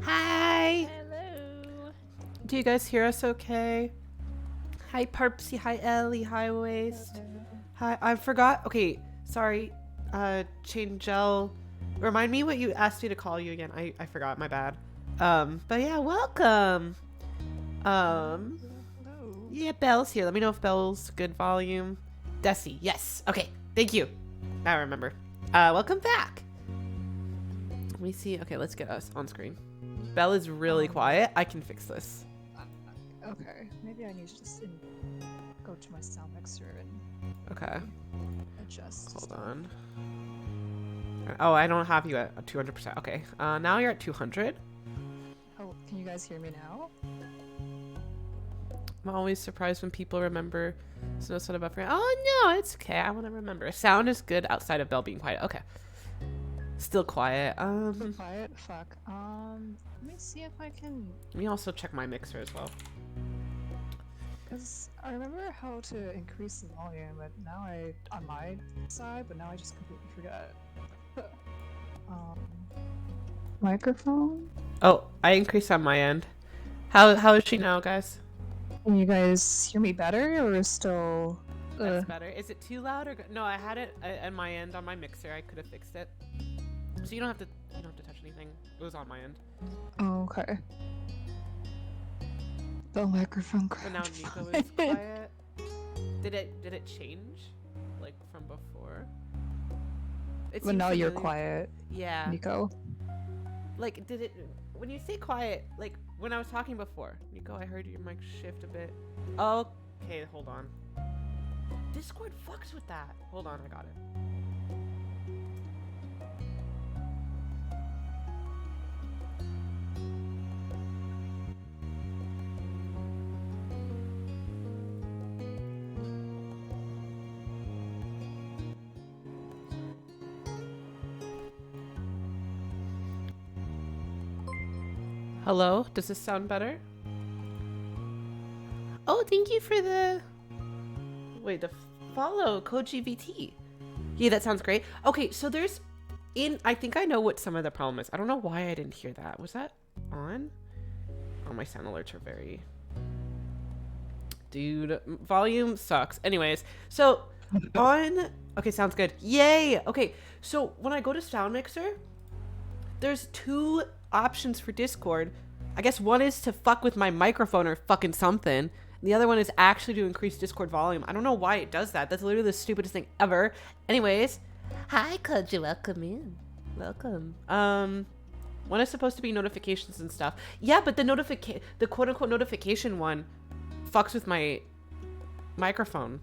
Hi. Hello. Do you guys hear us okay? Hi, Parpsy. Hi, Ellie. Hi, Waste. Hi. I forgot. Okay, sorry. Changel. Remind me what you asked me to call you again. I forgot. My bad. But yeah, welcome. Um, Hello. yeah, Belle's here. Let me know if Belle's good volume. Desi. Yes. Okay. Thank you. I remember. Welcome back. Let me see. Okay, let's get us on screen. Belle is really quiet. I can fix this. Okay, maybe I need to just go to my sound mixer and Okay. adjust. Hold on. Oh, I don't have you at 200%. Okay. Now you're at 200. Oh, can you guys hear me now? I'm always surprised when people remember no soda buffer. Oh no, it's okay. I want to remember. Sound is good outside of Belle being quiet. Okay. Still quiet. Still quiet? Fuck. Let me see if I can. Let me also check my mixer as well. Cause I remember how to increase the volume, but now on my side, but now I just completely forgot. Microphone? Oh, I increased on my end. How is she now, guys? Can you guys hear me better, or still? That's better. Is it too loud or no? I had it at my end on my mixer. I could have fixed it. So you don't have to touch anything. It was on my end. Oh, okay. The microphone. But now Nico is quiet. Did it change, like from before? But now you're quiet. Yeah. Nico. Like, did it? When you say quiet, like when I was talking before, Nico, I heard your mic shift a bit. Okay, hold on. Discord fucks with that. Hold on, I got it. Hello? Does this sound better? Oh, thank you for the... Wait, the follow, CodeGVT. Yeah, that sounds great. Okay, so there's... I think I know what some of the problem is. I don't know why I didn't hear that. Was that on? Oh, my sound alerts are very... Dude, volume sucks. Anyways, so on... Okay, sounds good. Yay! Okay, so when I go to Sound Mixer, there's two options for Discord. I guess one is to fuck with my microphone or fucking something. And the other one is actually to increase Discord volume. I don't know why it does that. That's literally the stupidest thing ever. Anyways, hi Koji, welcome in. Welcome. One is supposed to be notifications and stuff. Yeah, but the quote unquote notification one fucks with my microphone.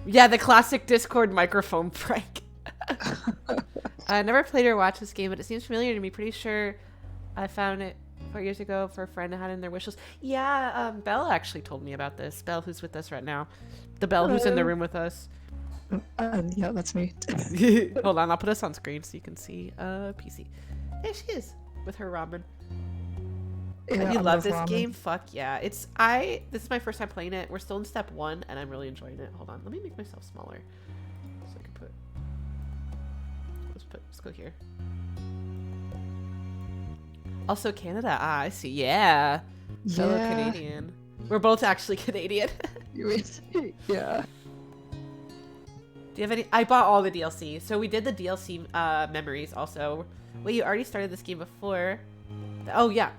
Yeah, the classic Discord microphone prank. I never played or watched this game, but it seems familiar to me. Pretty sure I found it 4 years ago for a friend that had it in their wish list. Yeah, Belle actually told me about this. Belle, who's with us right now. The Belle who's in the room with us. Yeah, that's me. Hold on, I'll put us on screen so you can see PC. There she is with her ramen. Yeah, You love this game? Fuck yeah. This is my first time playing it. We're still in step 1 and I'm really enjoying it. Hold on, let me make myself smaller so I can put... Let's go here. Also Canada. Ah, I see. Yeah. Fellow Canadian. We're both actually Canadian. Yeah. Do you have any? I bought all the DLC. So we did the DLC memories also. Wait, you already started this game before? Oh yeah.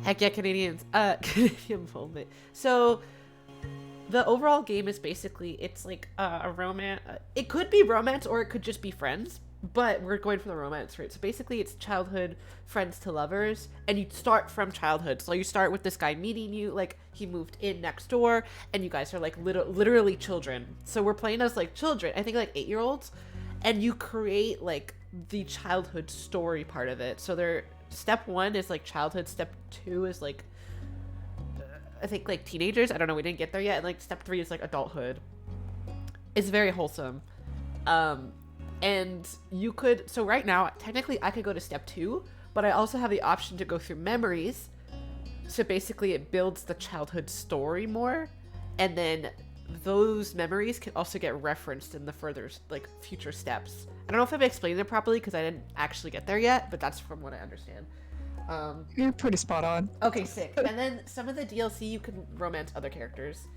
Heck yeah, Canadians. Canadian moment. So the overall game is basically, it's like a romance. It could be romance or it could just be friends. But we're going for the romance route. So basically it's childhood friends to lovers. And you start from childhood. So you start with this guy meeting you. Like, he moved in next door. And you guys are like literally children. So we're playing as like children. I think like 8-year-olds. And you create like the childhood story part of it. So step 1 is like childhood. Step 2 is like, I think like teenagers. I don't know. We didn't get there yet. And like step 3 is like adulthood. It's very wholesome. And you could, so right now, technically I could go to step 2, but I also have the option to go through memories. So basically it builds the childhood story more. And then those memories can also get referenced in the further, like, future steps. I don't know if I've explained it properly because I didn't actually get there yet, but that's from what I understand. You're pretty spot on. Okay, sick. And then some of the DLC you can romance other characters.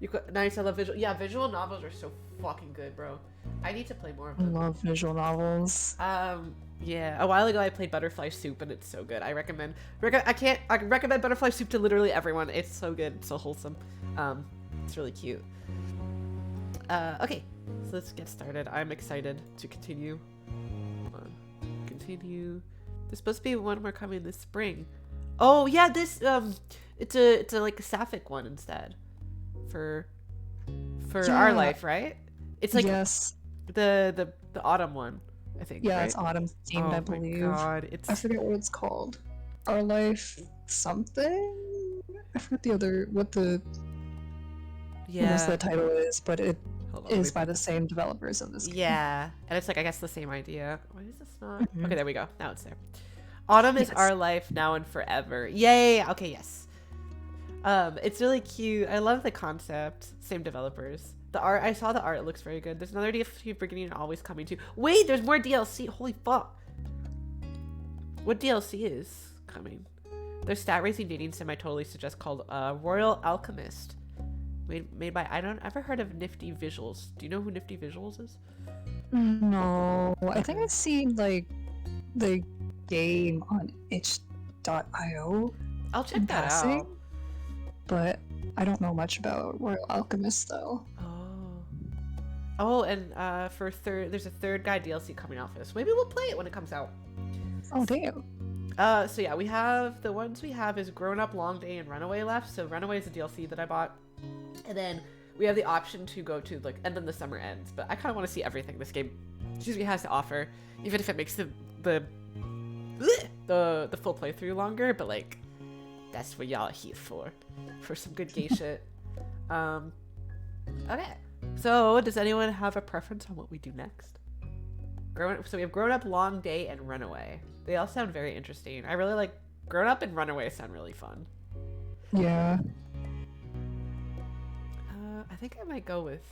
You could nice. I love visual. Yeah, visual novels are so fucking good, bro. I need to play more of I them. love visual novels. Yeah. A while ago I played Butterfly Soup and it's so good. I recommend. I recommend Butterfly Soup to literally everyone. It's so good. It's so wholesome. It's really cute. Okay. So let's get started. I'm excited to continue. Hold on. Continue. There's supposed to be one more coming this spring. Oh yeah, this it's a like a sapphic one instead. For our life, right? It's like yes. the autumn one, I think. Yeah, right? it's autumn themed, I believe. Oh my god, it's I forget what it's called. Our Life something? I forget what the title is, but it is by the same developers of this game. Yeah, and it's like I guess the same idea. Why is this not? Okay, there we go. Now it's there. Autumn is our life now and forever. Yay! Okay, yes. It's really cute. I love the concept. Same developers. The art, I saw the art. It looks very good. There's another DLC beginning and always coming too. Wait, there's more DLC. Holy fuck! What DLC is coming? There's stat racing dating sim I totally suggest called Royal Alchemist. Made by, I don't ever heard of Nifty Visuals. Do you know who Nifty Visuals is? No, I think I've seen like the game on itch.io. I'll check that out. But I don't know much about Royal Alchemist though. Oh, and there's a third guy DLC coming out for this. Maybe we'll play it when it comes out. Oh damn. So yeah, we have the ones we have is Grown Up, Long Day, and Runaway left. So Runaway is a DLC that I bought, and then we have the option to go to like, and then the summer ends. But I kind of want to see everything this game, has to offer, even if it makes the full playthrough longer. But like, that's what y'all are here for some good gay shit. Okay. So does anyone have a preference on what we do next? So we have Grown Up, Long Day, and Runaway. They all sound very interesting. I really like Grown Up and Runaway sound really fun. Yeah. I think I might go with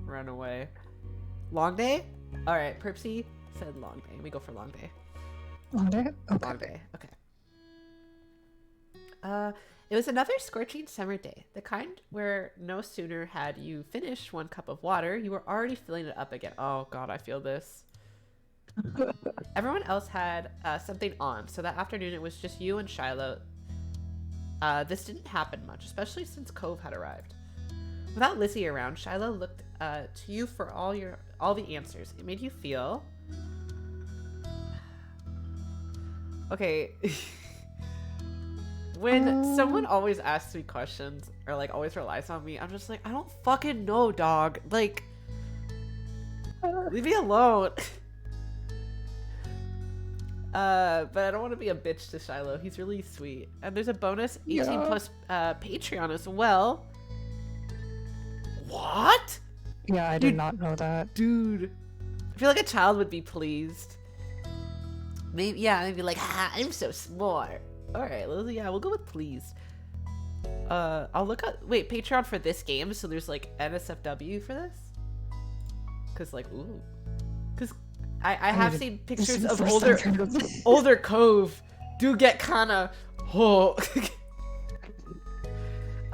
Runaway. Long Day? Alright, Perpsy said Long Day. We go for Long Day. Long Day? Okay. Long Day, okay. It was another scorching summer day, the kind where no sooner had you finished one cup of water, you were already filling it up again. Oh god, I feel this. Everyone else had something on, so that afternoon it was just you and Shiloh. This didn't happen much, especially since Cove had arrived. Without Lizzie around, Shiloh looked to you for all the answers. It made you feel... Okay... When someone always asks me questions or like always relies on me, I'm just like, I don't fucking know, dog. Like, leave me alone. But I don't want to be a bitch to Shiloh. He's really sweet. And there's a bonus 18 plus Patreon as well. What? Yeah, I did not know that. Dude. I feel like a child would be pleased. Maybe, I'd be like, I'm so smart. Alright, Lily, yeah, we'll go with please. I'll look up... Wait, Patreon for this game, so there's, like, NSFW for this? Because, like, ooh. Because I have seen pictures of older Cove do get kinda... Oh.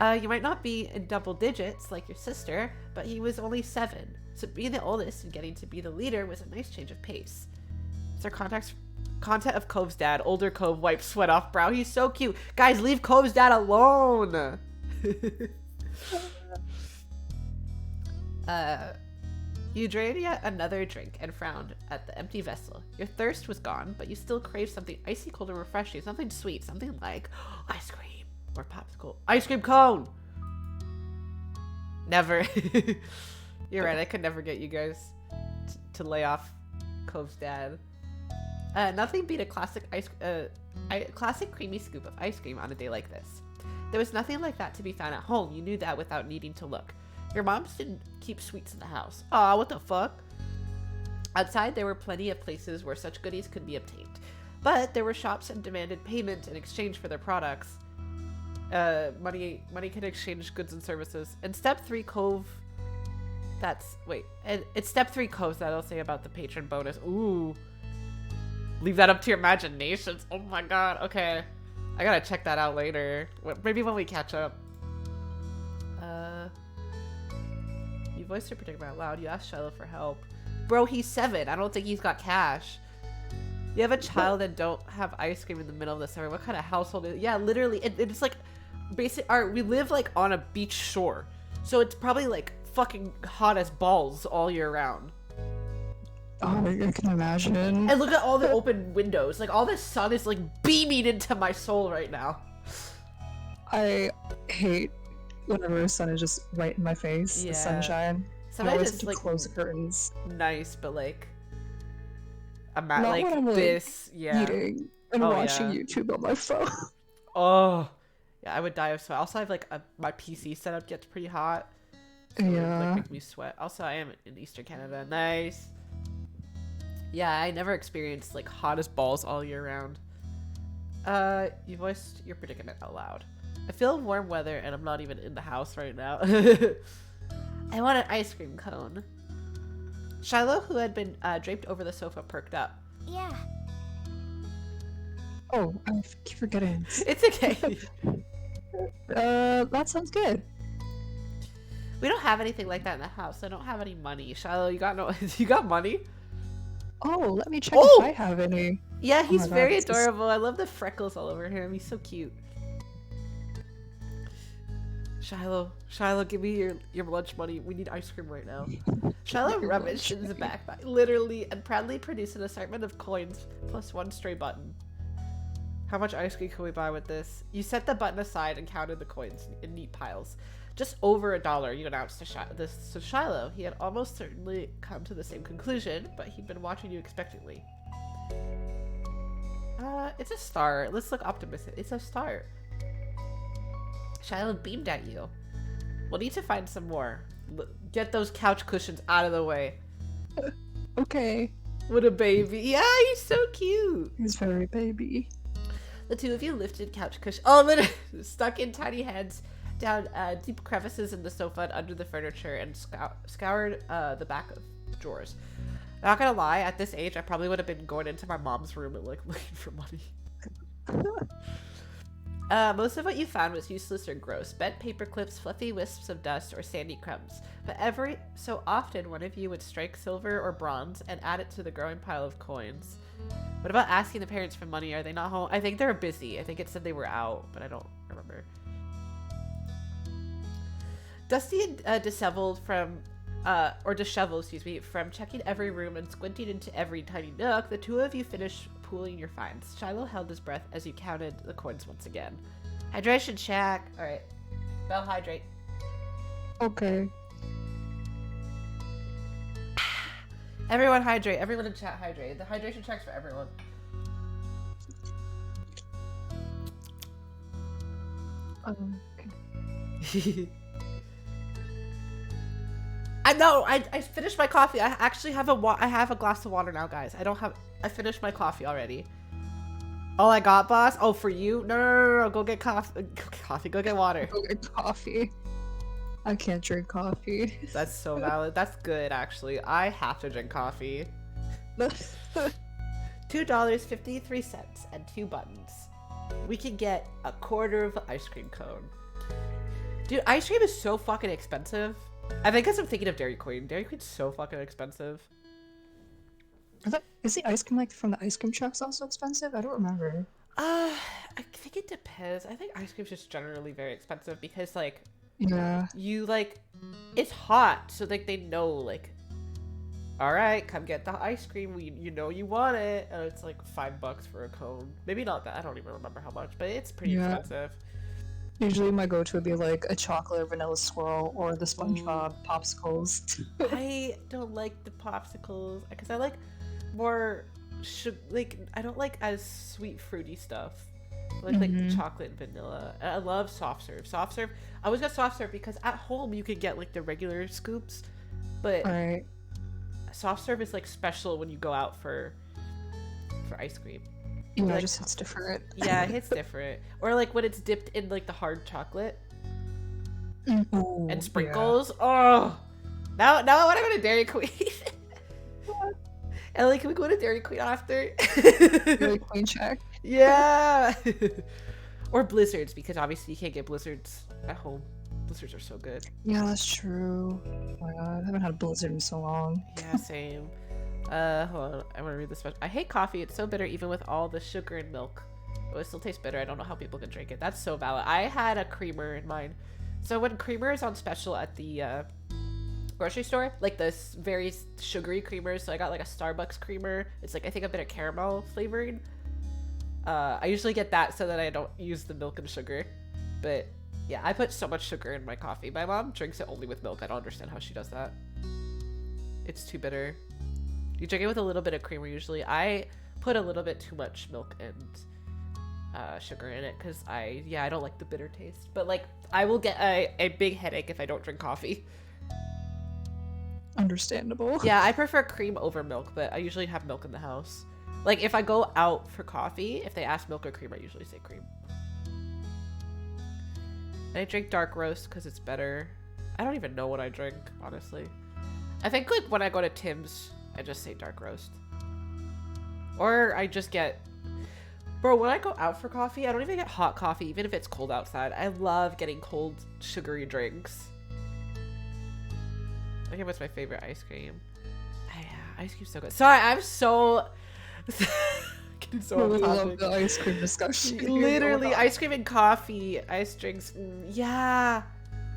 You might not be in double digits like your sister, but he was only 7. So being the oldest and getting to be the leader was a nice change of pace. So content of Cove's dad. Older Cove wipes sweat off brow. He's so cute. Guys, leave Cove's dad alone. You drained yet another drink and frowned at the empty vessel. Your thirst was gone, but you still craved something icy cold and refreshing. Something sweet. Something like ice cream or popsicle. Ice cream cone. Never. You're right. I could never get you guys to lay off Cove's dad. Nothing beat a classic classic creamy scoop of ice cream on a day like this. There was nothing like that to be found at home. You knew that without needing to look. Your moms didn't keep sweets in the house. Aw, what the fuck? Outside, there were plenty of places where such goodies could be obtained. But there were shops that demanded payment in exchange for their products. Money can exchange goods and services. And Step 3 Cove... It's Step 3 Cove that I'll say about the patron bonus. Ooh. Leave that up to your imaginations. Oh my god. Okay. I gotta check that out later. Maybe when we catch up. You voiced your predicament out loud. You asked Shiloh for help. Bro, he's 7. I don't think he's got cash. You have a child and don't have ice cream in the middle of the summer. What kind of household is it? Yeah, literally. It's like we live like on a beach shore. So it's probably like fucking hot as balls all year round. Oh, I can imagine. And look at all the open windows. Like all the sun is like beaming into my soul right now. I hate whenever the sun is just right in my face. Yeah. The sunshine. Sometimes it's it's like close the curtains. nice, but like I'm at Not like when I'm, like, this. Yeah. eating and Oh, watching yeah. YouTube on my phone. Oh. Yeah, I would die of sweat. Also, I have like my PC setup gets pretty hot. So it would, like, Yeah. make me sweat. Also, I am in Eastern Canada. Nice. Yeah, I never experienced like hot as balls all year round. You voiced your predicament out loud. I feel warm weather and I'm not even in the house right now. I want an ice cream cone. Shiloh, who had been draped over the sofa, perked up. Yeah. Oh, I keep forgetting. It's okay. That sounds good. We don't have anything like that in the house. I don't have any money. Shiloh, you got you got money? Oh, let me check Oh! if I have any. Yeah, Oh he's my God, very this is- adorable. I love the freckles all over him. He's so cute. Shiloh, give me your lunch money. We need ice cream right now. Shiloh Your rummaged lunch in his money. backpack, literally, and proudly produced an assortment of coins plus 1 stray button. How much ice cream can we buy with this? You set the button aside and counted the coins in neat piles. Just over $1, you announced to Shiloh. He had almost certainly come to the same conclusion, but he'd been watching you expectantly. It's a start. Let's look optimistic. It's a start. Shiloh beamed at you. We'll need to find some more. Get those couch cushions out of the way. Okay. What a baby. Yeah, he's so cute. He's very baby. The two of you lifted couch cushions. Oh, literally stuck in tiny heads down deep crevices in the sofa and under the furniture and scoured the back of drawers. Not gonna lie, at this age, I probably would have been going into my mom's room and like looking for money. Most of what you found was useless or gross. Bent paper clips, fluffy wisps of dust, or sandy crumbs. But every so often, one of you would strike silver or bronze and add it to the growing pile of coins. What about asking the parents for money? Are they not home? I think they're busy. I think it said they were out, but I don't remember. Dusty and disheveled from from checking every room and squinting into every tiny nook, the two of you finished pooling your finds. Shiloh held his breath as you counted the coins once again. Hydration check. Alright. Bell, hydrate. Okay. Everyone hydrate. Everyone in chat hydrate. The hydration check's for everyone. Okay. I know. I finished my coffee. I actually have I have a glass of water now, guys. I finished my coffee already. All I got, boss. Oh, for you? No. Go get coffee. Go get water. Go get coffee. I can't drink coffee. That's so valid. That's good, actually. I have to drink coffee. $2.53 and 2 buttons. We can get a quarter of an ice cream cone. Dude, ice cream is so fucking expensive. I think because I'm thinking of Dairy Queen. Dairy Queen's so fucking expensive. Is the ice cream like from the ice cream trucks also expensive? I don't remember. I think it depends. I think ice cream's just generally very expensive because like Yeah. you like it's hot, so like they know like, all right, come get the ice cream. You know you want it, and it's like $5 for a cone. Maybe not that. I don't even remember how much, but it's pretty Yeah. expensive. Usually my go-to would be like a chocolate or vanilla swirl or the SpongeBob popsicles. I don't like the popsicles because I like more I don't like as sweet fruity stuff. I like chocolate and vanilla. And I love soft serve. Soft serve. I always got soft serve because at home you could get like the regular scoops, but Alright. soft serve is like special when you go out for ice cream. Yeah, Like- it just hits different. Yeah, it hits different. Or like when it's dipped in like the hard chocolate Ooh, and sprinkles. Oh, now I want to go to Dairy Queen. Ellie, can we go to Dairy Queen after? Really queen check. Yeah. Or blizzards, because obviously you can't get blizzards at home. Blizzards are so good. Yeah, that's true. Oh my god, I haven't had a blizzard in so long. Yeah, same. Hold on. I want to read this much. I hate coffee. It's so bitter, even with all the sugar and milk. Oh, it still tastes bitter. I don't know how people can drink it. That's so valid. I had a creamer in mine. So when creamer is on special at the grocery store, like this very sugary creamer, so I got like a Starbucks creamer. It's like, I think a bit of caramel flavoring. I usually get that so that I don't use the milk and sugar. But yeah, I put so much sugar in my coffee. My mom drinks it only with milk. I don't understand how she does that. It's too bitter. You drink it with a little bit of creamer usually. I put a little bit too much milk and sugar in it because I don't like the bitter taste. But like, I will get a big headache if I don't drink coffee. Understandable. Yeah, I prefer cream over milk, but I usually have milk in the house. Like if I go out for coffee, if they ask milk or cream, I usually say cream. And I drink dark roast because it's better. I don't even know what I drink, honestly. I think like when I go to Tim's, I just say dark roast. Or I just get... Bro, when I go out for coffee, I don't even get hot coffee, even if it's cold outside. I love getting cold, sugary drinks. I think what's my favorite ice cream? Ice cream's so good. Sorry, I'm so... getting so I off love topic. the ice cream discussion. Literally, ice cream and coffee, ice drinks. Yeah.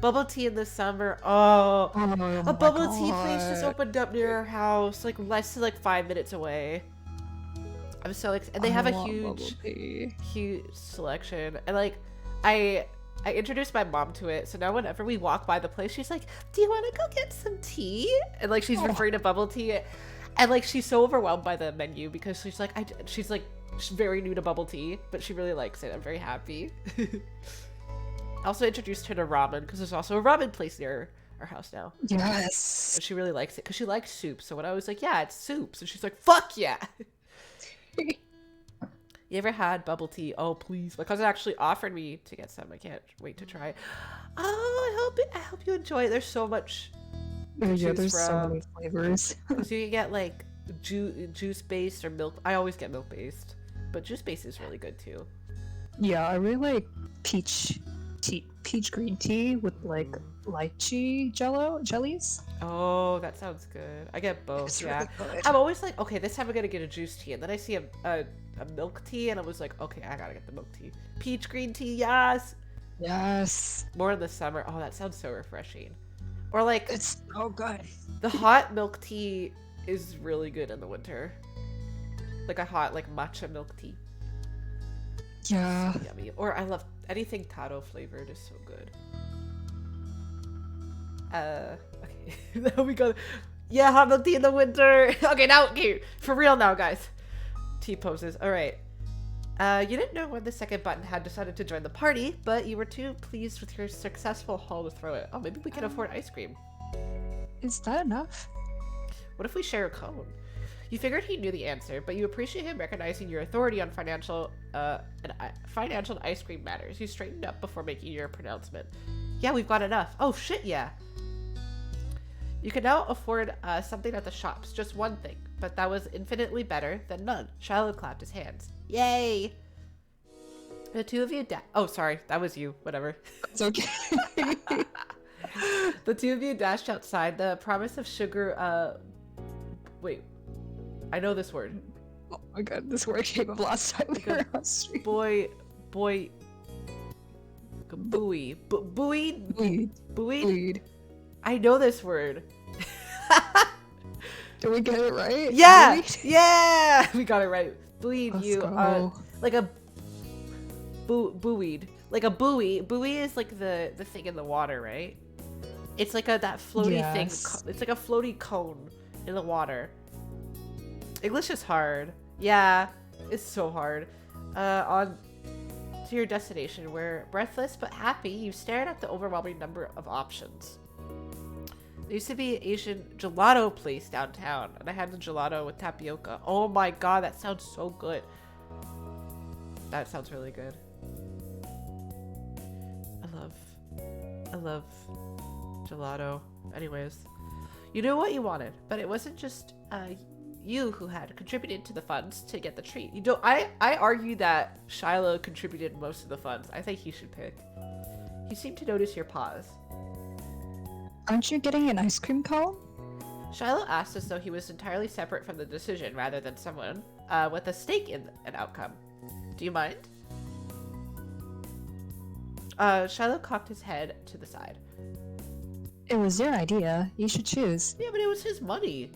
Bubble tea in the summer. Oh. A bubble tea place just opened up near our house, like less than like 5 minutes away. I'm so excited. And they have a huge selection. And like, I introduced my mom to it, so now whenever we walk by the place, she's like, "Do you want to go get some tea?" And like, she's referring to bubble tea, and like, she's so overwhelmed by the menu because she's like, she's very new to bubble tea, but she really likes it. I'm very happy. I also introduced her to ramen because there's also a ramen place near our house now. Yes. And she really likes it because she likes soup. So when I was like, "Yeah, it's soups," and she's like, "Fuck yeah." You ever had bubble tea? Oh, please. My cousin actually offered me to get some. I can't wait to try it. Oh, I hope you enjoy it. There's so much. Yeah, there's so many flavors. So you can get like juice based or milk. I always get milk based, but juice based is really good too. Yeah, I really like peach green tea with like lychee jellies. Oh, that sounds good. I get both. It's yeah, really good. I'm always like, okay, this time I'm gonna get a juice tea, and then I see a milk tea, and I was like, okay, I gotta get the milk tea. Peach green tea, yes. Yes. More in the summer. Oh, that sounds so refreshing. Or like, It's so good. the hot milk tea is really good in the winter. Like a hot like matcha milk tea. Yeah. So yummy. Or I love anything taro flavored is so good. Okay. Now we got, yeah, hot milk tea in the winter. Okay, now, okay, for real now, guys. Tea poses. All right. You didn't know when the second button had decided to join the party, but you were too pleased with your successful haul to throw it. Oh, maybe we can afford ice cream. Is that enough? What if we share a cone? You figured he knew the answer, but you appreciate him recognizing your authority on financial and ice cream matters. You straightened up before making your pronouncement. Yeah, we've got enough. Oh shit, yeah. You can now afford something at the shops, just one thing, but that was infinitely better than none. Shiloh clapped his hands. Yay! The two of you oh, sorry, that was you. Whatever. It's okay. The two of you dashed outside. The promise of sugar, wait. I know this word. Oh my god, this word came up last time we were on stream. Buoy. Buoyed? I know this word. Did we get it right? Yeah! Buoyed? Yeah! We got it right. Buoyed Let's you go. on, like a buoyed. Like a buoy. Buoy is like the thing in the water, right? It's like that floaty thing. It's like a floaty cone in the water. English is hard. Yeah, it's so hard. On to your destination, where breathless but happy, you stared at the overwhelming number of options. There used to be an Asian gelato place downtown, and I had the gelato with tapioca. Oh my god, that sounds so good. That sounds really good. I love gelato. Anyways, you knew what you wanted, but it wasn't just you who had contributed to the funds to get the treat. You know, I argue that Shiloh contributed most of the funds. I think he should pick. You seem to notice your pause. Aren't you getting an ice cream cone? Shiloh asked as though he was entirely separate from the decision rather than someone with a stake in an outcome. Do you mind? Shiloh cocked his head to the side. It was your idea. You should choose. Yeah, but it was his money.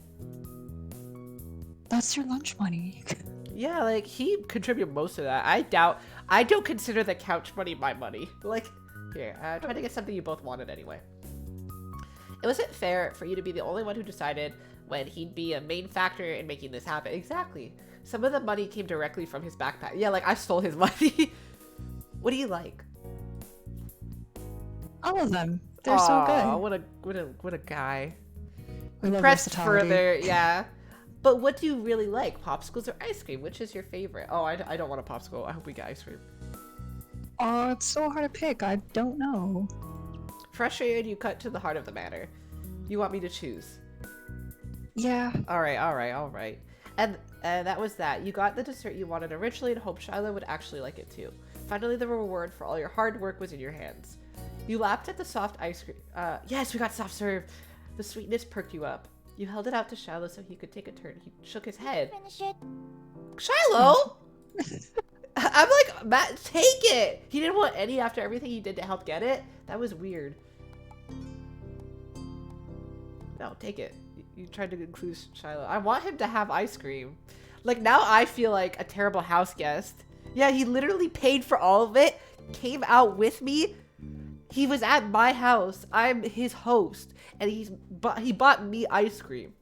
That's your lunch money. Yeah, like, he contributed most of that. I don't consider the couch money my money. Like, here, try to get something you both wanted anyway. It wasn't fair for you to be the only one who decided when he'd be a main factor in making this happen. Exactly. Some of the money came directly from his backpack. Yeah, like, I stole his money. What do you like? All of them. They're so good. What a guy. We love Press versatility. further, yeah. But what do you really like? Popsicles or ice cream? Which is your favorite? Oh, I don't want a popsicle. I hope we get ice cream. Oh, it's so hard to pick. I don't know. Frustrated, you cut to the heart of the matter. You want me to choose? Yeah. All right. And that was that. You got the dessert you wanted originally and hoped Shiloh would actually like it too. Finally, the reward for all your hard work was in your hands. You lapped at the soft ice cream. Yes, we got soft serve. The sweetness perked you up. You held it out to Shiloh so he could take a turn. He shook his head. Finish it. Shiloh! I'm like, Matt, take it! He didn't want any after everything he did to help get it? That was weird. No, take it. You tried to include Shiloh. I want him to have ice cream. Like, now I feel like a terrible house guest. Yeah, he literally paid for all of it, came out with me. He was at my house. I'm his host, and he bought me ice cream.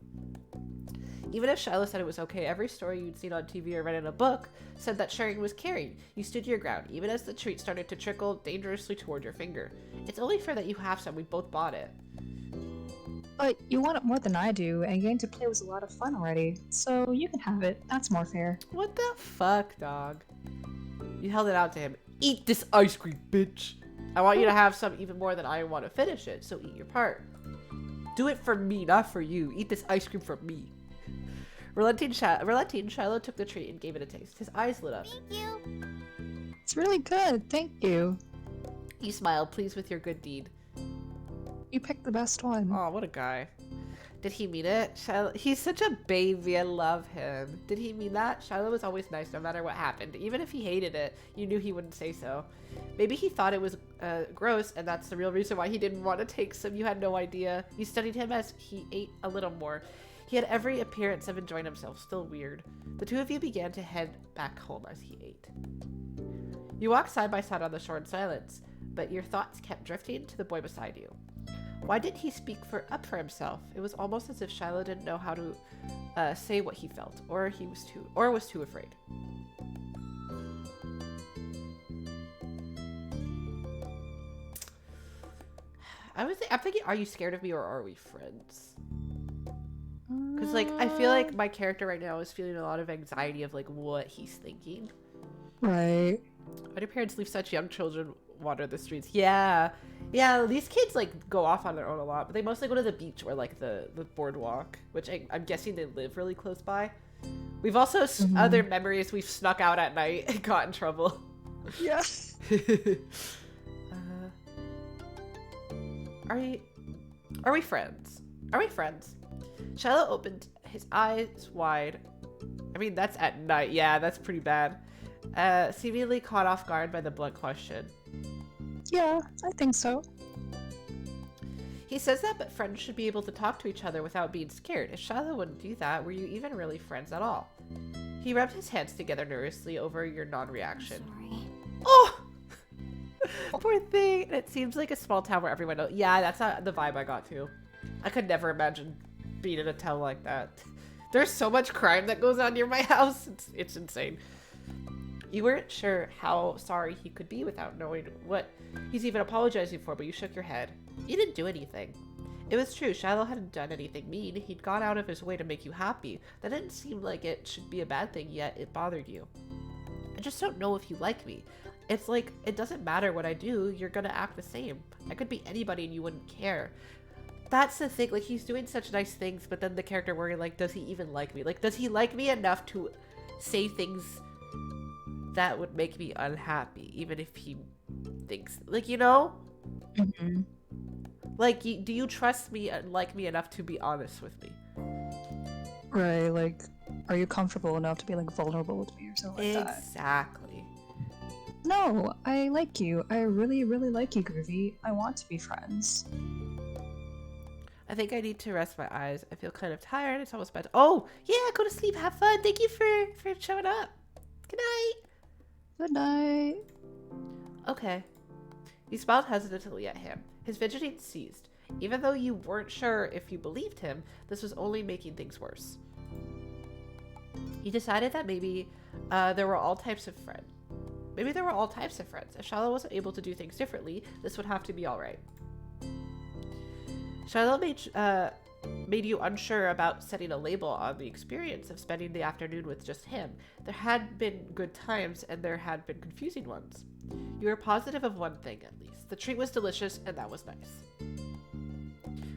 Even if Shiloh said it was okay, every story you'd seen on TV or read in a book said that sharing was caring. You stood your ground, even as the treat started to trickle dangerously toward your finger. It's only fair that you have some. We both bought it. But you want it more than I do, and getting to play was a lot of fun already. So you can have it. That's more fair. What the fuck, dog? You held it out to him. Eat this ice cream, bitch. I want you to have some even more than I want to finish it, so eat your part. Do it for me, not for you. Eat this ice cream for me. Relenting, Shiloh took the treat and gave it a taste. His eyes lit up. Thank you. It's really good. Thank you. He smiled, pleased with your good deed. You picked the best one. Oh, what a guy. Did he mean it? Shiloh, he's such a baby. I love him. Did he mean that? Shiloh was always nice no matter what happened. Even if he hated it, you knew he wouldn't say so. Maybe he thought it was gross, and that's the real reason why he didn't want to take some. You had no idea. You studied him as he ate a little more. He had every appearance of enjoying himself. Still weird. The two of you began to head back home as he ate. You walked side by side on the shore in silence, but your thoughts kept drifting to the boy beside you. Why didn't he speak up for himself? It was almost as if Shiloh didn't know how to say what he felt, or was too afraid. I'm thinking, are you scared of me, or are we friends? Because, like, I feel like my character right now is feeling a lot of anxiety of, like, what he's thinking. Right. Why do parents leave such young children wander the streets? Yeah, these kids, like, go off on their own a lot, but they mostly go to the beach or, like, the boardwalk, which I'm guessing they live really close by. We've also other memories we've snuck out at night and got in trouble. Yes. Are we friends? Are we friends? Shiloh opened his eyes wide. I mean, that's at night. Yeah, that's pretty bad. Seemingly caught off guard by the blunt question. Yeah, I think so. He says that, but friends should be able to talk to each other without being scared. If Shiloh wouldn't do that, were you even really friends at all? He rubbed his hands together nervously over your non-reaction. Sorry. Oh! Poor thing. And it seems like a small town where everyone knows. Yeah, that's the vibe I got too. I could never imagine being in a town like that. There's so much crime that goes on near my house. It's insane. You weren't sure how sorry he could be without knowing what he's even apologizing for, but you shook your head. You didn't do anything. It was true, Shiloh hadn't done anything mean. He'd gone out of his way to make you happy. That didn't seem like it should be a bad thing, yet it bothered you. I just don't know if you like me. It's like, it doesn't matter what I do, you're gonna act the same. I could be anybody and you wouldn't care. that's the thing. Like, he's doing such nice things, but then the character worrying, like, does he even like me? Like, does he like me enough to say things that would make me unhappy, even if he thinks, like, you know? Mm-hmm. Like, do you trust me and like me enough to be honest with me? Right, like, are you comfortable enough to be, like, vulnerable with me or something like that? Exactly. No, I like you. I really, really like you, Groovy. I want to be friends. I think I need to rest my eyes. I feel kind of tired. It's almost bed. Oh, yeah, go to sleep. Have fun. Thank you for showing up. Good night. Good night. Okay. You smiled hesitantly at him. His fidgeting ceased. Even though you weren't sure if you believed him, this was only making things worse. He decided that maybe there were all types of friends. Maybe there were all types of friends. If Shiloh wasn't able to do things differently, this would have to be alright. Shiloh made you unsure about setting a label on the experience of spending the afternoon with just him. There had been good times, and there had been confusing ones. You were positive of one thing, at least. The treat was delicious, and that was nice.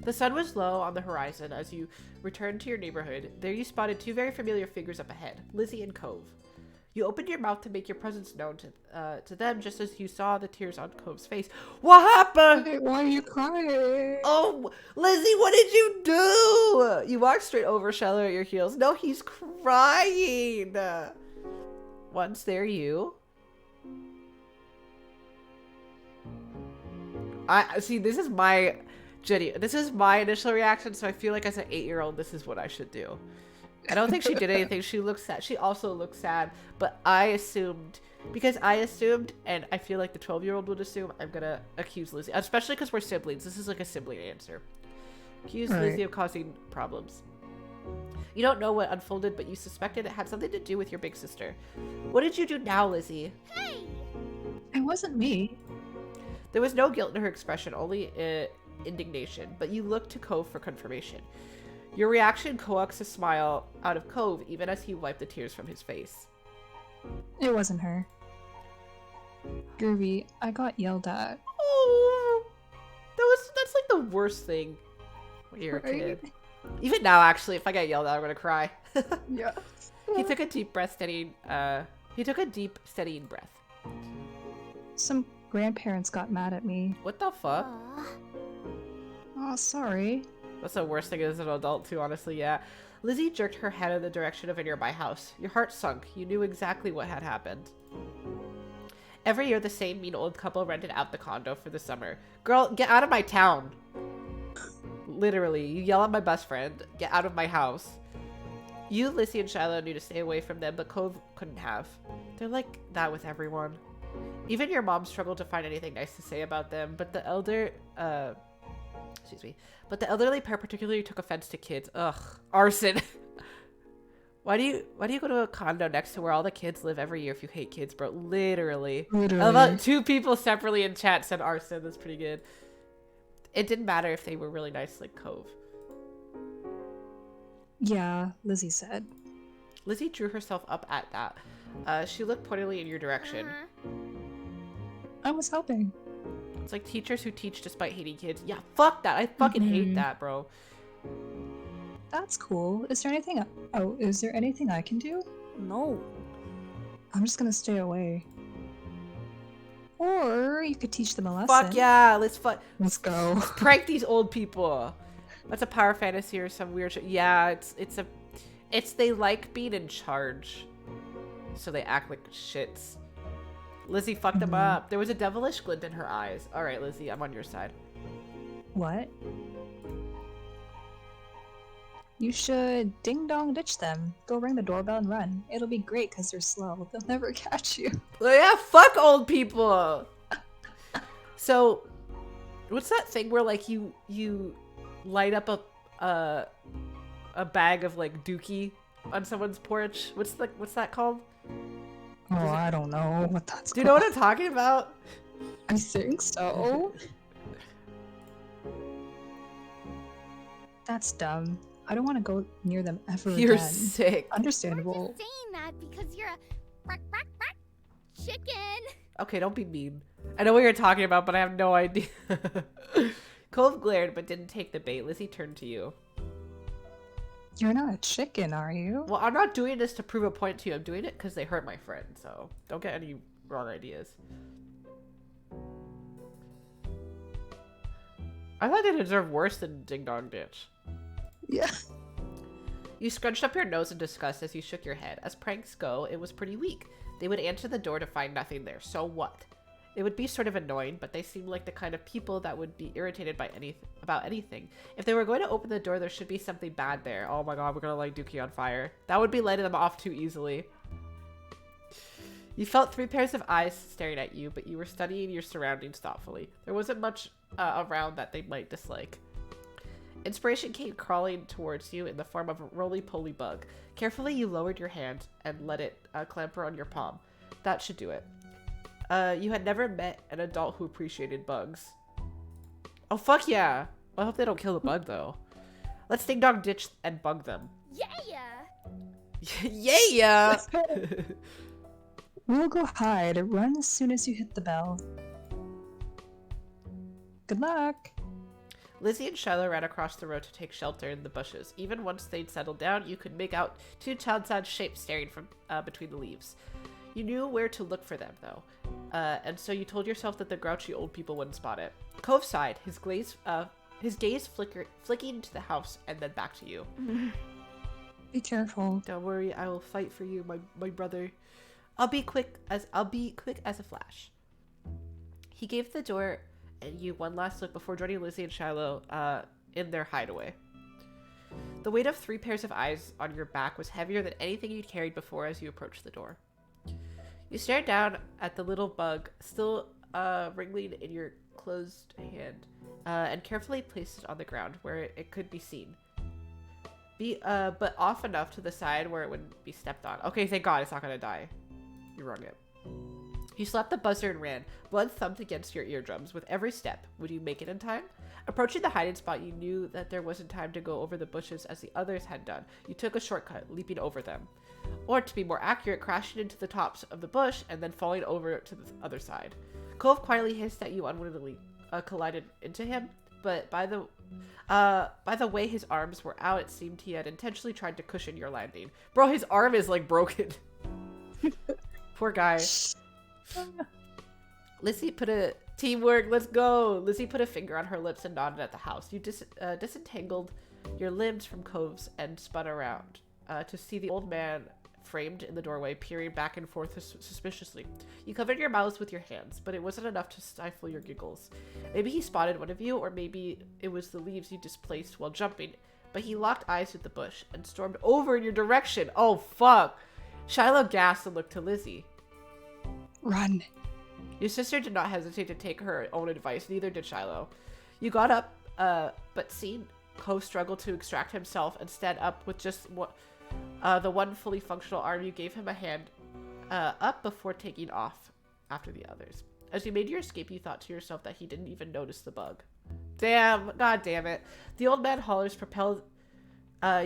The sun was low on the horizon as you returned to your neighborhood. There you spotted two very familiar figures up ahead, Lizzie and Cove. You opened your mouth to make your presence known to them just as you saw the tears on Cove's face. What happened? Hey, why are you crying? Oh, Lizzie, what did you do? You walked straight over Shiloh at your heels. No, he's crying. Once there, you. I see. This is my Jenny. This is my initial reaction. So I feel like as an 8-year-old, this is what I should do. I don't think she did anything. She looks sad. She also looks sad, but I assumed, and I feel like the 12-year-old would assume, I'm gonna accuse Lizzie, especially because we're siblings. This is like a sibling answer. Accuse Lizzie of causing problems. You don't know what unfolded, but you suspected it had something to do with your big sister. What did you do now, Lizzie? Hey! It wasn't me. There was no guilt in her expression, only indignation, but you looked to Cove for confirmation. Your reaction coaxed a smile out of Cove, even as he wiped the tears from his face. It wasn't her. Groovy, I got yelled at. Oh, that's like the worst thing when you're a Right? kid. Even now, actually, if I get yelled at, I'm gonna cry. Yeah. He took a deep breath, steadying breath. Some grandparents got mad at me. What the fuck? Aw. Oh, sorry. That's the worst thing as an adult, too, honestly, yeah. Lizzie jerked her head in the direction of a nearby house. Your heart sunk. You knew exactly what had happened. Every year, the same mean old couple rented out the condo for the summer. Girl, get out of my town. Literally, you yell at my best friend. Get out of my house. You, Lizzie, and Shiloh knew to stay away from them, but Cove couldn't have. They're like that with everyone. Even your mom struggled to find anything nice to say about them, but the elderly pair particularly took offense to kids. Ugh. Arson. Why do you go to a condo next to where all the kids live every year if you hate kids, bro? Literally. Literally. About 2 people separately in chat said arson. That's pretty good. It didn't matter if they were really nice like Cove. Yeah, Lizzie said. Lizzie drew herself up at that. She looked pointedly in your direction. Uh-huh. I was helping. It's like teachers who teach despite hating kids. Yeah, fuck that. I fucking hate that, bro. That's cool. Is there anything? Is there anything I can do? No. I'm just gonna stay away. Or you could teach them a lesson. Fuck yeah. Let's Let's go. prank these old people. That's a power fantasy or some weird shit. Yeah, it's they like being in charge, so they act like shits. Lizzie fucked them up. There was a devilish glint in her eyes. All right, Lizzie, I'm on your side. What? You should ding dong ditch them. Go ring the doorbell and run. It'll be great because they're slow. They'll never catch you. Well, yeah, fuck old people. So, what's that thing where like you light up a bag of like dookie on someone's porch? What's that called? Oh, I don't know what that's Do you know what I'm talking about? I think so. That's dumb. I don't want to go near them ever You're again. sick. You're Understandable. just saying that because you're a chicken. Okay, don't be mean. I know what you're talking about, but I have no idea. Cove glared but didn't take the bait. Lizzie turned to you. You're not a chicken, are you? Well, I'm not doing this to prove a point to you. I'm doing it because they hurt my friend, so don't get any wrong ideas. I thought they deserved worse than Ding Dong Ditch. Yeah. You scrunched up your nose in disgust as you shook your head. As pranks go, it was pretty weak. They would answer the door to find nothing there. So what? It would be sort of annoying, but they seemed like the kind of people that would be irritated by about anything. If they were going to open the door, there should be something bad there. Oh my god, we're gonna light Dookie on fire. That would be letting them off too easily. You felt 3 pairs of eyes staring at you, but you were studying your surroundings thoughtfully. There wasn't much around that they might dislike. Inspiration came crawling towards you in the form of a roly-poly bug. Carefully, you lowered your hand and let it clamber on your palm. That should do it. You had never met an adult who appreciated bugs. Oh, fuck yeah! I hope they don't kill the bug, though. Let's Ding Dong Ditch and bug them. Yeah. Yeah! We'll go hide. Run as soon as you hit the bell. Good luck. Lizzie and Shiloh ran across the road to take shelter in the bushes. Even once they'd settled down, you could make out 2 child-sized shapes staring from between the leaves. You knew where to look for them, though, and so you told yourself that the grouchy old people wouldn't spot it. Cove sighed, his gaze flicking to the house and then back to you. Be careful. Don't worry, I will fight for you, my brother. I'll be quick as a flash. He gave the door and you one last look before joining Lizzie and Shiloh in their hideaway. The weight of 3 pairs of eyes on your back was heavier than anything you'd carried before as you approached the door. You stared down at the little bug, still wriggling in your closed hand, and carefully placed it on the ground where it could be seen. But off enough to the side where it wouldn't be stepped on. Okay, thank God it's not gonna die. You wrung it. You slapped the buzzer and ran. Blood thumped against your eardrums with every step. Would you make it in time? Approaching the hiding spot, you knew that there wasn't time to go over the bushes as the others had done. You took a shortcut, leaping over them. Or, to be more accurate, crashing into the tops of the bush and then falling over to the other side. Cove quietly hissed at you unwittingly, collided into him, but by the way his arms were out, it seemed he had intentionally tried to cushion your landing. Bro, his arm is like broken. Poor guy. Lizzie put a teamwork, let's go. Lizzie put a finger on her lips and nodded at the house. You disentangled your limbs from Cove's and spun around to see the old man framed in the doorway, peering back and forth suspiciously. You covered your mouths with your hands, but it wasn't enough to stifle your giggles. Maybe he spotted one of you, or maybe it was the leaves you displaced while jumping, but he locked eyes with the bush and stormed over in your direction. Oh, fuck. Shiloh gasped and looked to Lizzie. Run. Your sister did not hesitate to take her own advice, neither did Shiloh. You got up, but seeing Cove struggle to extract himself and stand up with just the one fully functional arm, you gave him a hand up before taking off after the others. As you made your escape, you thought to yourself that he didn't even notice the bug. Damn, god damn it. The old man hollers propelled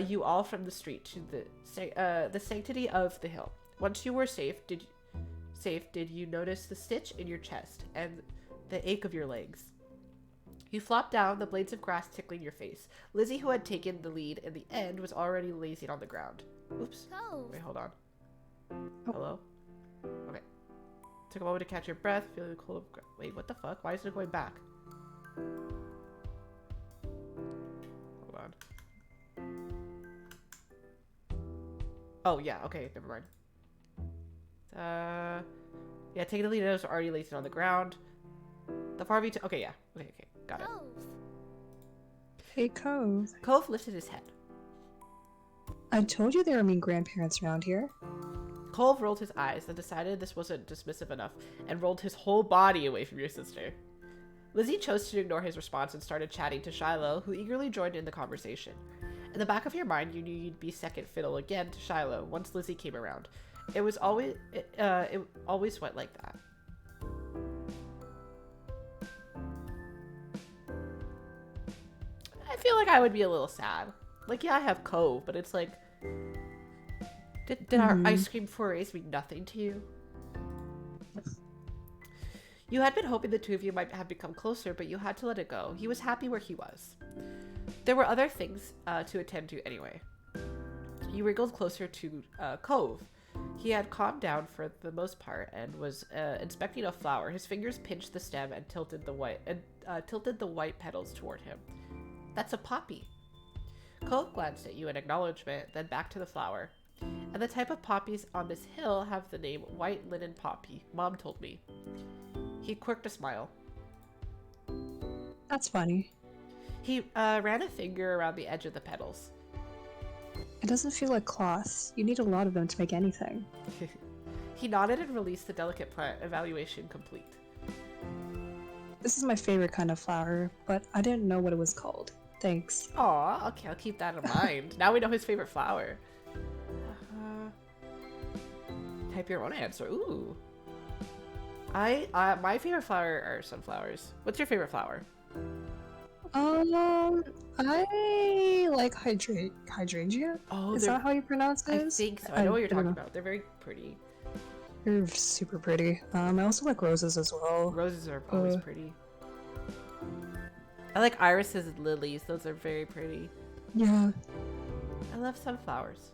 you all from the street to the sanctity of the hill. Once you were safe, did you notice the stitch in your chest and the ache of your legs? You flopped down, the blades of grass tickling your face. Lizzie, who had taken the lead in the end, was already lazing on the ground. Oops. Go. Wait, hold on. Hello? Okay. Took a moment to catch your breath, feeling the cold of... Wait, what the fuck? Why is it going back? Hold on. Oh, yeah, okay, never mind. Yeah, taking the lead, I was already lazing on the ground. The far beach... Okay, yeah. Okay, got it. Hey, Cove. Cove lifted his head. I told you there were mean grandparents around here. Cove rolled his eyes, then decided this wasn't dismissive enough, and rolled his whole body away from your sister. Lizzie chose to ignore his response and started chatting to Shiloh, who eagerly joined in the conversation. In the back of your mind, you knew you'd be second fiddle again to Shiloh once Lizzie came around. It always went like that. I feel like I would be a little sad. Like, yeah, I have Cove, but it's like, did our ice cream forays mean nothing to you? You had been hoping the two of you might have become closer, but you had to let it go. He was happy where he was. There were other things to attend to anyway. You wriggled closer to Cove. He had calmed down for the most part and was inspecting a flower. His fingers pinched the stem and tilted the white petals toward him. That's a poppy. Cove glanced at you in acknowledgement, then back to the flower. And the type of poppies on this hill have the name white linen poppy, Mom told me. He quirked a smile. That's funny. He ran a finger around the edge of the petals. It doesn't feel like cloth. You need a lot of them to make anything. He nodded and released the delicate plant, evaluation complete. This is my favorite kind of flower, but I didn't know what it was called. Thanks. Aw, okay, I'll keep that in mind. Now we know his favorite flower. Type your own answer. Ooh. My favorite flower are sunflowers. What's your favorite flower? I like hydrangea. Oh, is that how you pronounce it? I think so. I know what you're talking about. They're very pretty. They're super pretty. I also like roses as well. Roses are always pretty. I like irises and lilies. Those are very pretty. Yeah. I love sunflowers.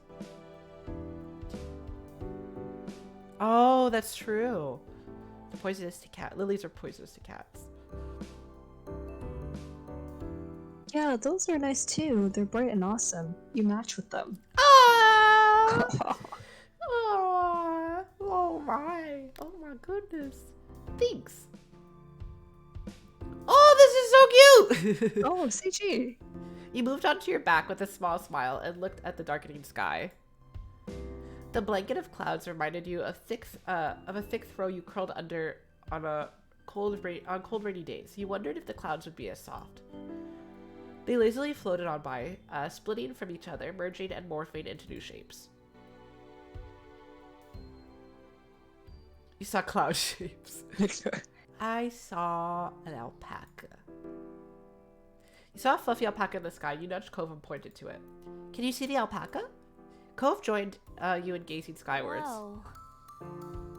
Oh, that's true. They're poisonous to cat. Lilies are poisonous to cats. Yeah, those are nice too. They're bright and awesome. You match with them. Aww. Aww. Oh my goodness. Thanks. Oh, this is so cute. Oh, CG. You moved onto your back with a small smile and looked at the darkening sky. The blanket of clouds reminded you of a thick throw you curled under on cold rainy days. You wondered if the clouds would be as soft. They lazily floated on by, splitting from each other, merging and morphing into new shapes. You saw cloud shapes. I saw an alpaca. You saw a fluffy alpaca in the sky. You nudged Cove and pointed to it. Can you see the alpaca? Cove joined you in gazing skywards. Whoa.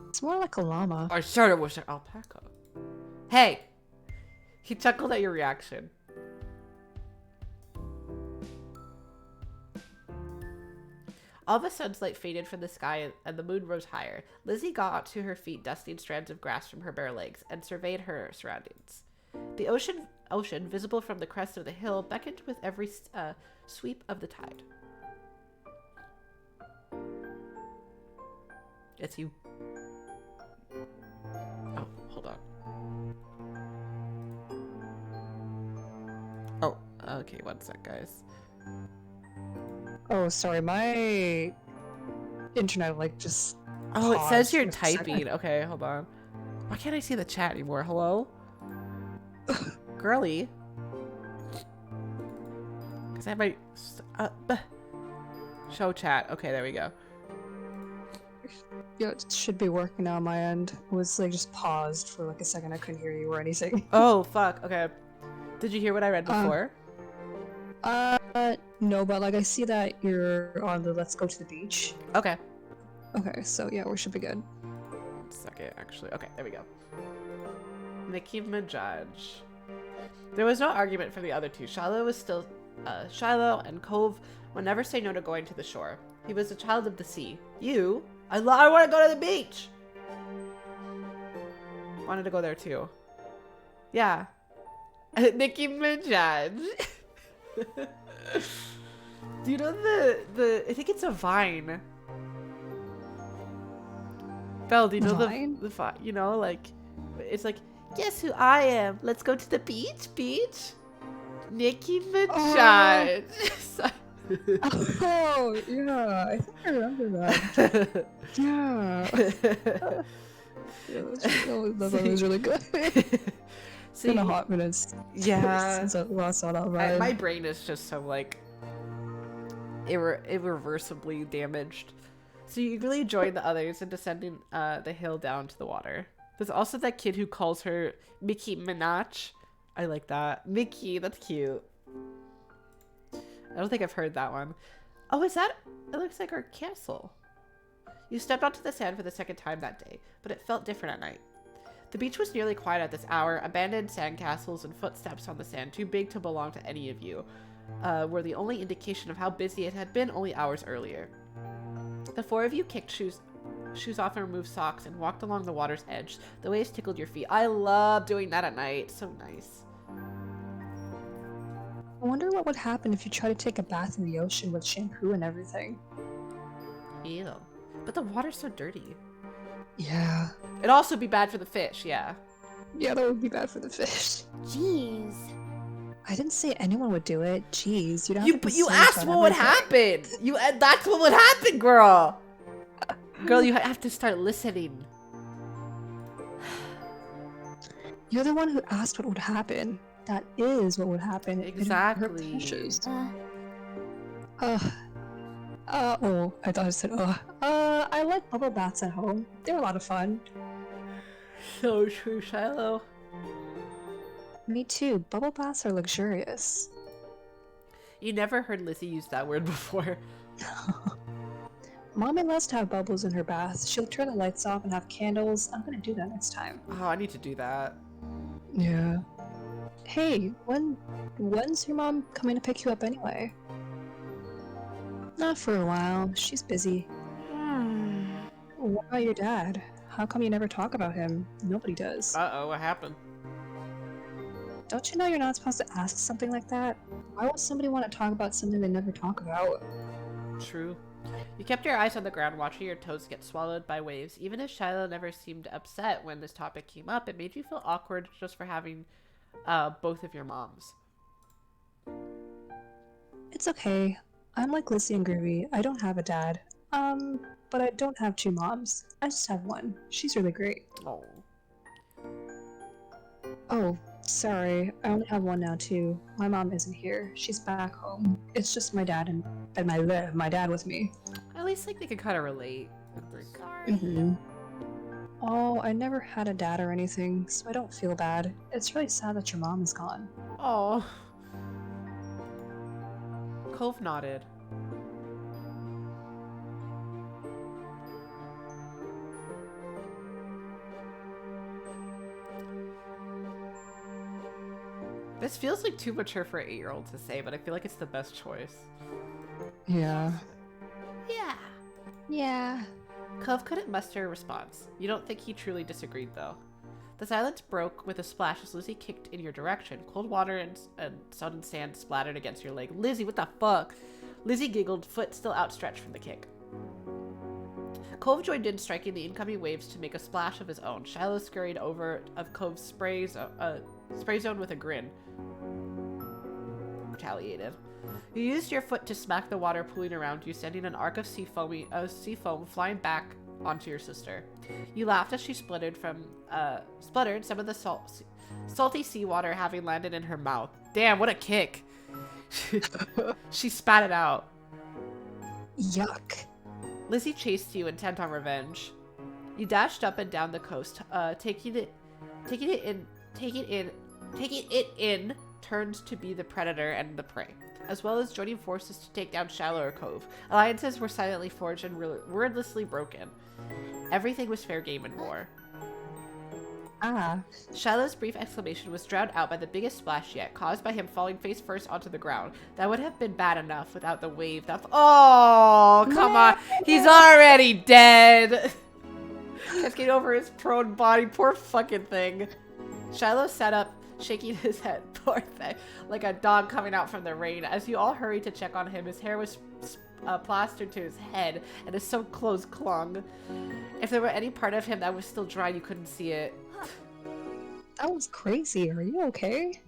It's more like a llama. I sure wish an alpaca. Hey! He chuckled at your reaction. All the sunlight faded from the sky and the moon rose higher. Lizzie got to her feet, dusting strands of grass from her bare legs, and surveyed her surroundings. The ocean, visible from the crest of the hill, beckoned with every sweep of the tide. It's you. Oh, hold on. Oh, okay, one sec, guys. Oh, sorry, my internet just. Oh, it says you're paused for a second. typing. Okay, hold on. Why can't I see the chat anymore? Hello? Girly? Because I have my... show chat. Okay, there we go. Yeah, it should be working now on my end. It was like just paused for like a second. I couldn't hear you or anything. Oh, fuck. Okay. Did you hear what I read before? No, but like I see that you're on the let's go to the beach. Okay. Okay, so yeah, we should be good. 1 second, actually. Okay, there we go. Nicki Minaj. There was no argument from the other two. Shiloh and Cove would never say no to going to the shore. He was a child of the sea. You? I want to go to the beach! Wanted to go there too. Yeah. Nicki Minaj. Do you know the I think it's a Vine. Belle, do you know Vine? the Vine? You know, like, it's like, guess who I am? Let's go to the beach. Nicki Minaj. Oh, yeah, I think I remember that. Yeah. That was really good. It's been a hot minute since I last saw that Vine. My brain is just so, like, irreversibly damaged. So you really join the others in descending the hill down to the water. There's also that kid who calls her Mickey Minaj. I like that. Mickey, that's cute. I don't think I've heard that one. Oh, is that? It looks like our castle. You stepped onto the sand for the second time that day, but it felt different at night. The beach was nearly quiet at this hour. Abandoned sandcastles and footsteps on the sand, too big to belong to any of you, were the only indication of how busy it had been only hours earlier. The four of you kicked shoes off and removed socks and walked along the water's edge. The waves tickled your feet. I love doing that at night. So nice. I wonder what would happen if you try to take a bath in the ocean with shampoo and everything. Ew. But the water's so dirty. Yeah. It'd also be bad for the fish, yeah. Yeah, that would be bad for the fish. Jeez. I didn't say anyone would do it. Jeez, you'd have to. But you asked what would happen. That's what would happen, girl. Girl, you have to start listening. You're the one who asked what would happen. That is what would happen. Exactly. Oh, I thought I said, I like bubble baths at home. They're a lot of fun. So true, Shiloh. Me too. Bubble baths are luxurious. You never heard Lizzie use that word before. Mommy loves to have bubbles in her bath. She'll turn the lights off and have candles. I'm gonna do that next time. Oh, I need to do that. Yeah. Hey, when's your mom coming to pick you up anyway? Not for a while. She's busy. What about your dad? How come you never talk about him? Nobody does. Uh-oh, what happened? Don't you know you're not supposed to ask something like that? Why would somebody want to talk about something they never talk about? True. You kept your eyes on the ground, watching your toes get swallowed by waves. Even if Shiloh never seemed upset when this topic came up, it made you feel awkward just for having both of your moms. It's okay. I'm like Lizzie and Groovy. I don't have a dad. But I don't have two moms. I just have one. She's really great. Oh. Oh, sorry. I only have one now too. My mom isn't here. She's back home. It's just my dad and my dad with me. At least like they could kind of relate. Mm-hmm. Oh, I never had a dad or anything, so I don't feel bad. It's really sad that your mom is gone. Oh. Cove nodded. This feels like too mature for an 8-year-old to say, but I feel like it's the best choice. Yeah. Yeah. Yeah. Cove couldn't muster a response. You don't think he truly disagreed, though. The silence broke with a splash as Lizzie kicked in your direction. Cold water and sudden sand splattered against your leg. Lizzie, what the fuck? Lizzie giggled, foot still outstretched from the kick. Cove joined in, striking the incoming waves to make a splash of his own. Shiloh scurried over of Cove's spray zone with a grin. Retaliated. You used your foot to smack the water pooling around you, sending an arc of sea foam flying back onto your sister. You laughed as she spluttered some of the salty seawater having landed in her mouth. Damn, what a kick! She spat it out. Yuck. Lizzie chased you, intent on revenge. You dashed up and down the coast, taking it in turns to be the predator and the prey, as well as joining forces to take down Shiloh or Cove. Alliances were silently forged and wordlessly broken. Everything was fair game and more. Ah. Shiloh's brief exclamation was drowned out by the biggest splash yet, caused by him falling face first onto the ground. That would have been bad enough without the wave that— Oh, come on. He's already dead. Just get over his prone body. Poor fucking thing. Shiloh sat up, shaking his head, poor thing, like a dog coming out from the rain. As you all hurried to check on him, his hair was plastered to his head, and his soaked clothes clung. If there were any part of him that was still dry, you couldn't see it. That was crazy. Are you okay?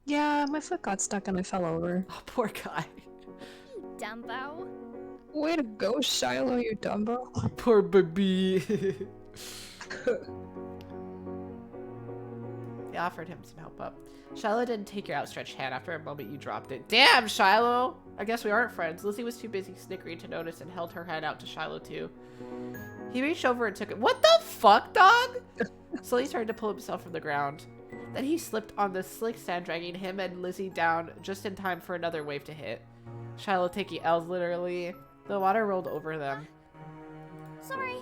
Yeah, my foot got stuck and I fell over. Oh, poor guy. You Dumbo. Way to go, Shiloh, you Dumbo. Poor baby. He offered him some help up. Shiloh didn't take your outstretched hand. After a moment, you dropped it. Damn, Shiloh! I guess we aren't friends. Lizzie was too busy snickering to notice and held her hand out to Shiloh, too. He reached over and took it. What the fuck, dog? Slowly started to pull himself from the ground. Then he slipped on the slick sand, dragging him and Lizzie down just in time for another wave to hit. Shiloh taking L's literally. The water rolled over them. Sorry.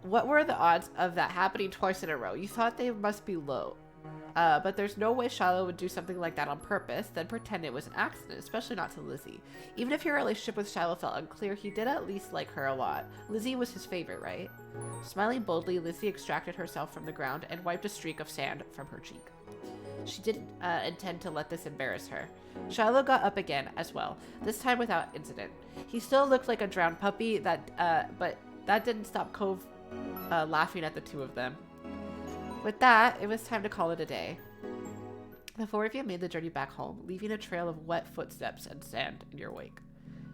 What were the odds of that happening twice in a row? You thought they must be low. But there's no way Shiloh would do something like that on purpose, then pretend it was an accident, especially not to Lizzie. Even if your relationship with Shiloh felt unclear, he did at least like her a lot. Lizzie was his favorite, right? Smiling boldly, Lizzie extracted herself from the ground and wiped a streak of sand from her cheek. She didn't intend to let this embarrass her. Shiloh got up again as well, this time without incident. He still looked like a drowned puppy, but that didn't stop Cove laughing at the two of them. With that, it was time to call it a day. The four of you made the journey back home, leaving a trail of wet footsteps and sand in your wake.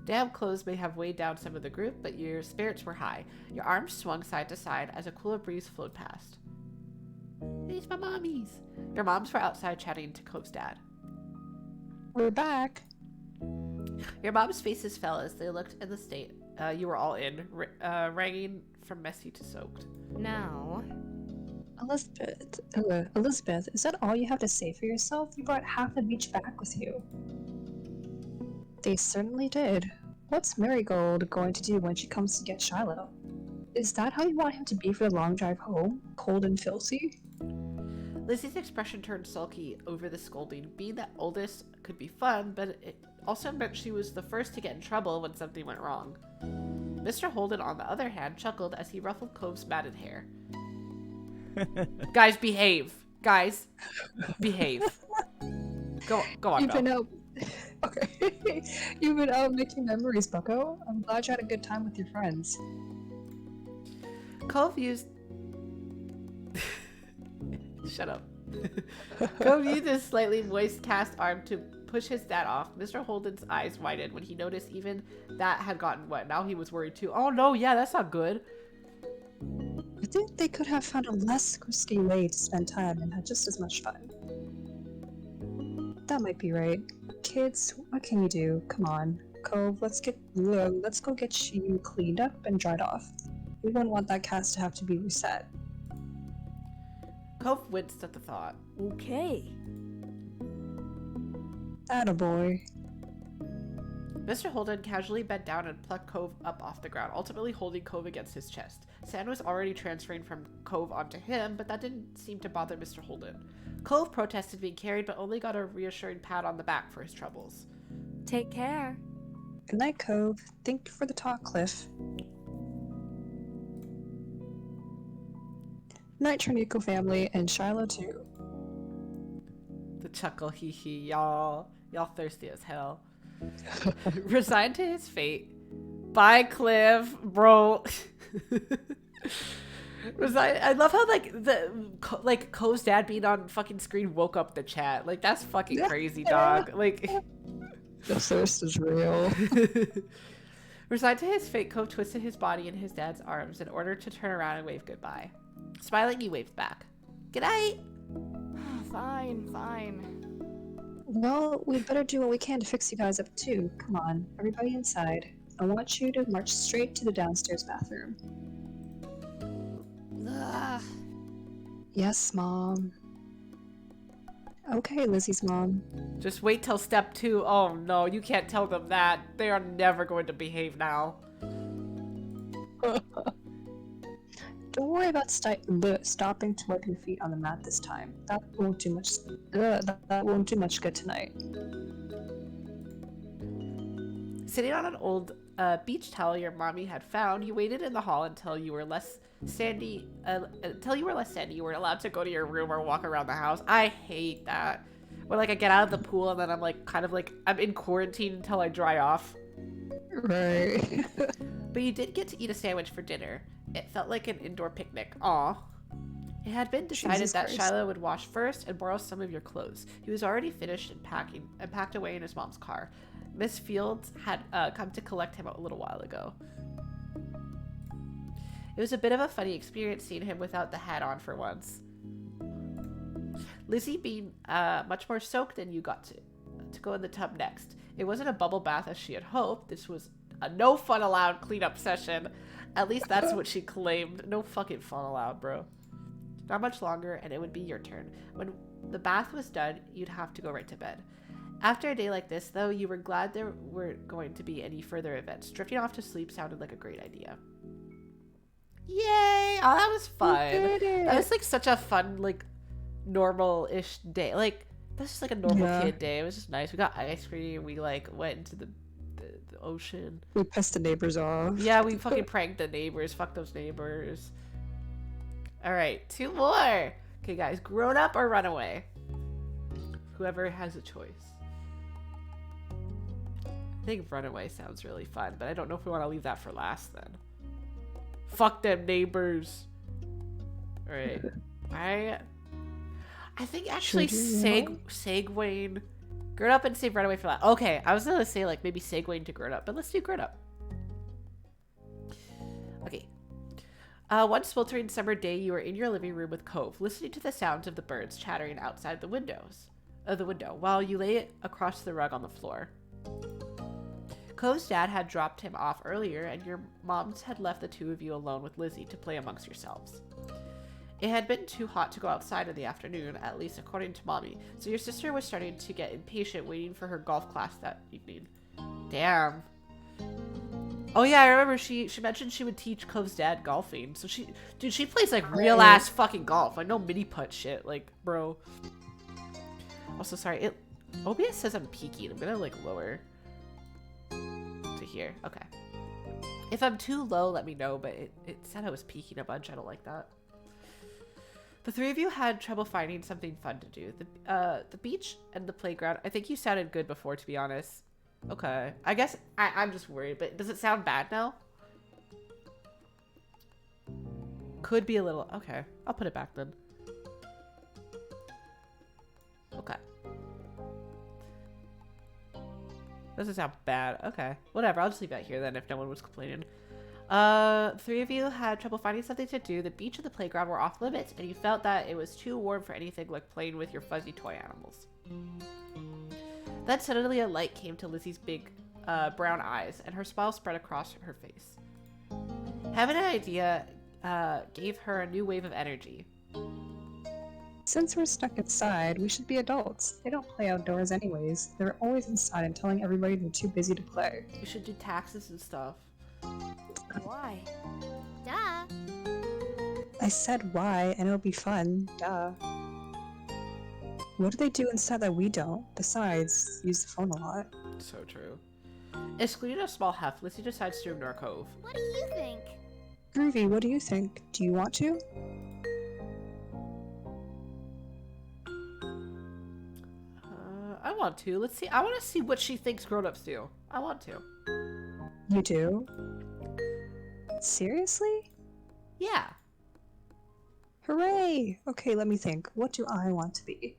Damp clothes may have weighed down some of the group, but your spirits were high. Your arms swung side to side as a cooler breeze flowed past. These my mommies. Your moms were outside chatting to Cove's dad. We're back. Your mom's faces fell as they looked in the state you were all in, ranging from messy to soaked. Now, Elizabeth, is that all you have to say for yourself? You brought half the beach back with you. They certainly did. What's Marigold going to do when she comes to get Shiloh? Is that how you want him to be for the long drive home? Cold and filthy? Lizzie's expression turned sulky over the scolding. Being the oldest could be fun, but it also meant she was the first to get in trouble when something went wrong. Mr. Holden, on the other hand, chuckled as he ruffled Cove's matted hair. Guys, behave. Guys, behave. Go on, You've been Belle. out. Okay. You've been out making memories, Bucko. I'm glad you had a good time with your friends. Cove used... Shut up. Cove used his slightly moist cast arm to push his dad off. Mr. Holden's eyes widened when he noticed even that had gotten wet. Now he was worried too. Oh no, yeah, that's not good. I think they could have found a less risky way to spend time and had just as much fun. That might be right. Kids, what can you do? Come on. Cove, let's go get you cleaned up and dried off. We wouldn't want that cast to have to be reset. Cove winced at the thought. okay. Attaboy. Mr. Holden casually bent down and plucked Cove up off the ground, ultimately holding Cove against his chest. Sand was already transferring from Cove onto him, but that didn't seem to bother Mr. Holden. Cove protested being carried, but only got a reassuring pat on the back for his troubles. Take care. Good night, Cove. Thank you for the talk, Cliff. Night, Trinico family, and Shiloh too. The chuckle, hee hee, y'all. Y'all thirsty as hell. Resigned to his fate. Bye, Cliff, bro. I love how Cove's dad being on fucking screen woke up the chat. Like that's fucking crazy, dog. Like the thirst is real. Resigned to his fate, Cove twisted his body in his dad's arms in order to turn around and wave goodbye. Smiling, he waved back. Good night. Fine. Well, we'd better do what we can to fix you guys up too. Come on, everybody inside. I want you to march straight to the downstairs bathroom. Ugh. Yes, Mom. Okay, Lizzie's mom. Just wait till step 2. Oh no, you can't tell them that. They are never going to behave now. Don't worry about stopping to wipe your feet on the mat this time. That won't do much. That won't do much good tonight. Sitting on an old beach towel your mommy had found, you waited in the hall until you were less sandy. You were allowed to go to your room or walk around the house. I hate that. When like I get out of the pool and then I'm like I'm in quarantine until I dry off. Right. But you did get to eat a sandwich for dinner. It felt like an indoor picnic. Aw. It had been decided Jesus that Christ. Shiloh would wash first and borrow some of your clothes. He was already finished and packed away in his mom's car. Miss Fields had come to collect him a little while ago. It was a bit of a funny experience seeing him without the hat on for once. Lizzie being much more soaked than you got to go in the tub next. It wasn't a bubble bath as she had hoped. This was a no fun allowed cleanup session. At least that's what she claimed. No fucking fun allowed, bro. Not much longer, and it would be your turn. When the bath was done, you'd have to go right to bed. After a day like this, though, you were glad there weren't going to be any further events. Drifting off to sleep sounded like a great idea. Yay! Oh, that was fun. did it. That was like such a fun, like normal-ish day. Like that's just like a normal Yeah. kid day. It was just nice. We got ice cream. We like went into the ocean. We pissed the neighbors off. Yeah, we fucking pranked the neighbors. Fuck those neighbors. All right, 2 more. Okay, guys, grown up or runaway? Whoever has a choice. I think runaway sounds really fun, but I don't know if we want to leave that for last then. Fuck them neighbors. All right. I think actually segueing grown up and save runaway for last. Okay, I was gonna say like maybe segueing to grown up, but let's do grown up. Okay. One sweltering summer day, you were in your living room with Cove, listening to the sounds of the birds chattering outside the window, while you lay across the rug on the floor. Cove's dad had dropped him off earlier, and your moms had left the two of you alone with Lizzie to play amongst yourselves. It had been too hot to go outside in the afternoon, at least according to Mommy, so your sister was starting to get impatient waiting for her golf class that evening. Damn. Oh yeah, I remember she mentioned she would teach Cove's dad golfing. So she plays like real ass fucking golf. Like no mini putt shit. Like, bro. Also, sorry, OBS says I'm peaking. I'm gonna like lower to here. Okay. If I'm too low, let me know, but it said I was peaking a bunch. I don't like that. The three of you had trouble finding something fun to do. The beach and the playground. I think you sounded good before, to be honest. Okay. I guess I'm just worried, but does it sound bad now? Could be a little... Okay. I'll put it back then. Okay. Doesn't sound bad. Okay. Whatever. I'll just leave that here then if no one was complaining. Three of you had trouble finding something to do. The beach and the playground were off limits, and you felt that it was too warm for anything like playing with your fuzzy toy animals. Then suddenly a light came to Lizzie's big, brown eyes, and her smile spread across her face. Having an idea, gave her a new wave of energy. Since we're stuck inside, we should be adults. They don't play outdoors anyways. They're always inside and telling everybody they're too busy to play. We should do taxes and stuff. Why? Duh. I said why, and it'll be fun. Duh. What do they do inside that we don't? Besides, use the phone a lot. So true. Excluding a small heft, Lizzie decides to ignore Cove. What do you think? Groovy, what do you think? Do you want to? I want to. Let's see. I want to see what she thinks grown-ups do. I want to. You do? Seriously? Yeah. Hooray! Okay, let me think. What do I want to be?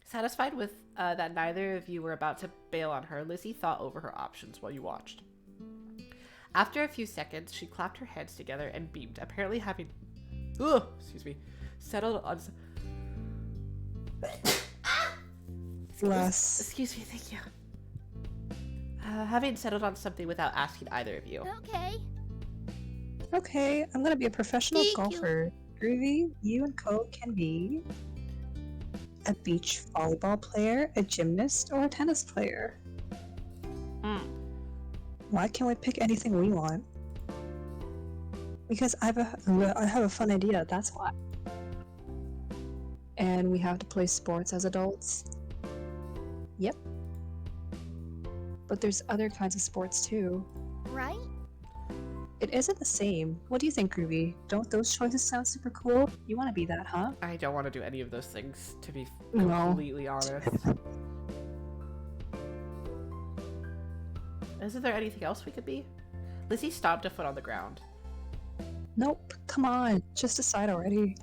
Satisfied with that neither of you were about to bail on her, Lizzie thought over her options while you watched. After a few seconds, she clapped her hands together and beamed, apparently having... settled on... Bless. Excuse me, thank you. Having settled on something without asking either of you. Okay. Okay, I'm gonna be a professional Thank you. golfer. Groovy, you and Cole can be a beach volleyball player, a gymnast, or a tennis player. Why can't we pick anything we want? Because I have a fun idea, that's why. And we have to play sports as adults. Yep. But there's other kinds of sports too. Right? It isn't the same. What do you think, Groovy? Don't those choices sound super cool? You want to be that, huh? I don't want to do any of those things, to be No. completely honest. Isn't there anything else we could be? Lizzie stomped a foot on the ground. Nope. Come on. Just decide already.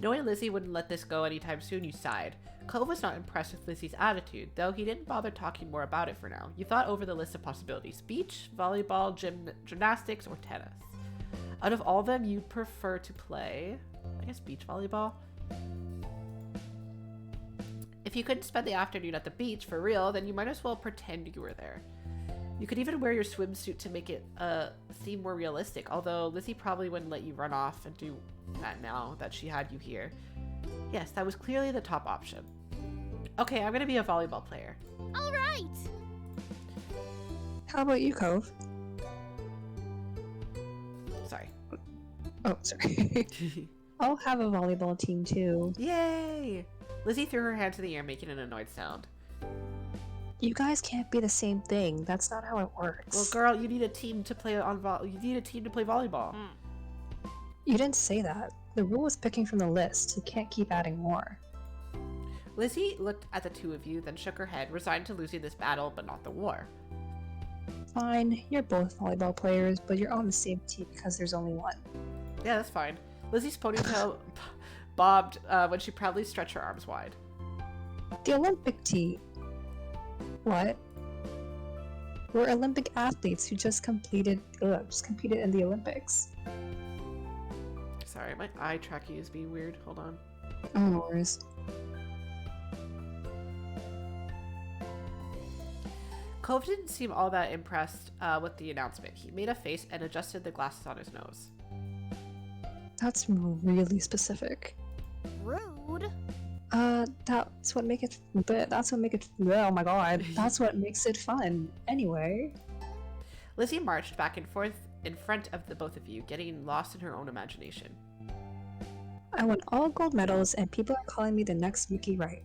Knowing Lizzie wouldn't let this go anytime soon, you sighed. Cove was not impressed with Lizzie's attitude, though he didn't bother talking more about it for now. You thought over the list of possibilities: beach, volleyball, gymnastics, or tennis. Out of all of them, you'd prefer to play, I guess, beach volleyball. If you couldn't spend the afternoon at the beach for real, then you might as well pretend you were there. You could even wear your swimsuit to make it seem more realistic, although Lizzie probably wouldn't let you run off and do that now that she had you here. Yes, that was clearly the top option. Okay, I'm gonna be a volleyball player. All right. How about you, Cove? Sorry. Oh, sorry. I'll have a volleyball team too. Yay! Lizzie threw her hand to the air, making an annoyed sound. You guys can't be the same thing. That's not how it works. Well, girl, you need a team to play you need a team to play volleyball. You didn't say that. The rule is picking from the list. You can't keep adding more. Lizzie looked at the two of you, then shook her head, resigned to losing this battle, but not the war. Fine, you're both volleyball players, but you're on the same team because there's only one. Yeah, that's fine. Lizzie's ponytail bobbed when she proudly stretched her arms wide. The Olympic team. What? We're Olympic athletes who just competed in the Olympics. Sorry, my eye tracking is being weird. Hold on. Oh, no worries. Cove didn't seem all that impressed with the announcement. He made a face and adjusted the glasses on his nose. That's really specific. Rude. That's what make it. Oh my god, that's what makes it fun. Anyway, Lizzie marched back and forth in front of the both of you, getting lost in her own imagination. I won all gold medals, and people are calling me the next Mickey Wright.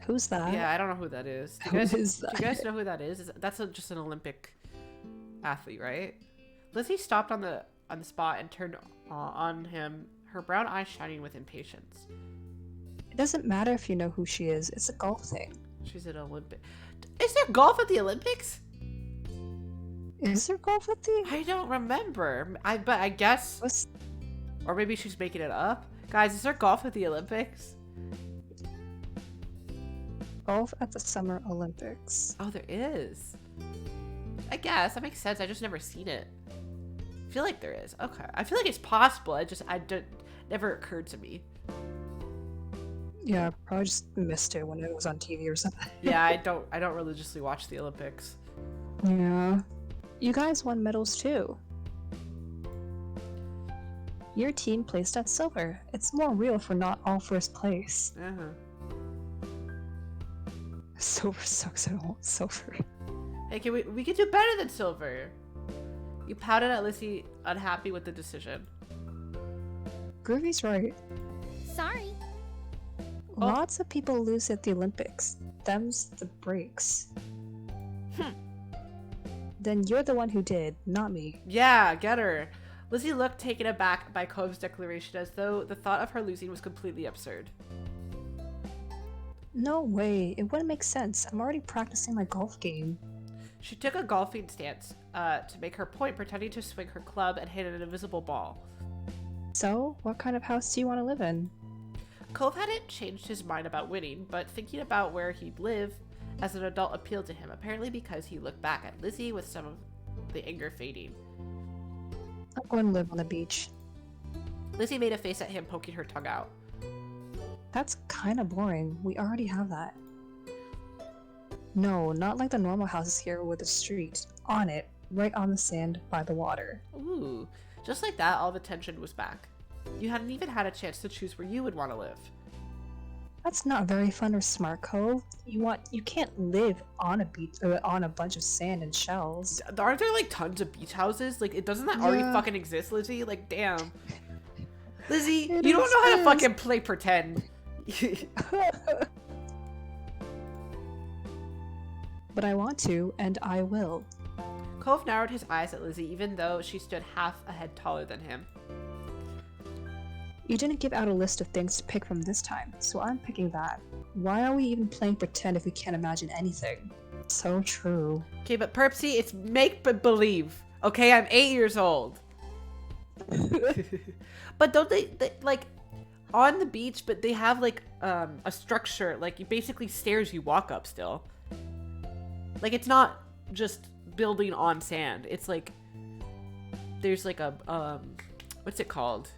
Who's that? Yeah, I don't know who that is. Do Who you guys, is do that? you guys know who that is? That's just an Olympic athlete, right? Lizzie stopped on the spot and turned on him, her brown eyes shining with impatience. It doesn't matter if you know who she is. It's a golf thing. She's an Olympic. Is there golf at the Olympics? Is there golf at the? I don't remember. But I guess, What's... or maybe she's making it up. Guys, is there golf at the Olympics? Golf at the Summer Olympics. Oh, there is. I guess that makes sense. I just never seen it. I feel like there is. Okay, I feel like it's possible. Never occurred to me. Yeah, probably just missed it when it was on TV or something. Yeah, I don't religiously watch the Olympics. Yeah. You guys won medals too. Your team placed at silver. It's more real for not all first place. Uh-huh. Silver sucks at all. Silver. Hey, we can do better than silver. You pouted at Lizzie, unhappy with the decision. Groovy's right. Sorry. Lots of people lose at the Olympics. Them's the breaks. Then you're the one who did, not me. Yeah, get her. Lizzie looked taken aback by Cove's declaration, as though the thought of her losing was completely absurd. No way, it wouldn't make sense. I'm already practicing my golf game. She took a golfing stance to make her point, pretending to swing her club and hit an invisible ball. So, what kind of house do you want to live in? Cove hadn't changed his mind about winning, but thinking about where he'd live as an adult appealed to him, apparently because he looked back at Lizzie with some of the anger fading. I'm going to live on the beach. Lizzie made a face at him, poking her tongue out. That's kind of boring. We already have that. No, not like the normal houses here with a street on it, right on the sand by the water. Ooh, just like that, all the tension was back. You hadn't even had a chance to choose where you would want to live. That's not very fun or smart, Cove. You can't live on a beach on a bunch of sand and shells. Aren't there like tons of beach houses? Like, doesn't that already Yeah. fucking exist, Lizzie? Like, damn. Lizzie, It you don't know how to exists. fucking play pretend. But I want to, and I will. Cove narrowed his eyes at Lizzie, even though she stood half a head taller than him. You didn't give out a list of things to pick from this time, so I'm picking that. Why are we even playing pretend if we can't imagine anything? So true. Okay, but Perpsy, it's make-believe. Okay, I'm 8 years old. But don't they like on the beach? But they have like a structure, like you basically stairs you walk up still. Like it's not just building on sand. It's like there's like a what's it called?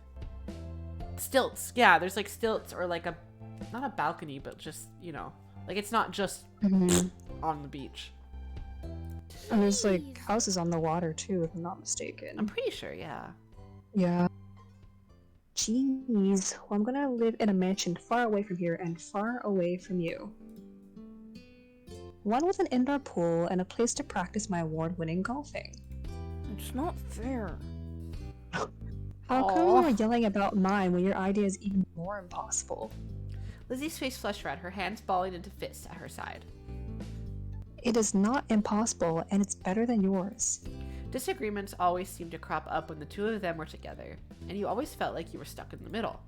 Stilts. Yeah, there's like stilts or like a not a balcony, but just like it's not just on the beach. And there's like Jeez. houses on the water too, if I'm not mistaken. I'm pretty sure, yeah. Yeah. Jeez. Well, I'm gonna live in a mansion far away from here and far away from you. One with an indoor pool and a place to practice my award-winning golfing. It's not fair. How come Aw. you are yelling about mine when your idea is even more impossible? Lizzie's face flushed red, her hands balling into fists at her side. It is not impossible, and it's better than yours. Disagreements always seemed to crop up when the two of them were together, and you always felt like you were stuck in the middle.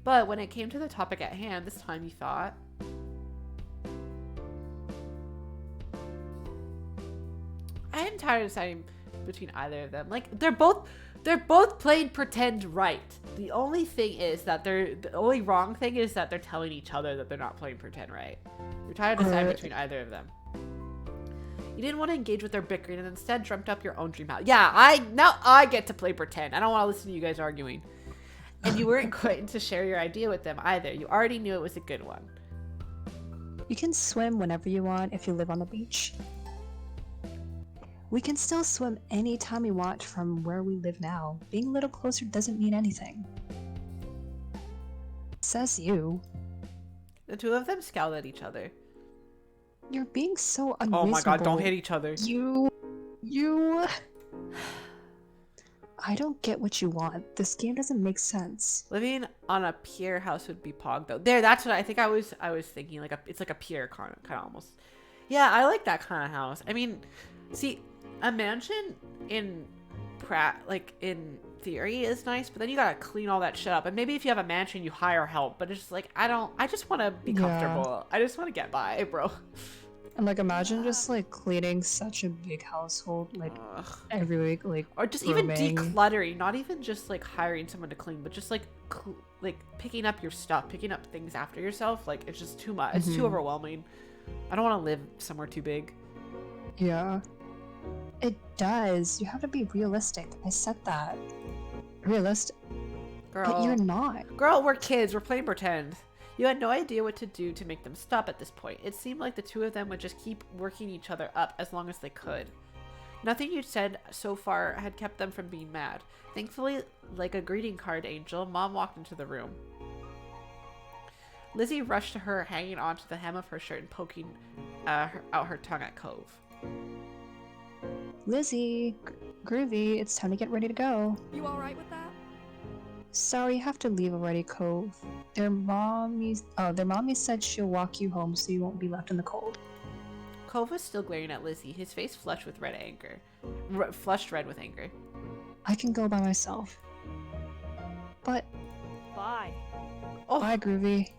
But when it came to the topic at hand, this time you thought, I am tired of deciding between either of them. Like they're both playing pretend right. The only thing is that the only wrong thing is that they're telling each other that they're not playing pretend right. You're tired of deciding between either of them. You didn't want to engage with their bickering and instead dreamt up your own dream house. Yeah, now I get to play pretend. I don't want to listen to you guys arguing. And you weren't going to share your idea with them either. You already knew it was a good one. You can swim whenever you want if you live on the beach. We can still swim anytime we want from where we live now. Being a little closer doesn't mean anything. Says you. The two of them scowled at each other. You're being so unreasonable. Oh my god, don't hit each other. You... I don't get what you want. This game doesn't make sense. Living on a pier house would be pog though. There, that's what I think I was thinking. Like it's like a pier kind of almost. Yeah, I like that kind of house. I mean, see, a mansion in in theory is nice, but then you gotta clean all that shit up. And maybe if you have a mansion, you hire help. But it's just like I just want to be comfortable. I just want to get by, bro. And like imagine just like cleaning such a big household like every week, like or just grooming. even decluttering. Not even just like hiring someone to clean, but just like picking up your stuff, picking up things after yourself. Like it's just too much. It's too overwhelming. I don't want to live somewhere too big. Yeah. It does. You have to be realistic. I said that. Realistic. Girl. But you're not. Girl, we're kids. We're playing pretend. You had no idea what to do to make them stop at this point. It seemed like the two of them would just keep working each other up as long as they could. Nothing you'd said so far had kept them from being mad. Thankfully, like a greeting card angel, Mom walked into the room. Lizzie rushed to her, hanging onto the hem of her shirt and poking out her tongue at Cove. Lizzie, Groovy, it's time to get ready to go. You alright with that? Sorry, you have to leave already, Cove. Their mommy said she'll walk you home so you won't be left in the cold. Cove was still glaring at Lizzie, his face flushed with red with anger. I can go by myself. But Bye. Oh, bye, Groovy.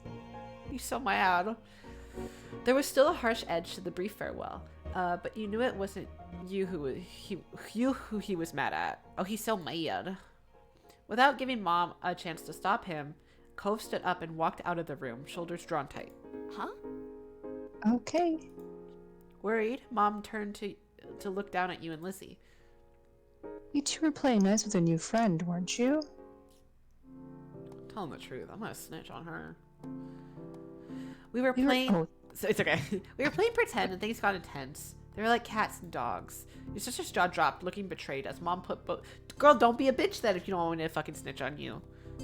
he's so mad. There was still a harsh edge to the brief farewell, but you knew it wasn't you who he was mad at. Oh, he's so mad. Without giving Mom a chance to stop him, Cove stood up and walked out of the room, shoulders drawn tight. Huh? Okay. Worried, Mom turned to look down at you and Lizzie. You two were playing nice with your new friend, weren't you? Tell him the truth. I'm gonna snitch on her. We were playing... So it's okay. We were playing pretend and things got intense. They were like cats and dogs. Your sister's jaw dropped, looking betrayed as Mom put both... Girl, don't be a bitch then if you don't want me to fucking snitch on you.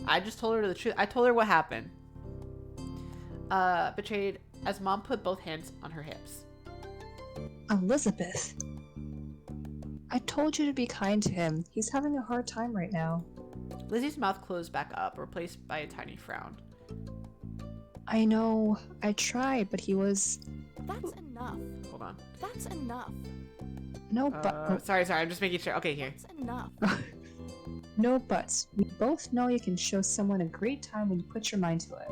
I just told her the truth. I told her what happened. Betrayed as Mom put both hands on her hips. Elizabeth. I told you to be kind to him. He's having a hard time right now. Lizzie's mouth closed back up, replaced by a tiny frown. I know. I tried, but he was... That's enough. Hold on. That's enough. No, but... Sorry, I'm just making sure. Okay, here. That's enough. No buts. We both know you can show someone a great time when you put your mind to it.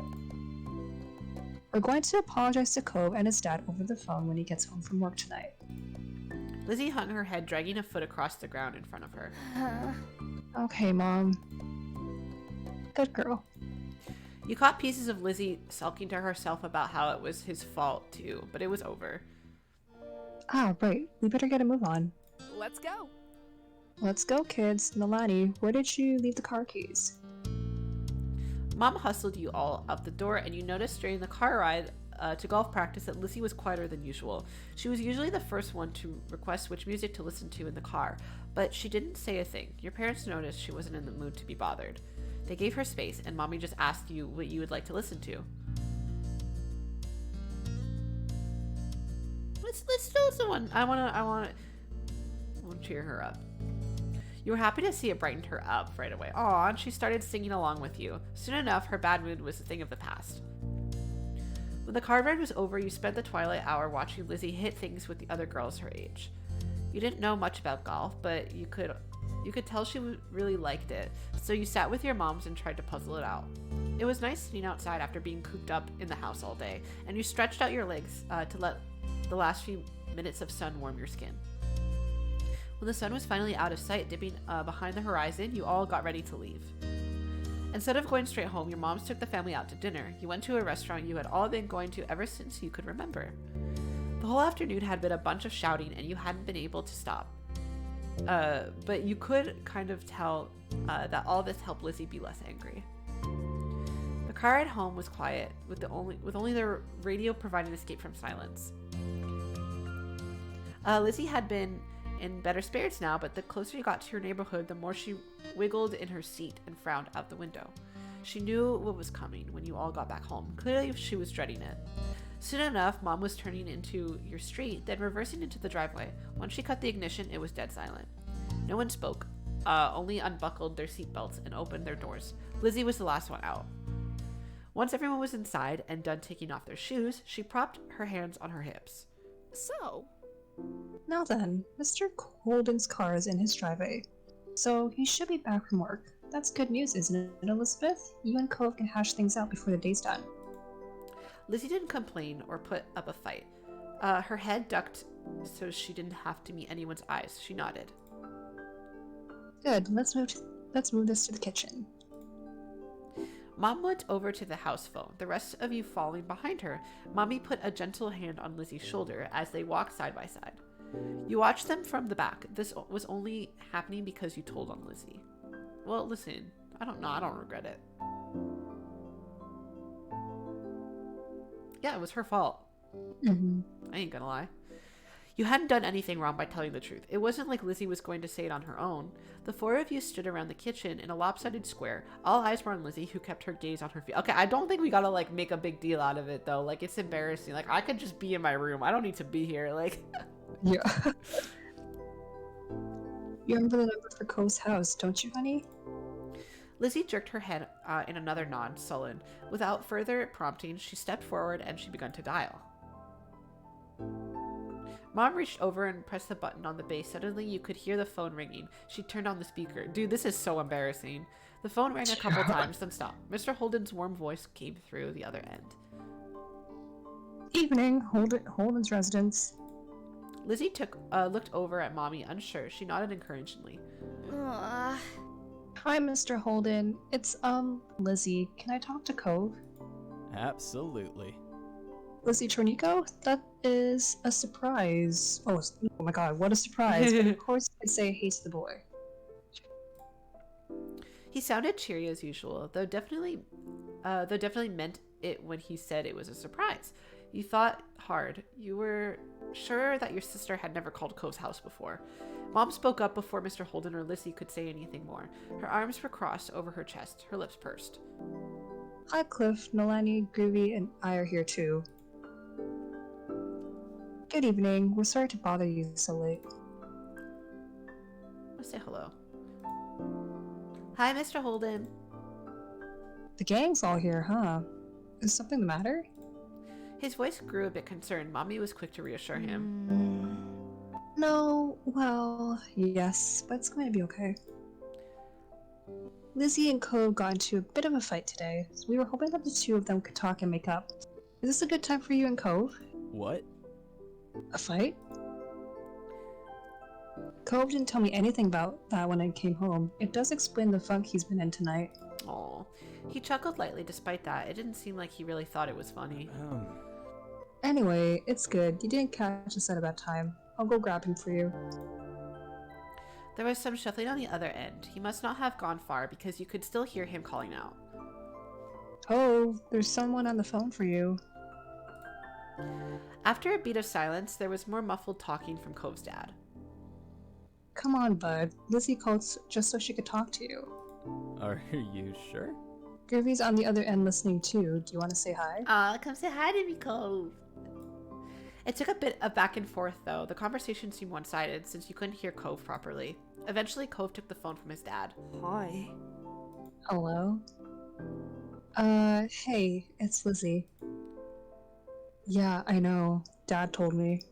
We're going to apologize to Cove and his dad over the phone when he gets home from work tonight. Lizzie hung her head, dragging a foot across the ground in front of her. Okay, Mom. Good girl. You caught pieces of Lizzie sulking to herself about how it was his fault, too, but it was over. Ah, right. We better get a move on. Let's go. Let's go, kids. Milani, where did you leave the car keys? Mom hustled you all out the door, and you noticed during the car ride to golf practice that Lizzie was quieter than usual. She was usually the first one to request which music to listen to in the car, but she didn't say a thing. Your parents noticed she wasn't in the mood to be bothered. They gave her space, and Mommy just asked you what you would like to listen to. Let's do someone. I want to cheer her up. You were happy to see it brightened her up right away. Aw, and she started singing along with you. Soon enough, her bad mood was a thing of the past. When the car ride was over, you spent the twilight hour watching Lizzie hit things with the other girls her age. You didn't know much about golf, but you could tell she really liked it, so you sat with your moms and tried to puzzle it out. It was nice sitting outside after being cooped up in the house all day, and you stretched out your legs to let the last few minutes of sun warm your skin. When the sun was finally out of sight, dipping behind the horizon, you all got ready to leave. Instead of going straight home, your moms took the family out to dinner. You went to a restaurant you had all been going to ever since you could remember. The whole afternoon had been a bunch of shouting, and you hadn't been able to stop. But you could kind of tell that all this helped Lizzie be less angry. The car ride home was quiet, with only the radio providing escape from silence. Lizzie had been in better spirits now, but the closer you got to your neighborhood, the more she wiggled in her seat and frowned out the window. She knew what was coming when you all got back home. Clearly, she was dreading it. Soon enough, Mom was turning into your street, then reversing into the driveway. Once she cut the ignition, it was dead silent. No one spoke, only unbuckled their seatbelts and opened their doors. Lizzie was the last one out. Once everyone was inside and done taking off their shoes, she propped her hands on her hips. So, Now then, Mr. Holden's car is in his driveway, so he should be back from work. That's good news, isn't it, Elizabeth? You and Cove can hash things out before the day's done. Lizzie didn't complain or put up a fight. Her head ducked so she didn't have to meet anyone's eyes. She nodded. Good, let's move this to the kitchen. Mom went over to the house phone, the rest of you following behind her. Mommy put a gentle hand on Lizzie's shoulder as they walked side by side. You watched them from the back. This was only happening because you told on Lizzie. Well, listen, I don't regret it. Yeah, it was her fault. Mm-hmm. I ain't gonna lie. You hadn't done anything wrong by telling the truth. It wasn't like Lizzie was going to say it on her own. The four of you stood around the kitchen in a lopsided square. All eyes were on Lizzie, who kept her gaze on her feet. Okay, I don't think we gotta, like, make a big deal out of it, though. Like, it's embarrassing. Like, I could just be in my room. I don't need to be here. Like... Yeah. You remember the number for Cove's house, don't you, honey? Lizzie jerked her head in another nod, sullen. Without further prompting, she stepped forward and she began to dial. Mom reached over and pressed the button on the base. Suddenly, you could hear the phone ringing. She turned on the speaker. Dude, this is so embarrassing. The phone rang a couple times, then stopped. Mr. Holden's warm voice came through the other end. Evening, Holden's residence. Lizzie looked over at Mommy, unsure. She nodded encouragingly. Ugh. Hi, Mr. Holden. It's, Lizzie. Can I talk to Cove? Absolutely. Lizzie Tronico? That is a surprise. Oh my god, what a surprise. But of course I say hey to the boy. He sounded cheery as usual, though definitely meant it when he said it was a surprise. You thought hard. You were sure that your sister had never called Cove's house before. Mom spoke up before Mr. Holden or Lizzie could say anything more. Her arms were crossed over her chest, her lips pursed. Hi, Cliff, Nolani, Groovy, and I are here too. Good evening. We're sorry to bother you so late. Let's say hello. Hi, Mr. Holden. The gang's all here, huh? Is something the matter? His voice grew a bit concerned. Mommy was quick to reassure him. No, well, yes, but it's going to be okay. Lizzie and Cove got into a bit of a fight today, so we were hoping that the two of them could talk and make up. Is this a good time for you and Cove? What? A fight? Cove didn't tell me anything about that when I came home. It does explain the funk he's been in tonight. Aw. He chuckled lightly despite that. It didn't seem like he really thought it was funny. Anyway, it's good. You didn't catch us at a bad time. I'll go grab him for you. There was some shuffling on the other end. He must not have gone far because you could still hear him calling out. Oh, there's someone on the phone for you. After a beat of silence, there was more muffled talking from Cove's dad. Come on, bud. Lizzie called just so she could talk to you. Are you sure? Groovy's on the other end listening too. Do you want to say hi? Aw, come say hi to me, Cove. It took a bit of back and forth, though. The conversation seemed one-sided since you couldn't hear Cove properly. Eventually, Cove took the phone from his dad. Hi. Hello? Hey, it's Lizzie. Yeah, I know. Dad told me.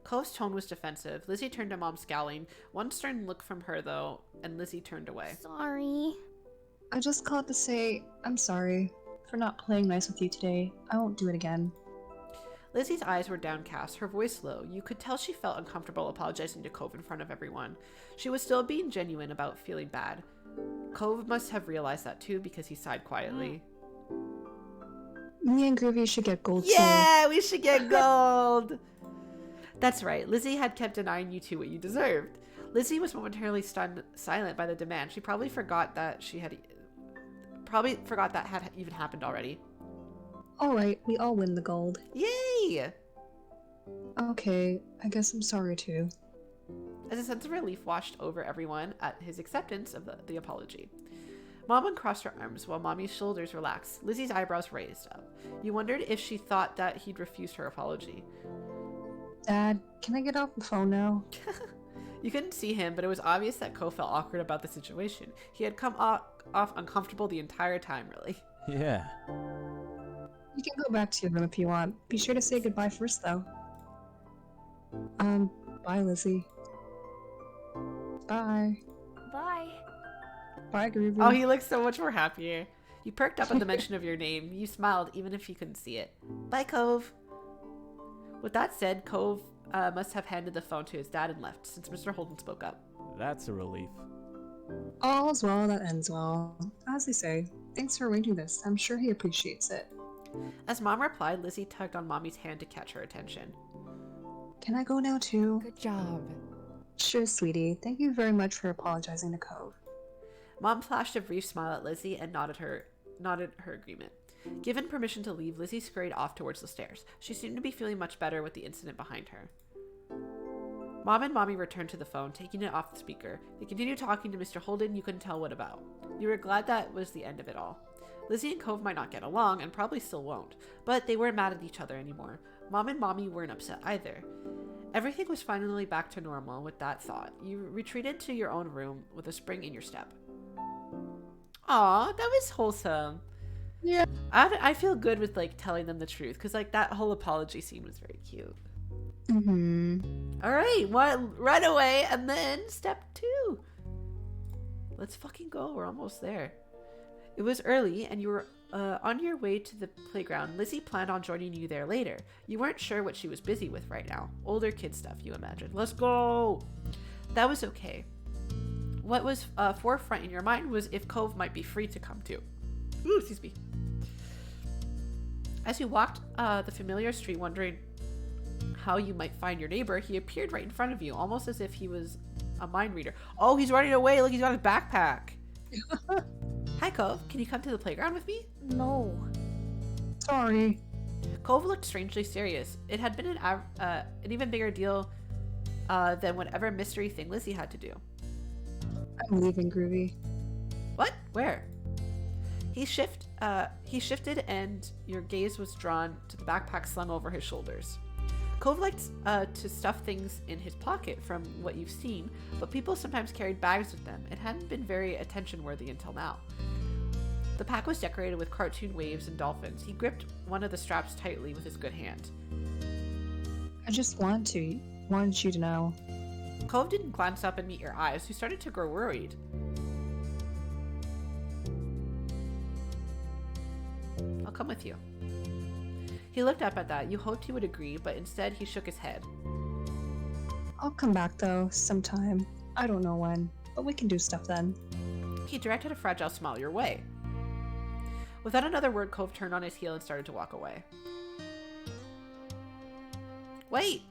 Cove's tone was defensive. Lizzie turned to Mom, scowling. One stern look from her, though, and Lizzie turned away. Sorry. I just called to say I'm sorry for not playing nice with you today. I won't do it again. Lizzie's eyes were downcast, her voice low. You could tell she felt uncomfortable apologizing to Cove in front of everyone. She was still being genuine about feeling bad. Cove must have realized that too, because he sighed quietly. Me and Groovy should get gold Yeah, we should get gold! That's right, Lizzie had kept denying you two what you deserved. Lizzie was momentarily stunned silent by the demand. She probably forgot that had even happened already. Alright, we all win the gold. Yay! Okay, I guess I'm sorry too. As a sense of relief washed over everyone at his acceptance of the apology. Mom uncrossed her arms while Mommy's shoulders relaxed. Lizzie's eyebrows raised up. You wondered if she thought that he'd refused her apology. Dad, can I get off the phone now? You couldn't see him, but it was obvious that Cove felt awkward about the situation. He had come off uncomfortable the entire time, really. Yeah. You can go back to your room if you want. Be sure to say goodbye first, though. Bye, Lizzie. Bye. Bye. Bye, Groovy. Oh, he looks so much more happier. You perked up at the mention of your name. You smiled, even if you couldn't see it. Bye, Cove. With that said, Cove must have handed the phone to his dad and left, since Mr. Holden spoke up. That's a relief. All's well that ends well. As they say, thanks for arranging this. I'm sure he appreciates it. As Mom replied, Lizzie tugged on Mommy's hand to catch her attention. Can I go now, too? Good job. Sure, sweetie. Thank you very much for apologizing to Cove. Mom flashed a brief smile at Lizzie and nodded her agreement. Given permission to leave, Lizzie scurried off towards the stairs. She seemed to be feeling much better with the incident behind her. Mom and Mommy returned to the phone, taking it off the speaker. They continued talking to Mr. Holden. You couldn't tell what about. You were glad that was the end of it all. Lizzie and Cove might not get along, and probably still won't, but they weren't mad at each other anymore. Mom and Mommy weren't upset either. Everything was finally back to normal with that thought. You retreated to your own room with a spring in your step. Aw, that was wholesome. Yeah. I feel good with, like, telling them the truth, because, like, that whole apology scene was very cute. Mm-hmm. All right, right away, and then step 2. Let's fucking go. We're almost there. It was early, and you were on your way to the playground. Lizzie planned on joining you there later. You weren't sure what she was busy with right now. Older kid stuff, you imagined. Let's go. That was okay. What was forefront in your mind was if Cove might be free to come too. Ooh, excuse me. As you walked the familiar street, wondering how you might find your neighbor, he appeared right in front of you, almost as if he was a mind reader. Oh, he's running away. Look, he's got his backpack. Hi, Cove. Can you come to the playground with me? No. Sorry. Cove looked strangely serious. It had been an even bigger deal than whatever mystery thing Lizzie had to do. I'm leaving, Groovy. What? Where? He shifted, and your gaze was drawn to the backpack slung over his shoulders. Cove liked to stuff things in his pocket from what you've seen, but people sometimes carried bags with them. It hadn't been very attention-worthy until now. The pack was decorated with cartoon waves and dolphins. He gripped one of the straps tightly with his good hand. I just wanted you to know. Cove didn't glance up and meet your eyes. You started to grow worried. I'll come with you. He looked up at that. You hoped he would agree, but instead he shook his head. I'll come back, though, sometime. I don't know when, but we can do stuff then. He directed a fragile smile your way. Without another word, Cove turned on his heel and started to walk away. Wait!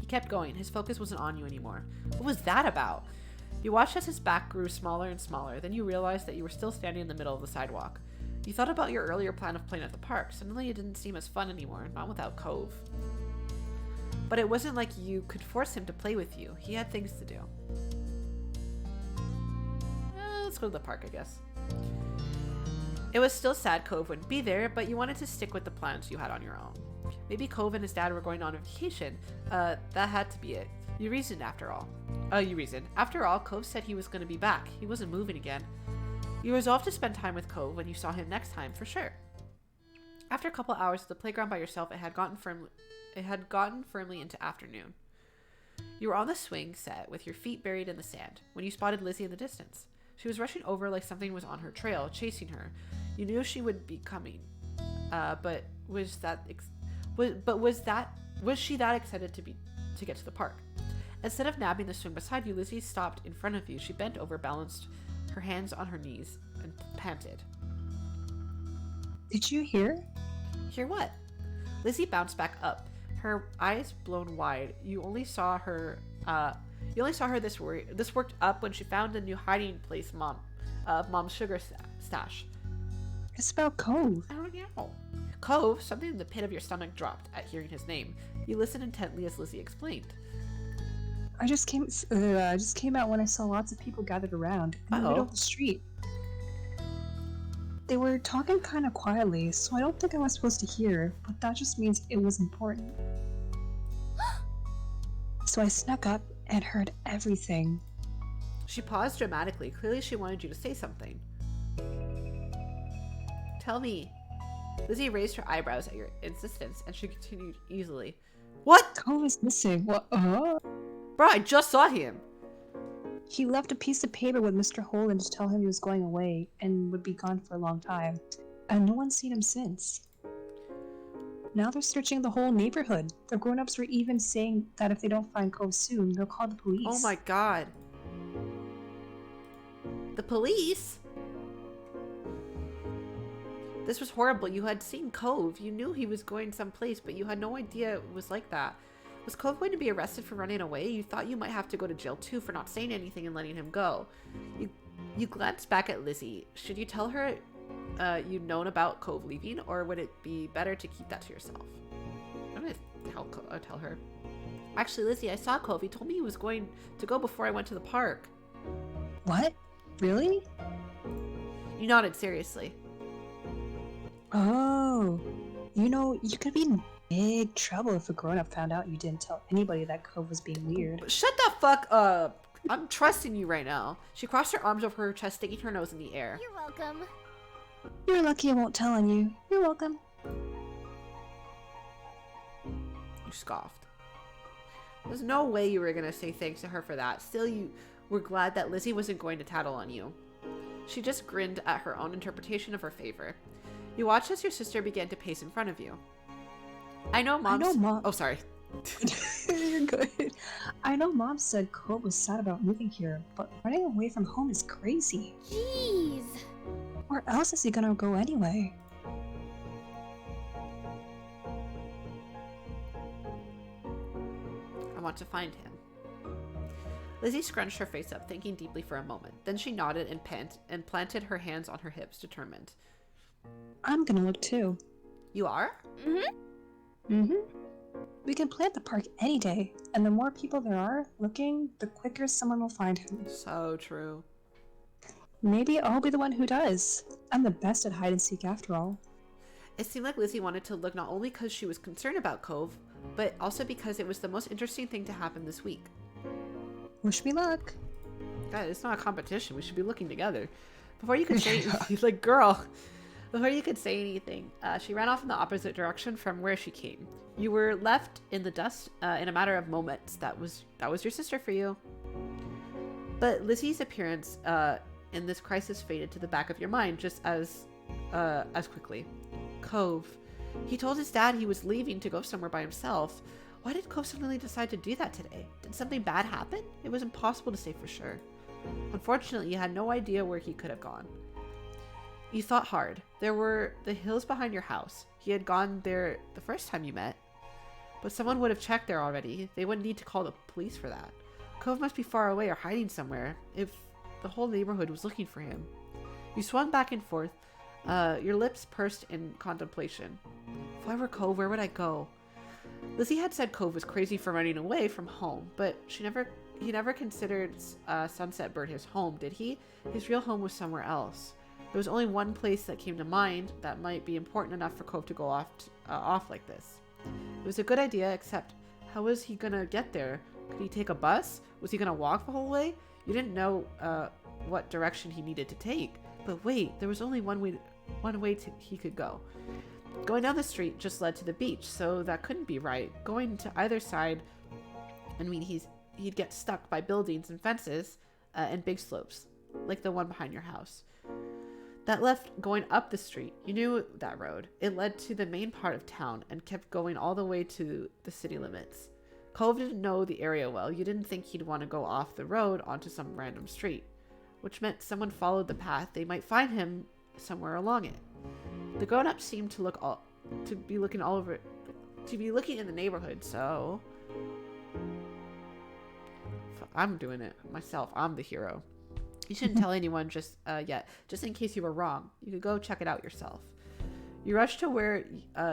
He kept going. His focus wasn't on you anymore. What was that about? You watched as his back grew smaller and smaller. Then you realized that you were still standing in the middle of the sidewalk. You thought about your earlier plan of playing at the park. Suddenly it didn't seem as fun anymore, not without Cove. But it wasn't like you could force him to play with you. He had things to do. Let's go to the park, I guess. It was still sad Cove wouldn't be there, but you wanted to stick with the plans you had on your own. Maybe Cove and his dad were going on a vacation. That had to be it. You reasoned after all. You reasoned. After all, Cove said he was going to be back. He wasn't moving again. You resolved to spend time with Cove when you saw him next time, for sure. After a couple hours at the playground by yourself, it had gotten firmly into afternoon. You were on the swing set with your feet buried in the sand when you spotted Lizzie in the distance. She was rushing over like something was on her trail, chasing her. You knew she would be coming, but was she that excited to get to the park? Instead of nabbing the swing beside you, Lizzie stopped in front of you. She bent over, balanced her hands on her knees, and panted. Did you hear? Hear what? Lizzie bounced back up, her eyes blown wide. You only saw her this worked up when she found a new hiding place, Mom's sugar stash. It's about Cove. I don't know. Cove, something in the pit of your stomach dropped at hearing his name. You listened intently as Lizzie explained. I just came out when I saw lots of people gathered around in the middle of the street. They were talking kind of quietly, so I don't think I was supposed to hear, but that just means it was important. So I snuck up and heard everything. She paused dramatically. Clearly she wanted you to say something. Tell me. Lizzie raised her eyebrows at your insistence, and she continued easily. What? Cove is missing. What? Bro, I just saw him. He left a piece of paper with Mr. Holden to tell him he was going away and would be gone for a long time, and no one's seen him since. Now they're searching the whole neighborhood. The grown-ups were even saying that if they don't find Cove soon, they'll call the police. Oh my god. The police? This was horrible. You had seen Cove. You knew he was going someplace, but you had no idea it was like that. Was Cove going to be arrested for running away? You thought you might have to go to jail too for not saying anything and letting him go. You glanced back at Lizzie. Should you tell her you'd known about Cove leaving, or would it be better to keep that to yourself? I'm going to tell her. Actually, Lizzie, I saw Cove. He told me he was going to go before I went to the park. What? Really? You nodded seriously. Oh. You know, you could be in big trouble if a grown-up found out you didn't tell anybody that Cove was being weird. Shut the fuck up! I'm trusting you right now. She crossed her arms over her chest, sticking her nose in the air. You're welcome. You're lucky I won't tell on you. You're welcome. You scoffed. There's no way you were gonna say thanks to her for that. Still, you were glad that Lizzie wasn't going to tattle on you. She just grinned at her own interpretation of her favor. You watched as your sister began to pace in front of you. I know Mom. Oh, sorry. You're good. I know Mom said Cove was sad about moving here, but running away from home is crazy. Jeez. Where else is he gonna go anyway? I want to find him. Lizzie scrunched her face up, thinking deeply for a moment. Then she nodded and planted her hands on her hips, determined. I'm gonna look too. You are? We can play at the park any day, and the more people there are looking, the quicker someone will find him. So true. Maybe I'll be the one who does. I'm the best at hide and seek after all. It seemed like Lizzie wanted to look not only because she was concerned about Cove, but also because it was the most interesting thing to happen this week. Wish me luck. God, it's not a competition. We should be looking together. Before you could say, like, girl. Before you could say anything, she ran off in the opposite direction from where she came. You were left in the dust in a matter of moments. That was your sister for you. But Lizzie's appearance in this crisis faded to the back of your mind just as quickly. Cove. He told his dad he was leaving to go somewhere by himself. Why did Cove suddenly decide to do that today? Did something bad happen? It was impossible to say for sure. Unfortunately, you had no idea where he could have gone. You thought hard. There were the hills behind your house. He had gone there the first time you met. But someone would have checked there already. They wouldn't need to call the police for that. Cove must be far away or hiding somewhere if the whole neighborhood was looking for him. You swung back and forth, your lips pursed in contemplation. If I were Cove, where would I go? Lizzie had said Cove was crazy for running away from home, but he never considered Sunset Bird his home, did he? His real home was somewhere else. There was only one place that came to mind that might be important enough for Cove to go off like this. It was a good idea, except how was he gonna get there? Could he take a bus? Was he gonna walk the whole way? You didn't know what direction he needed to take. But wait, there was only one way he could go. Going down the street just led to the beach, so that couldn't be right. Going to either side, I mean, he'd get stuck by buildings and fences and big slopes, like the one behind your house. That left going up the street. You knew that road. It led to the main part of town and kept going all the way to the city limits. Cove didn't know the area well. You didn't think he'd want to go off the road onto some random street, which meant someone followed the path. They might find him somewhere along it. The grown-ups seemed to be looking in the neighborhood, so I'm doing it myself. I'm the hero. You shouldn't tell anyone just yet, just in case you were wrong. You could go check it out yourself. You rushed to where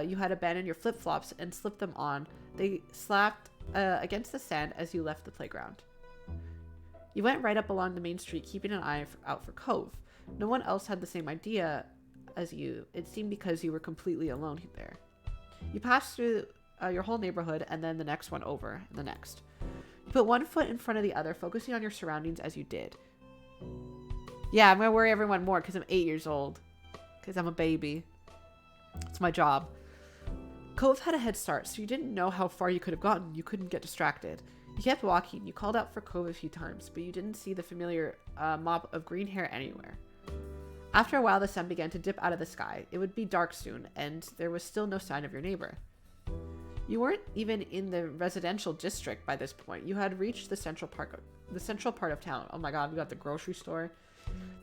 you had abandoned your flip-flops and slipped them on. They slapped against the sand as you left the playground. You went right up along the main street, keeping an eye out for Cove. No one else had the same idea as you. It seemed because you were completely alone there. You passed through your whole neighborhood and then the next one over, and the next. You put one foot in front of the other, focusing on your surroundings as you did. Yeah, I'm gonna worry everyone more because I'm 8 years old. Because I'm a baby. It's my job. Cove had a head start, so you didn't know how far you could have gotten. You couldn't get distracted. You kept walking. You called out for Cove a few times, but you didn't see the familiar mop of green hair anywhere. After a while, the sun began to dip out of the sky. It would be dark soon, and there was still no sign of your neighbor. You weren't even in the residential district by this point. You had reached the central part of town. Oh my god, we got the grocery store.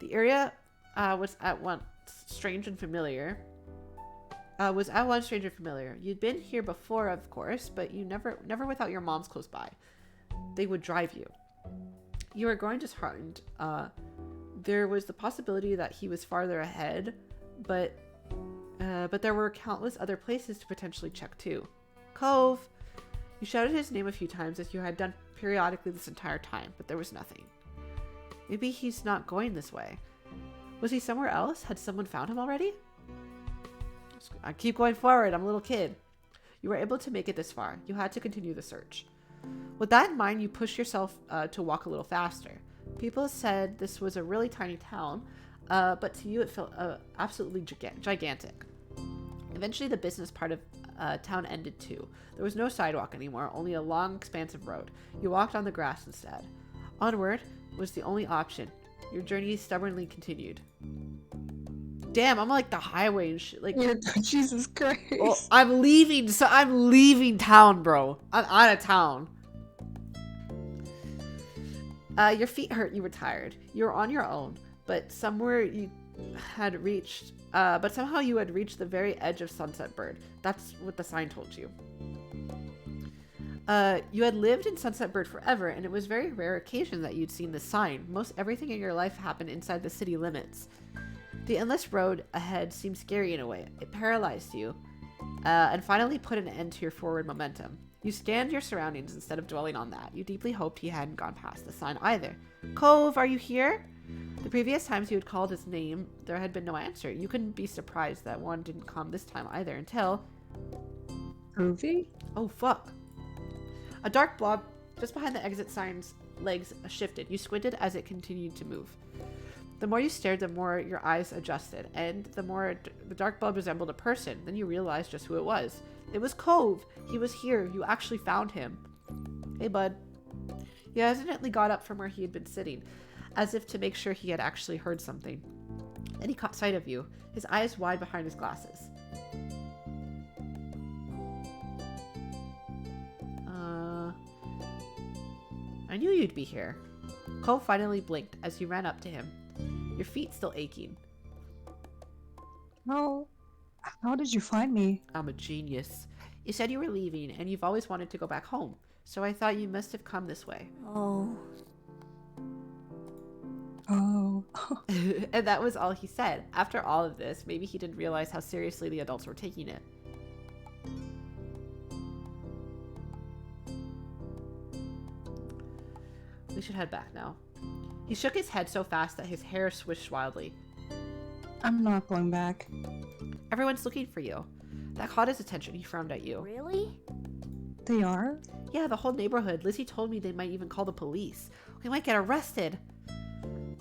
The area was at once strange and familiar. You'd been here before, of course, but you never without your moms close by. They would drive you. You were growing disheartened. There was the possibility that he was farther ahead, but there were countless other places to potentially check too. Cove! You shouted his name a few times as you had done periodically this entire time, but there was nothing. Maybe he's not going this way. Was he somewhere else? Had someone found him already? I keep going forward. I'm a little kid. You were able to make it this far. You had to continue the search. With that in mind, you pushed yourself to walk a little faster. People said this was a really tiny town, but to you it felt absolutely gigantic. Eventually, the business part of town ended too. There was no sidewalk anymore, only a long expanse of road. You walked on the grass instead. Onward was the only option. Your journey stubbornly continued. Damn, I'm like the highway and shit. Like, Yeah, Jesus Christ. well, I'm leaving town, bro. I'm out of town. Your feet hurt. You were tired. You were on your own, but somehow you had reached the very edge of Sunset Bird. That's what the sign told you. You had lived in Sunset Bird forever, and it was a very rare occasion that you'd seen this sign. Most everything in your life happened inside the city limits. The endless road ahead seemed scary in a way. It paralyzed you, and finally put an end to your forward momentum. You scanned your surroundings instead of dwelling on that. You deeply hoped he hadn't gone past the sign either. Cove, are you here? The previous times you had called his name, there had been no answer. You couldn't be surprised that one didn't come this time either until... Groovy? Oh, fuck. A dark blob just behind the exit sign's legs shifted. You squinted as it continued to move. The more you stared, the more your eyes adjusted, and the more the dark blob resembled a person. Then you realized just who it was. It was Cove. He was here. You actually found him. Hey, bud. He hesitantly got up from where he had been sitting, as if to make sure he had actually heard something. Then he caught sight of you, his eyes wide behind his glasses. I knew you'd be here. Cole finally blinked as you ran up to him, your feet still aching. No. How did you find me? I'm a genius. You said you were leaving, and you've always wanted to go back home, so I thought you must have come this way. Oh. And that was all he said. After all of this, maybe he didn't realize how seriously the adults were taking it. We should head back now. He shook his head so fast that his hair swished wildly. I'm not going back. Everyone's looking for you. That caught his attention. He frowned at you. Really? They are? Yeah, the whole neighborhood. Lizzie told me they might even call the police. We might get arrested.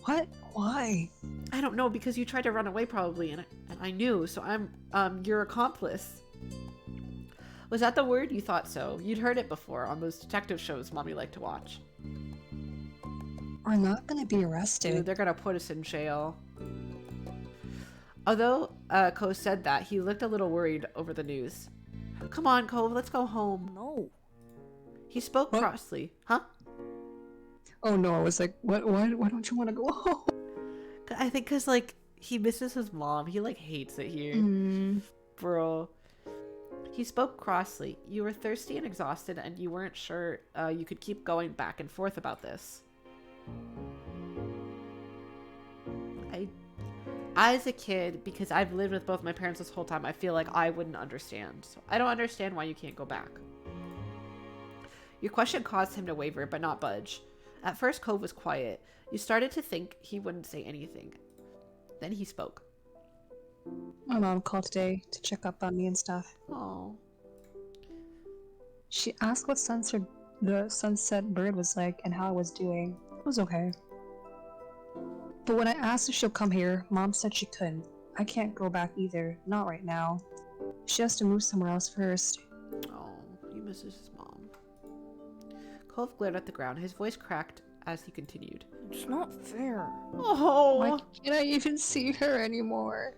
What? Why? I don't know, because you tried to run away probably, and I knew, so I'm your accomplice. Was that the word? You thought so. You'd heard it before on those detective shows Mommy liked to watch. We're not gonna be arrested. Dude, they're gonna put us in jail. Although Cove said that, he looked a little worried over the news. Come on, Cove, let's go home. No. He spoke What? crossly. Huh? Oh no, I was like, what? Why don't you want to go home? I think because, like, he misses his mom. He, like, hates it here. Bro. He spoke crossly. You were thirsty and exhausted, and you weren't sure you could keep going back and forth about this. I, as a kid, because I've lived with both my parents this whole time, I feel like I wouldn't understand. So I don't understand why you can't go back. Your question caused him to waver, but not budge. At first, Cove was quiet. You started to think he wouldn't say anything. Then he spoke. My mom called today to check up on me and stuff. Oh. She asked what the sunset bird was like and how I was doing. It was okay. But when I asked if she'll come here, Mom said she couldn't. I can't go back either, not right now. She has to move somewhere else first. Oh, he misses his mom. Cove glared at the ground. His voice cracked as he continued. It's not fair. Oh. Why can't I even see her anymore?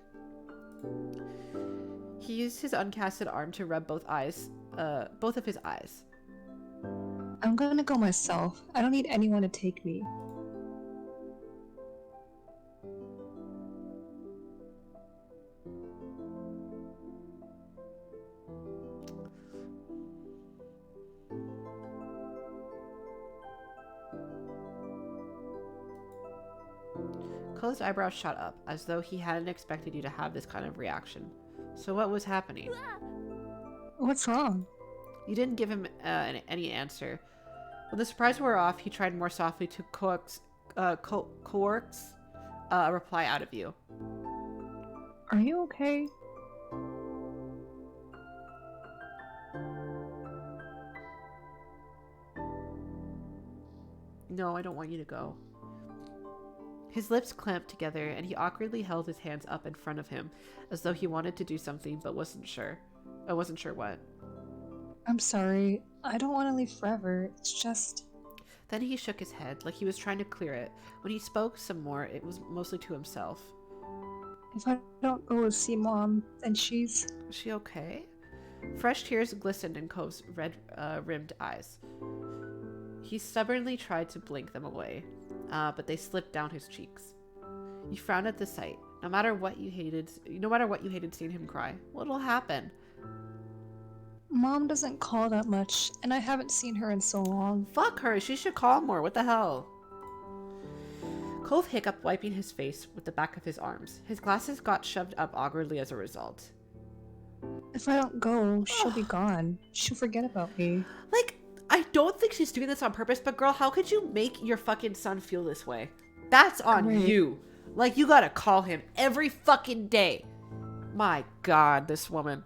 He used his uncasted arm to rub both of his eyes. I'm gonna go myself. I don't need anyone to take me. Cole's eyebrows shot up, as though he hadn't expected you to have this kind of reaction. So what was happening? What's wrong? You didn't give him any answer. When the surprise wore off, he tried more softly to coax a reply out of you. Are you okay? No, I don't want you to go. His lips clamped together, and he awkwardly held his hands up in front of him, as though he wanted to do something but wasn't sure. I wasn't sure what. I'm sorry. I don't want to leave forever. It's just... Then he shook his head, like he was trying to clear it. When he spoke some more, it was mostly to himself. If I don't go see Mom, then she's... Is she okay? Fresh tears glistened in Cove's red-rimmed eyes. He stubbornly tried to blink them away, but they slipped down his cheeks. You frowned at the sight. No matter what you hated seeing him cry. What'll happen? Mom doesn't call that much, and I haven't seen her in so long. Fuck her. She should call more. What the hell? Cove hiccuped, wiping his face with the back of his arms. His glasses got shoved up awkwardly as a result. If I don't go, she'll be gone. She'll forget about me. Like, I don't think she's doing this on purpose, but girl, how could you make your fucking son feel this way? That's on Great. you. Like, you gotta call him every fucking day. My God, this woman.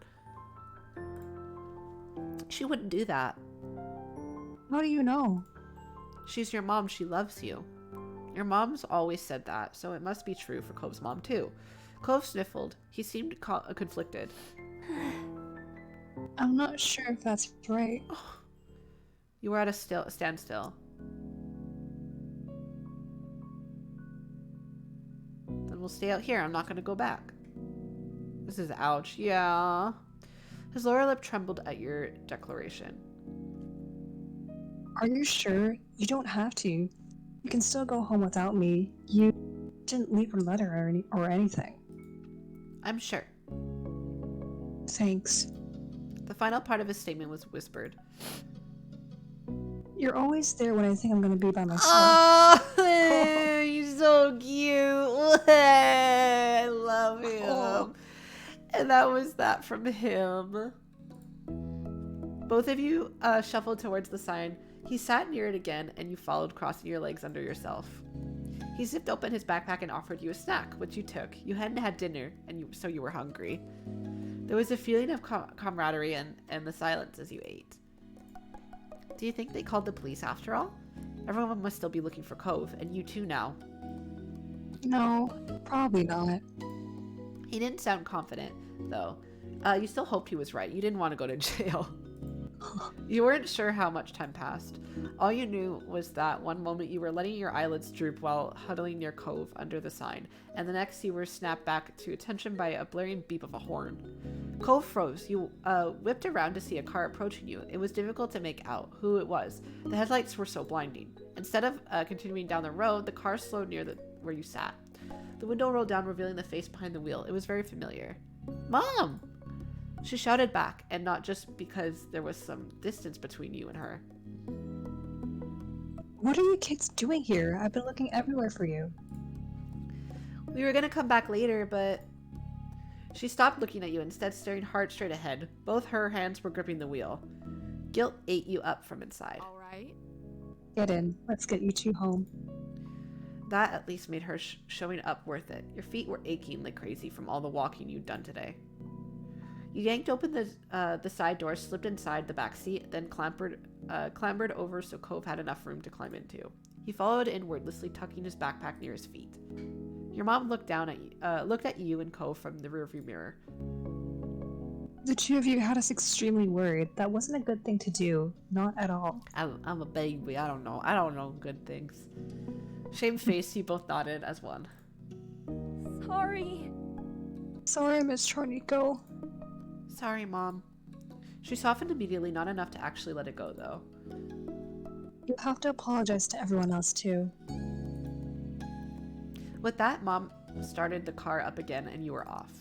She wouldn't do that. How do you know? She's your mom. She loves you. Your mom's always said that, so it must be true for Cove's mom, too. Cove sniffled. He seemed conflicted. I'm not sure if that's right. You were at a standstill. Then we'll stay out here. I'm not going to go back. This is ouch. Yeah. His lower lip trembled at your declaration. Are you sure? You don't have to. You can still go home without me. You didn't leave a letter or anything. I'm sure. Thanks. The final part of his statement was whispered. You're always there when I think I'm gonna be by myself. Oh, he's so cute. I love him. Oh. And that was that from him. Both of you shuffled towards the sign. He sat near it again, and you followed, crossing your legs under yourself. He zipped open his backpack and offered you a snack, which you took. You hadn't had dinner, and so you were hungry. There was a feeling of camaraderie and the silence as you ate. Do you think they called the police after all? Everyone must still be looking for Cove, and you too now. No, probably not. He didn't sound confident, though. You still hoped he was right. You didn't want to go to jail. You weren't sure how much time passed. All you knew was that one moment you were letting your eyelids droop while huddling near Cove under the sign, and the next you were snapped back to attention by a blaring beep of a horn. Cove froze. You whipped around to see a car approaching you. It was difficult to make out who it was. The headlights were so blinding. Instead of continuing down the road, the car slowed near where you sat. The window rolled down, revealing the face behind the wheel. It was very familiar. Mom! She shouted back, and not just because there was some distance between you and her. What are you kids doing here? I've been looking everywhere for you. We were gonna come back later, but... She stopped looking at you, instead staring hard straight ahead. Both her hands were gripping the wheel. Guilt ate you up from inside. All right. Get in. Let's get you two home. That at least made her showing up worth it. Your feet were aching like crazy from all the walking you'd done today. You yanked open the side door, slipped inside the back seat, then clambered over so Cove had enough room to climb into. He followed in wordlessly, tucking his backpack near his feet. Your mom looked at you and Cove from the rearview mirror. The two of you had us extremely worried. That wasn't a good thing to do. Not at all. I'm a baby. I don't know good things. Shamefaced, you both nodded as one. Sorry. Sorry, Miss Charnico. Sorry, Mom. She softened immediately, not enough to actually let it go, though. You have to apologize to everyone else, too. With that, Mom started the car up again, and you were off.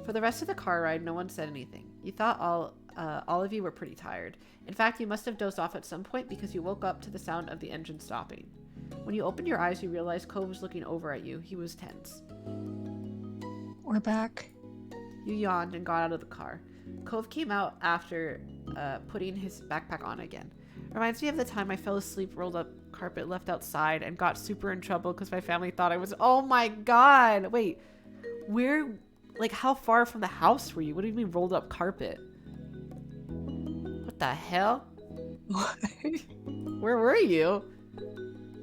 For the rest of the car ride, no one said anything. You thought all of you were pretty tired. In fact, you must have dozed off at some point because you woke up to the sound of the engine stopping. When you opened your eyes, you realized Cove was looking over at you. He was tense. We're back. You yawned and got out of the car. Cove came out after putting his backpack on again. Reminds me of the time I fell asleep, rolled up carpet left outside, and got super in trouble because my family thought I was... Oh my god! Wait, how far from the house were you? What do you mean rolled up carpet? What the hell? Where were you?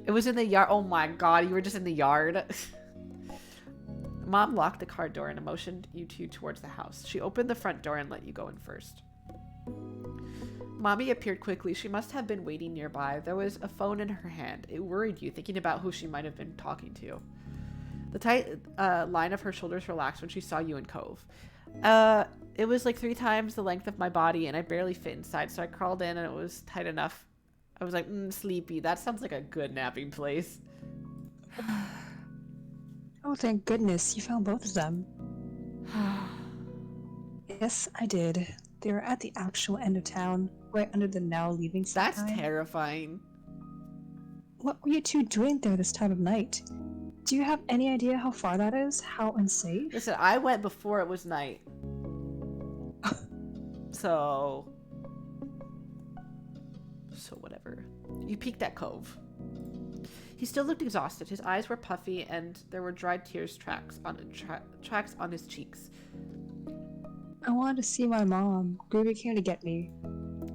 It was in the yard. Oh my god, you were just in the yard. Mom locked the car door and motioned you two towards the house. She opened the front door and let you go in first. Mommy appeared quickly. She must have been waiting nearby. There was a phone in her hand. It worried you, thinking about who she might have been talking to. The tight line of her shoulders relaxed when she saw you and Cove. It was like 3 times the length of my body, and I barely fit inside, so I crawled in, and it was tight enough. I was like, sleepy. That sounds like a good napping place. Oh, thank goodness, you found both of them. Yes, I did. They were at the actual end of town, right under the now leaving sign. That's terrifying. What were you two doing there this time of night? Do you have any idea how far that is? How unsafe? Listen, I went before it was night. So whatever. You peeked at Cove. He still looked exhausted. His eyes were puffy, and there were dried tears tracks on his cheeks. I wanted to see my mom. Groovy came to get me.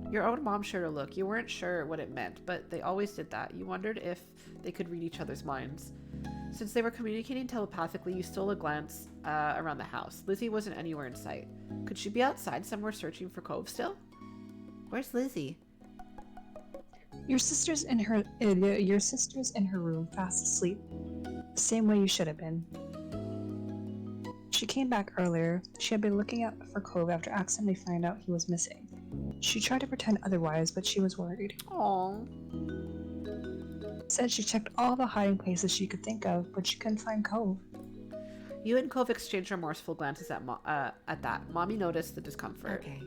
Your own mom shared a look. You weren't sure what it meant, but they always did that. You wondered if they could read each other's minds. Since they were communicating telepathically, you stole a glance around the house. Lizzie wasn't anywhere in sight. Could she be outside somewhere searching for Cove still? Where's Lizzie? Your sister's in her room, fast asleep. Same way you should have been. She came back earlier. She had been looking out for Cove after accidentally finding out he was missing. She tried to pretend otherwise, but she was worried. Aww. Said she checked all the hiding places she could think of, but she couldn't find Cove. You and Cove exchanged remorseful glances at that. Mommy noticed the discomfort. Okay.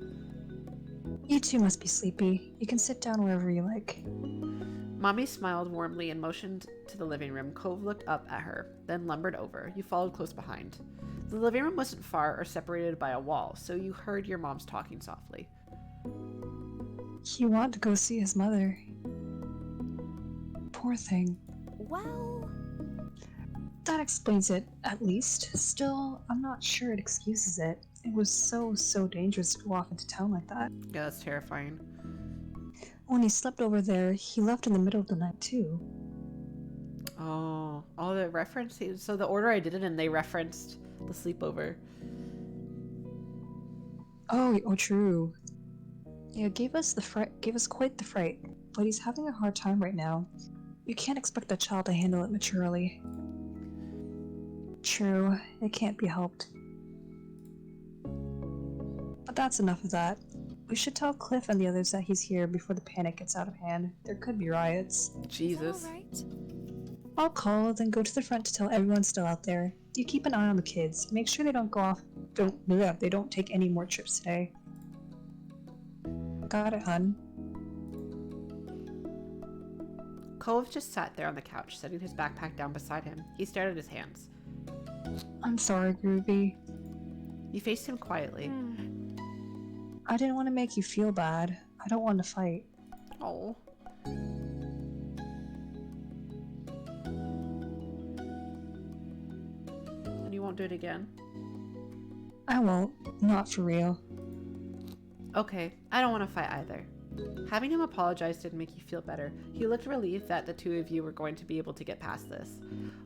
You two must be sleepy. You can sit down wherever you like. Mommy smiled warmly and motioned to the living room. Cove looked up at her, then lumbered over. You followed close behind. The living room wasn't far or separated by a wall, so you heard your mom's talking softly. He wanted to go see his mother. Poor thing. Well, that explains it, at least. Still, I'm not sure it excuses it. It was so dangerous to go off into town like that. Yeah, that's terrifying. When he slept over there, he left in the middle of the night too. Oh, all the references. So the order I did it in, they referenced the sleepover. Oh, true. Yeah, gave us quite the fright. But he's having a hard time right now. You can't expect a child to handle it maturely. True, it can't be helped. But that's enough of that. We should tell Cliff and the others that he's here before the panic gets out of hand. There could be riots. Jesus. Is that all right? I'll call, then go to the front to tell everyone's still out there. You keep an eye on the kids. Make sure they don't go off. They don't take any more trips today. Got it, hun. Cove just sat there on the couch, setting his backpack down beside him. He stared at his hands. I'm sorry, Groovy. You faced him quietly. I didn't want to make you feel bad. I don't want to fight. Oh. And you won't do it again? I won't. Not for real. Okay, I don't want to fight either. Having him apologize didn't make you feel better. He looked relieved that the two of you were going to be able to get past this.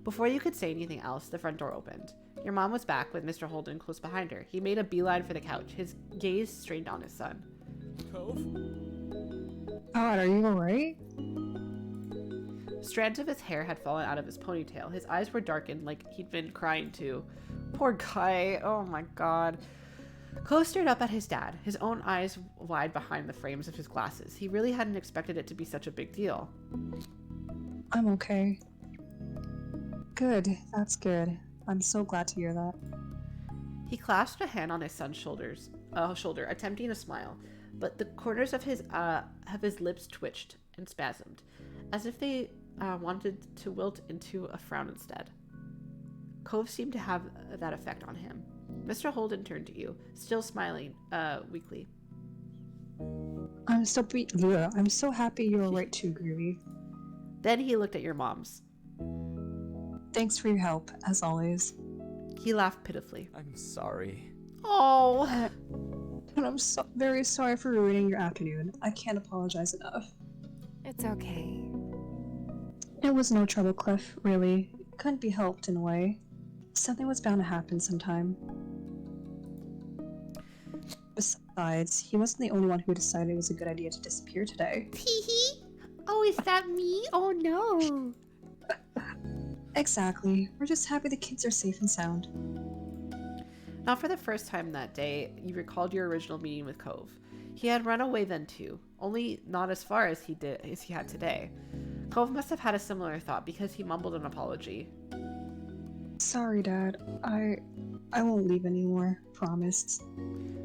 Before you could say anything else, the front door opened. Your mom was back with Mr. Holden close behind her. He made a beeline for the couch, his gaze strained on his son. Cove? God, are you alright? Strands of his hair had fallen out of his ponytail. His eyes were darkened like he'd been crying too. Poor guy. Oh my god. Cove stared up at his dad, his own eyes wide behind the frames of his glasses. He really hadn't expected it to be such a big deal. I'm okay. Good. That's good. I'm so glad to hear that. He clasped a hand on his son's shoulder, attempting a smile, but the corners of his lips twitched and spasmed, as if they wanted to wilt into a frown instead. Cove seemed to have that effect on him. Mr. Holden turned to you, still smiling, weakly. I'm so happy you're alright too, Groovy. Then he looked at your mom's. Thanks for your help, as always. He laughed pitifully. I'm sorry. Oh! And I'm so very sorry for ruining your afternoon. I can't apologize enough. It's okay. It was no trouble, Cliff, really. It couldn't be helped in a way. Something was bound to happen sometime. Besides, he wasn't the only one who decided it was a good idea to disappear today. Hee. Oh, is that me? Oh no. Exactly. We're just happy the kids are safe and sound. Not for the first time that day, you recalled your original meeting with Cove. He had run away then too, only not as far as he had today. Cove must have had a similar thought because he mumbled an apology. Sorry, Dad. I won't leave anymore. Promised.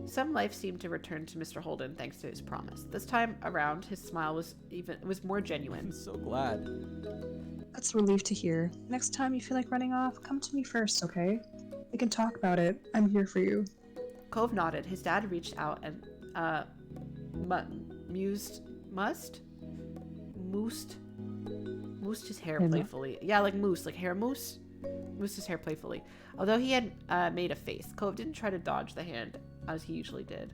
Some life seemed to return to Mr. Holden thanks to his promise. This time around, his smile was more genuine. I'm so glad. That's a relief to hear. Next time you feel like running off, come to me first, okay? We can talk about it. I'm here for you. Cove nodded. His dad reached out and moosed his hair playfully. Yeah, like moose, like hair mousse. Moosed his hair playfully. Although he had made a face, Cove didn't try to dodge the hand as he usually did.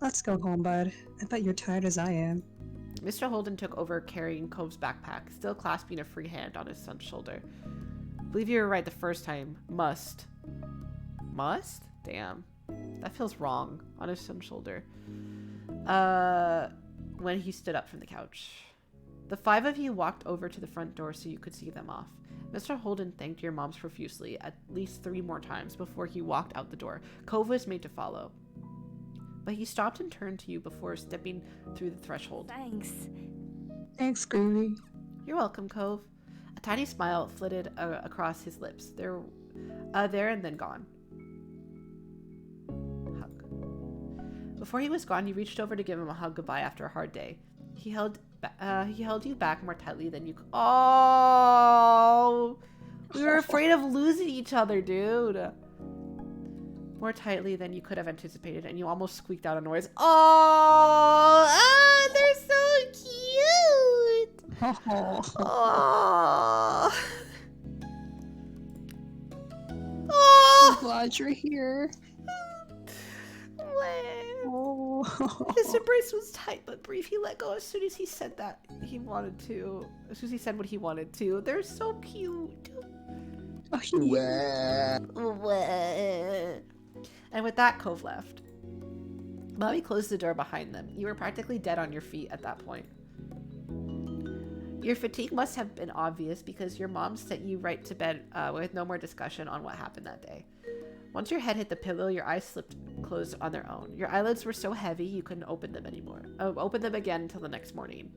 Let's go home, bud. I bet you're tired as I am. Mr. Holden took over carrying Cove's backpack, still clasping a free hand on his son's shoulder. I believe you were right the first time. Must? Damn. That feels wrong on his son's shoulder. When he stood up from the couch. The five of you walked over to the front door so you could see them off. Mr. Holden thanked your moms profusely at least 3 more times before he walked out the door. Cove was made to follow. But he stopped and turned to you before stepping through the threshold. Thanks. Thanks, Groovy. You're welcome, Cove. A tiny smile flitted across his lips. There and then gone. Hug. Before he was gone, you reached over to give him a hug goodbye after a hard day. He held you back more tightly than you could. Oh! We were afraid of losing each other, dude. More tightly than you could have anticipated, and you almost squeaked out a noise. Oh! Ah, they're so cute! Oh! I'm Oh! glad you're here. Where? Oh. His embrace was tight but brief. He let go as soon as he said that he wanted to. As soon as he said what he wanted to. They're so cute. Oh, yeah. And with that, Cove left. Mommy closed the door behind them. You were practically dead on your feet at that point. Your fatigue must have been obvious because your mom sent you right to bed with no more discussion on what happened that day. Once your head hit the pillow, your eyes slipped closed on their own. Your eyelids were so heavy you couldn't open them anymore. Open them again until the next morning.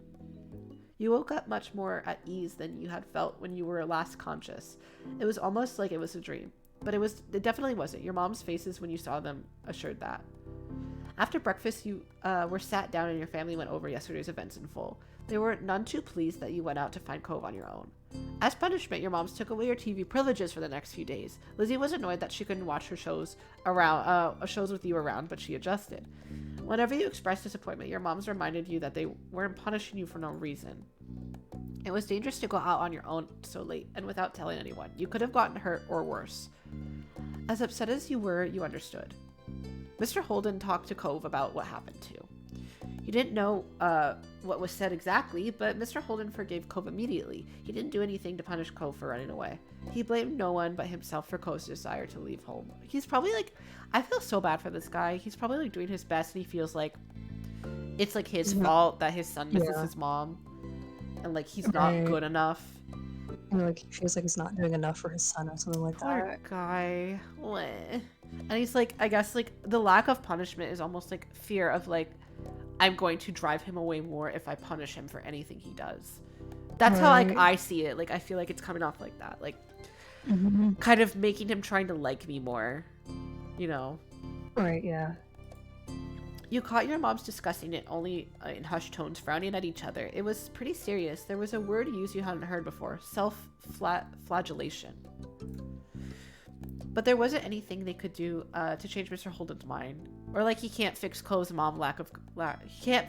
You woke up much more at ease than you had felt when you were last conscious. It was almost like it was a dream. But it definitely wasn't. Your mom's faces when you saw them assured that. After breakfast, you were sat down and your family went over yesterday's events in full. They were none too pleased that you went out to find Cove on your own. As punishment, your moms took away your TV privileges for the next few days. Lizzie was annoyed that she couldn't watch her shows with you around, but she adjusted. Whenever you expressed disappointment, your moms reminded you that they weren't punishing you for no reason. It was dangerous to go out on your own so late and without telling anyone. You could have gotten hurt or worse. As upset as you were, you understood. Mr. Holden talked to Cove about what happened too. You didn't know what was said exactly, but Mr. Holden forgave Cove immediately. He didn't do anything to punish Cove for running away. He blamed no one but himself for Cove's desire to leave home. He's probably like, I feel so bad for this guy. He's probably like doing his best and he feels like it's like his fault that his son misses his mom. And like he's not good enough. And like he feels like he's not doing enough for his son or something like Poor that. guy. And he's like, I guess like the lack of punishment is almost like fear of like, I'm going to drive him away more if I punish him for anything he does. That's how like I see it. Like I feel like it's coming off like that. Like kind of making him trying to like me more. You know? Right, yeah. You caught your moms discussing it only in hushed tones, frowning at each other. It was pretty serious. There was a word used you hadn't heard before. Self-flagellation. But there wasn't anything they could do to change Mr. Holden's mind. Or like he can't fix Cove's mom he can't,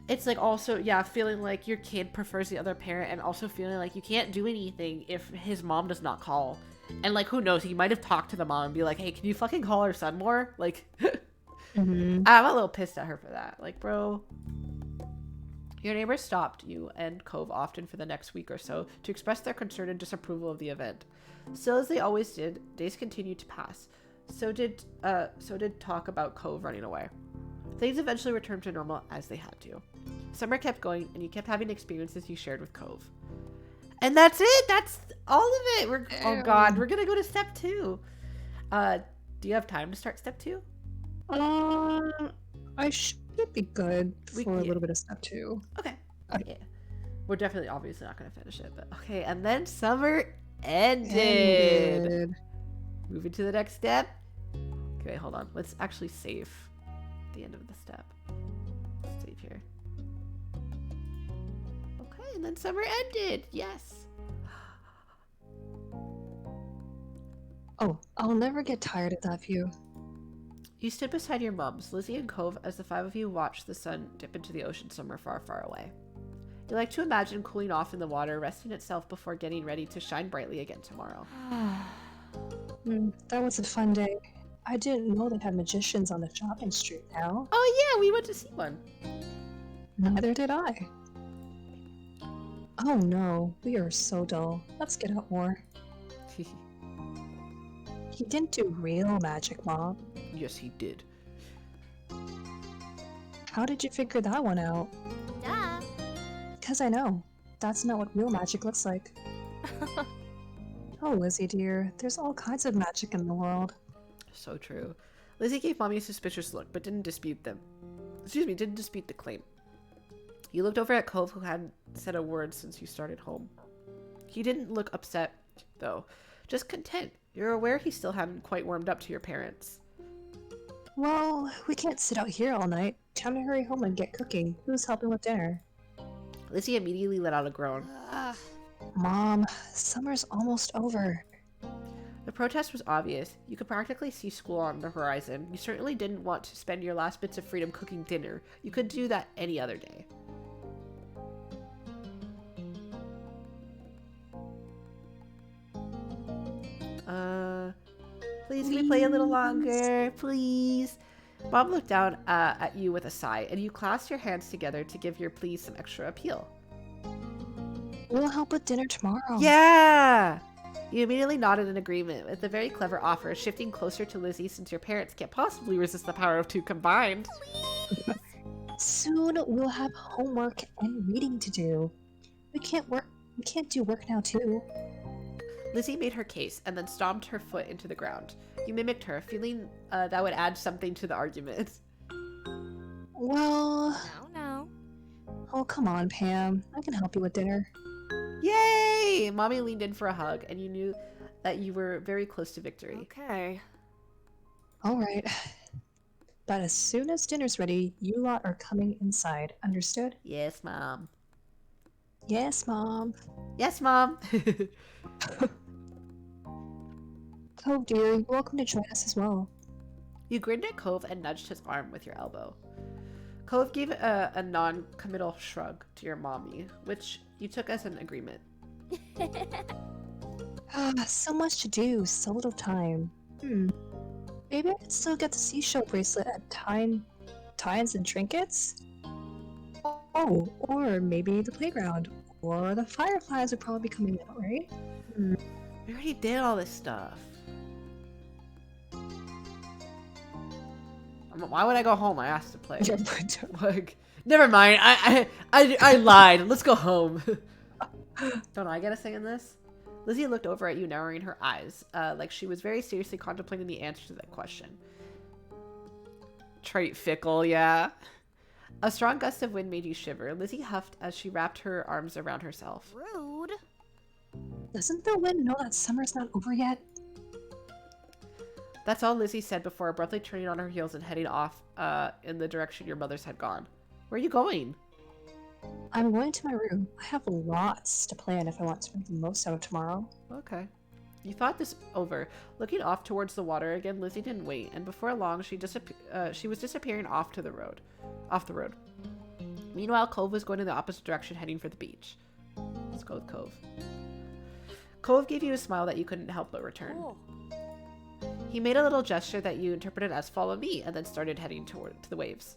it's like also, feeling like your kid prefers the other parent and also feeling like you can't do anything if his mom does not call. And like, who knows, he might have talked to the mom and be like, hey, can you fucking call our son more? Like, I'm a little pissed at her for that. Like, bro. Your neighbors stopped you and Cove often for the next week or so to express their concern and disapproval of the event. Still, as they always did, days continued to pass. So did talk about Cove running away. Things eventually returned to normal as they had to. Summer kept going, and you kept having experiences you shared with Cove. And that's it. That's all of it. Oh God, we're gonna go to step 2. Do you have time to start step 2? I should be good for a little bit of step 2. Okay. Yeah. We're definitely obviously not gonna finish it, but okay. And then summer ended. Moving to the next step. Okay, hold on. Let's actually save the end of the step. Let's save here. Okay, and then summer ended. Yes. Oh, I'll never get tired of that view. You stood beside your mums, Lizzie and Cove, as the 5 of you watched the sun dip into the ocean somewhere far, far away. You like to imagine cooling off in the water, resting itself before getting ready to shine brightly again tomorrow. That was a fun day. I didn't know they had magicians on the shopping street now. Oh yeah, we went to see one. Neither did I. Oh no, we are so dull. Let's get out more. He didn't do real magic, Mom. Yes, he did. How did you figure that one out? Duh. Because I know. That's not what real magic looks like. Oh, Lizzie dear, there's all kinds of magic in the world. So true. Lizzie gave Mommy a suspicious look, but didn't dispute them. Didn't dispute the claim. You looked over at Cove, who hadn't said a word since you started home. He didn't look upset, though. Just content. You're aware he still hadn't quite warmed up to your parents. Well, we can't sit out here all night. Time to hurry home and get cooking. Who's helping with dinner? Lizzie immediately let out a groan. Mom, summer's almost over. The protest was obvious. You could practically see school on the horizon. You certainly didn't want to spend your last bits of freedom cooking dinner. You could do that any other day. Please can we play a little longer? Please. Mom looked down at you with a sigh, and you clasped your hands together to give your pleas some extra appeal. We'll help with dinner tomorrow. Yeah! You immediately nodded in agreement with the very clever offer, shifting closer to Lizzie since your parents can't possibly resist the power of two combined. Soon we'll have homework and reading to do. We can't do work now too. Lizzie made her case and then stomped her foot into the ground. You mimicked her, feeling that would add something to the argument. Well... No. Oh, come on, Pam. I can help you with dinner. Yay! Mommy leaned in for a hug, and you knew that you were very close to victory. Okay. Alright. But as soon as dinner's ready, you lot are coming inside. Understood? Yes, Mom. Yes, Mom. Yes, Mom! Oh dear, you're welcome to join us as well. You grinned at Cove and nudged his arm with your elbow. Cove gave a non-committal shrug to your mommy, which you took as an agreement. So much to do, so little time. Maybe I could still get the seashell bracelet at Tines and Trinkets? Oh, or maybe the playground. Or the fireflies would probably be coming out, right? We already did all this stuff. Why would I go home? I asked to play. Like, never mind. I lied. Let's go home. Don't I get a say in this? Lizzie looked over at you, narrowing her eyes, like she was very seriously contemplating the answer to that question. Trait fickle, yeah. A strong gust of wind made you shiver. Lizzie huffed as she wrapped her arms around herself. Rude. Doesn't the wind know that summer's not over yet? That's all Lizzie said before abruptly turning on her heels and heading off in the direction your mothers had gone. Where are you going? I'm going to my room. I have lots to plan if I want to make the most out of tomorrow. Okay. You thought this over. Looking off towards the water again, Lizzie didn't wait, and before long, she was disappearing off the road. Meanwhile, Cove was going in the opposite direction, heading for the beach. Let's go with Cove. Cove gave you a smile that you couldn't help but return. Cool. He made a little gesture that you interpreted as "follow me," and then started heading to the waves.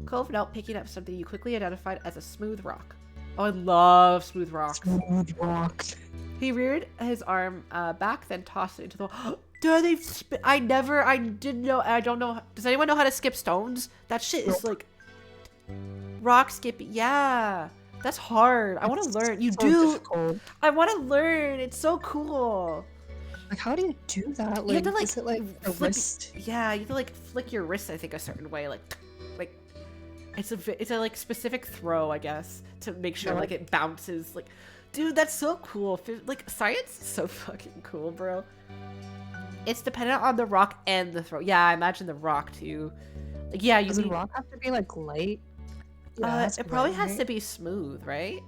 Cove knelt, picking up something you quickly identified as a smooth rock. Oh, I love smooth rocks. Smooth rock. He reared his arm back, then tossed it into the... Dude, I didn't know... I don't know... Does anyone know how to skip stones? That shit is like... Rock skipping. Yeah. That's hard. I want to learn. You so do. difficult. I want to learn. It's so cool. Like, how do you do that? Like, You have to, like, is it like a flip- wrist? Yeah, you have to like flick your wrist, I think, a certain way. Like it's a like specific throw, I guess, to make sure Yeah. like it bounces. Like, dude, that's so cool. Like, science is so fucking cool, bro. It's dependent on the rock and the throw. Yeah, I imagine the rock too. Like, yeah, you Does the need, rock have to be like light? Yeah, that's it probably light, has right? to be smooth, right?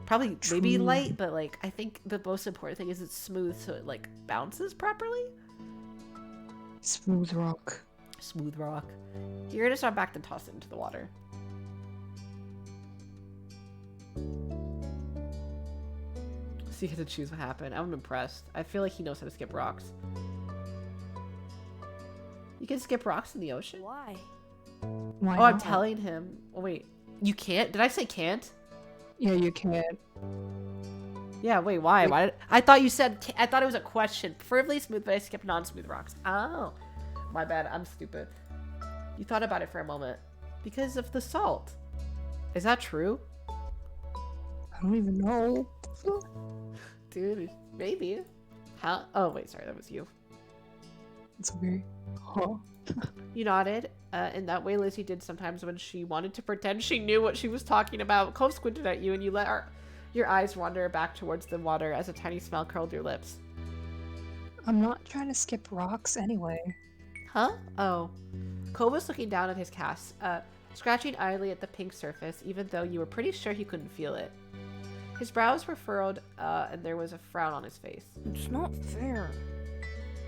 Probably maybe True. light, but like I think the most important thing is it's smooth so it like bounces properly. Smooth rock. Smooth rock. You're gonna start back, then toss it into the water. So you get to choose what happened. I'm impressed. I feel like he knows how to skip rocks. You can skip rocks in the ocean? Why? Why Oh, I'm not? telling him. Oh, wait. You can't? Did I say can't? Yeah, you can't. Yeah, wait, why? Why did... I thought you said... I thought it was a question. Preferably smooth, but I skip non-smooth rocks. Oh. My bad. I'm stupid. You thought about it for a moment. Because of the salt. Is that true? I don't even know. Dude, maybe. How? Oh, wait, sorry. That was you. It's weird. Huh. You nodded. In that way Lizzie did sometimes when she wanted to pretend she knew what she was talking about. Cove squinted at you and you let your eyes wander back towards the water as a tiny smile curled your lips. I'm not trying to skip rocks anyway. Huh? Oh. Cove was looking down at his cast, scratching idly at the pink surface, even though you were pretty sure he couldn't feel it. His brows were furrowed, and there was a frown on his face. It's not fair.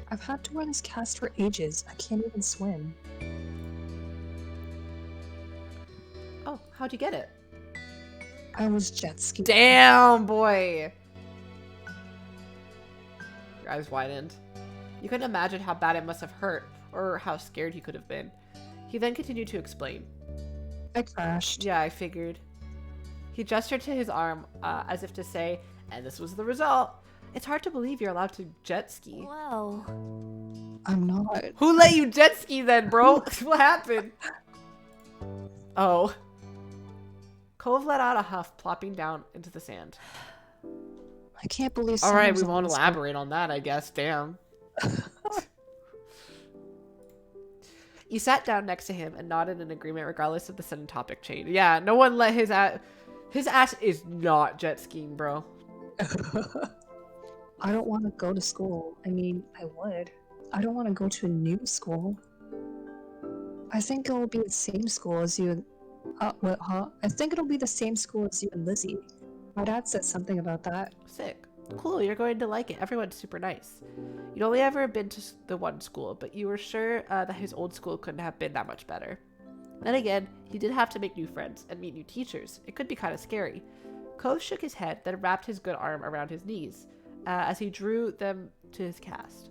I've had to wear this cast for ages. I can't even swim. Oh, how'd you get it? I was jet skiing. Damn, boy! Your eyes widened. You couldn't imagine how bad it must have hurt, or how scared he could have been. He then continued to explain. I crashed. Yeah, I figured. He gestured to his arm as if to say, and this was the result. It's hard to believe you're allowed to jet ski. Whoa. I'm not. Who let you jet ski then, bro? What happened? Oh. Cove let out a huff, plopping down into the sand. I can't believe. All right, we someone's won't on this elaborate on that, I guess. Damn. You sat down next to him and nodded in agreement regardless of the sudden topic change. Yeah, no one let his ass... His ass is not jet skiing, bro. I don't want to go to school. I mean, I would. I don't want to go to a new school. I think it will be the same school as you. What, huh? I think it'll be the same school as you and Lizzie. My dad said something about that. Sick. Cool, you're going to like it. Everyone's super nice. You'd only ever been to the one school, but you were sure that his old school couldn't have been that much better. Then again, he did have to make new friends and meet new teachers. It could be kind of scary. Cove shook his head, then wrapped his good arm around his knees as he drew them to his cast.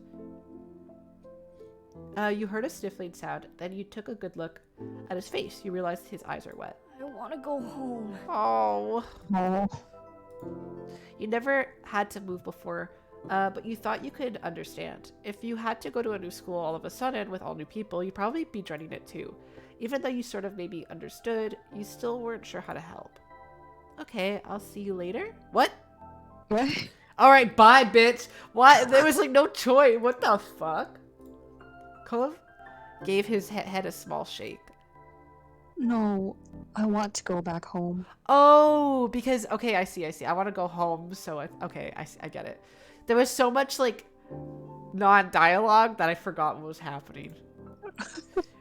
You heard a sniffling sound, then you took a good look at his face. You realized his eyes are wet. I want to go home. Oh. Oh. You never had to move before, but you thought you could understand. If you had to go to a new school all of a sudden with all new people, you'd probably be dreading it too. Even though you sort of maybe understood, you still weren't sure how to help. Okay, I'll see you later. What? What? Alright, bye, bitch. What? There was like no choice. What the fuck? Cove gave his head a small shake. No, I want to go back home. Oh, because, okay, I see. I want to go home, so, I get it. There was so much, like, non-dialogue that I forgot what was happening.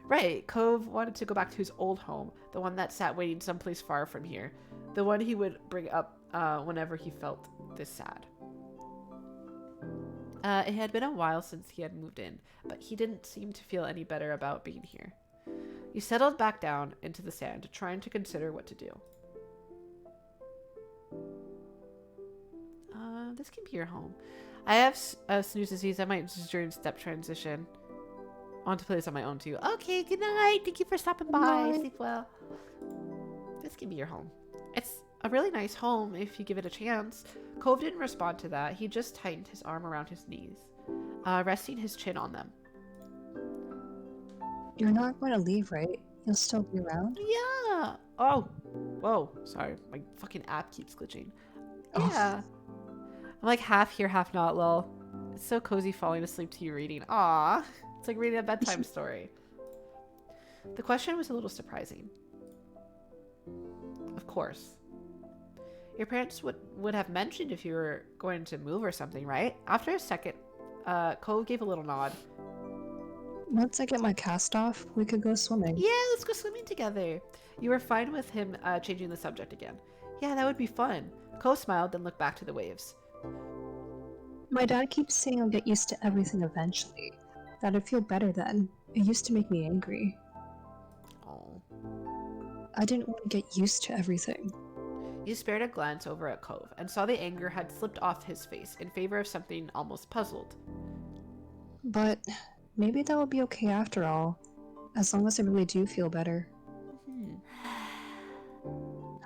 Right, Cove wanted to go back to his old home, the one that sat waiting someplace far from here. The one he would bring up whenever he felt this sad. It had been a while since he had moved in, but he didn't seem to feel any better about being here. You settled back down into the sand, trying to consider what to do. This can be your home. I have snooze disease. I might just during step transition. I want to play this on my own too. Okay, good night. Thank you for stopping by. Sleep well. This can be your home. It's a really nice home if you give it a chance. Cove didn't respond to that. He just tightened his arm around his knees, resting his chin on them. You're not going to leave, right? You'll still be around? Yeah. Oh. Whoa. Sorry. My fucking app keeps glitching. Yeah. I'm like half here, half not, lol. It's so cozy falling asleep to you reading. Aw. It's like reading a bedtime story. The question was a little surprising. Of course. Your parents would have mentioned if you were going to move or something, right? After a second, Cove gave a little nod. Once I get my cast off, we could go swimming. Yeah, let's go swimming together. You were fine with him changing the subject again. Yeah, that would be fun. Cove smiled, then looked back to the waves. My dad keeps saying I'll get used to everything eventually. That I'd feel better then. It used to make me angry. Oh. I didn't want to get used to everything. You spared a glance over at Cove and saw the anger had slipped off his face in favor of something almost puzzled. But maybe that will be okay after all, as long as I really do feel better.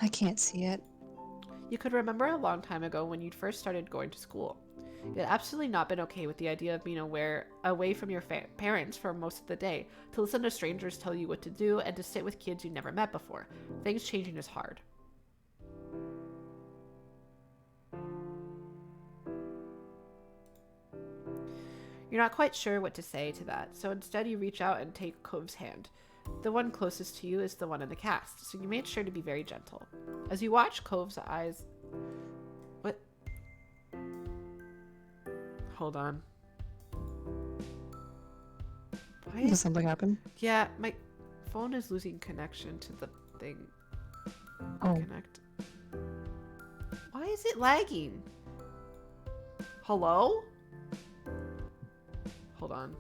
I can't see it. You could remember a long time ago when you'd first started going to school. You had absolutely not been okay with the idea of being away from your parents for most of the day, to listen to strangers tell you what to do, and to sit with kids you never met before. Things changing is hard. You're not quite sure what to say to that, so instead you reach out and take Cove's hand. The one closest to you is the one in the cast, so you made sure to be very gentle. As you watch Cove's eyes... What? Hold on. Why Did is... something happen? Yeah, my phone is losing connection to the thing. Oh. Connect. Why is it lagging? Hello? Hold on.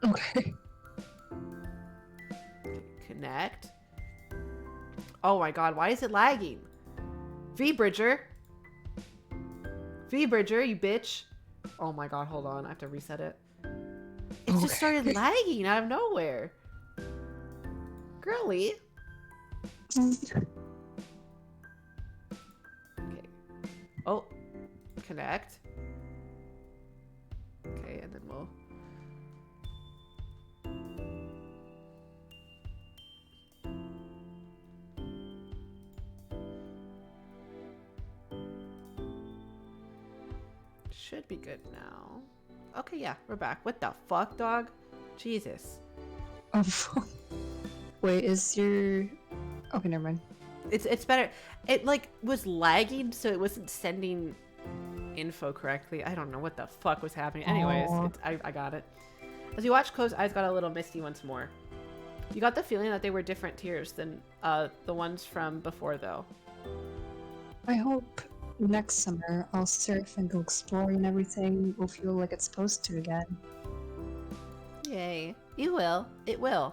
Okay. Connect. Oh my god, why is it lagging? V-Bridger, you bitch. Oh my god, hold on. I have to reset it. It just started lagging out of nowhere. Girly. Okay. Oh, connect. Okay, and then we'll. Should be good now. Okay, yeah, we're back. What the fuck, dog? Jesus. Wait, is your... Okay, never mind. It's better. It like was lagging, so it wasn't sending info correctly. I don't know what the fuck was happening. Anyways, I got it. As you watch, Cove's eyes got a little misty once more. You got the feeling that they were different tiers than the ones from before, though. I hope next summer I'll surf and go exploring and everything will feel like it's supposed to again. Yay. You will. It will.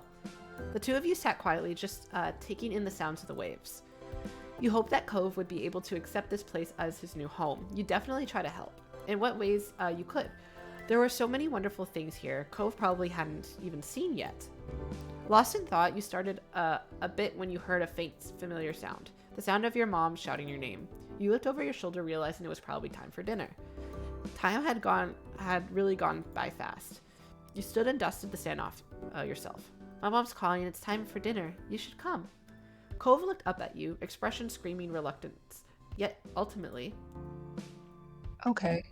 The two of you sat quietly, just taking in the sounds of the waves. You hoped that Cove would be able to accept this place as his new home. You definitely try to help. In what ways you could. There were so many wonderful things here, Cove probably hadn't even seen yet. Lost in thought, you started a bit when you heard a faint, familiar sound. The sound of your mom shouting your name. You looked over your shoulder, realizing it was probably time for dinner. Time had really gone by fast. You stood and dusted the stand off yourself. My mom's calling. It's time for dinner. You should come. Cove looked up at you, expression screaming reluctance. Yet, ultimately... Okay.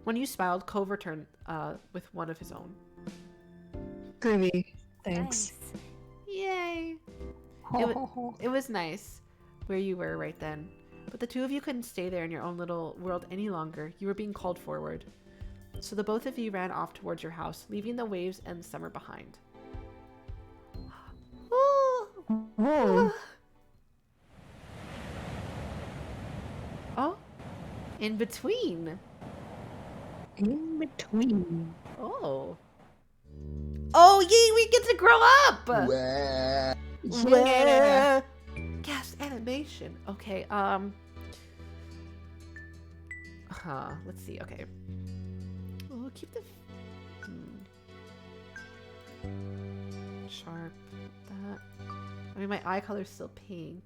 When you smiled, Cove returned with one of his own. Groovy. Thanks. Nice. Yay! It was nice where you were right then. But the two of you couldn't stay there in your own little world any longer. You were being called forward. So the both of you ran off towards your house, leaving the waves and the summer behind. Whoa. Oh, in between. In between. Oh. Oh, yay, we get to grow up! Yeah. Cast animation. Okay, let's see, okay. We'll keep the... Sharp, that. I mean, my eye color's still pink.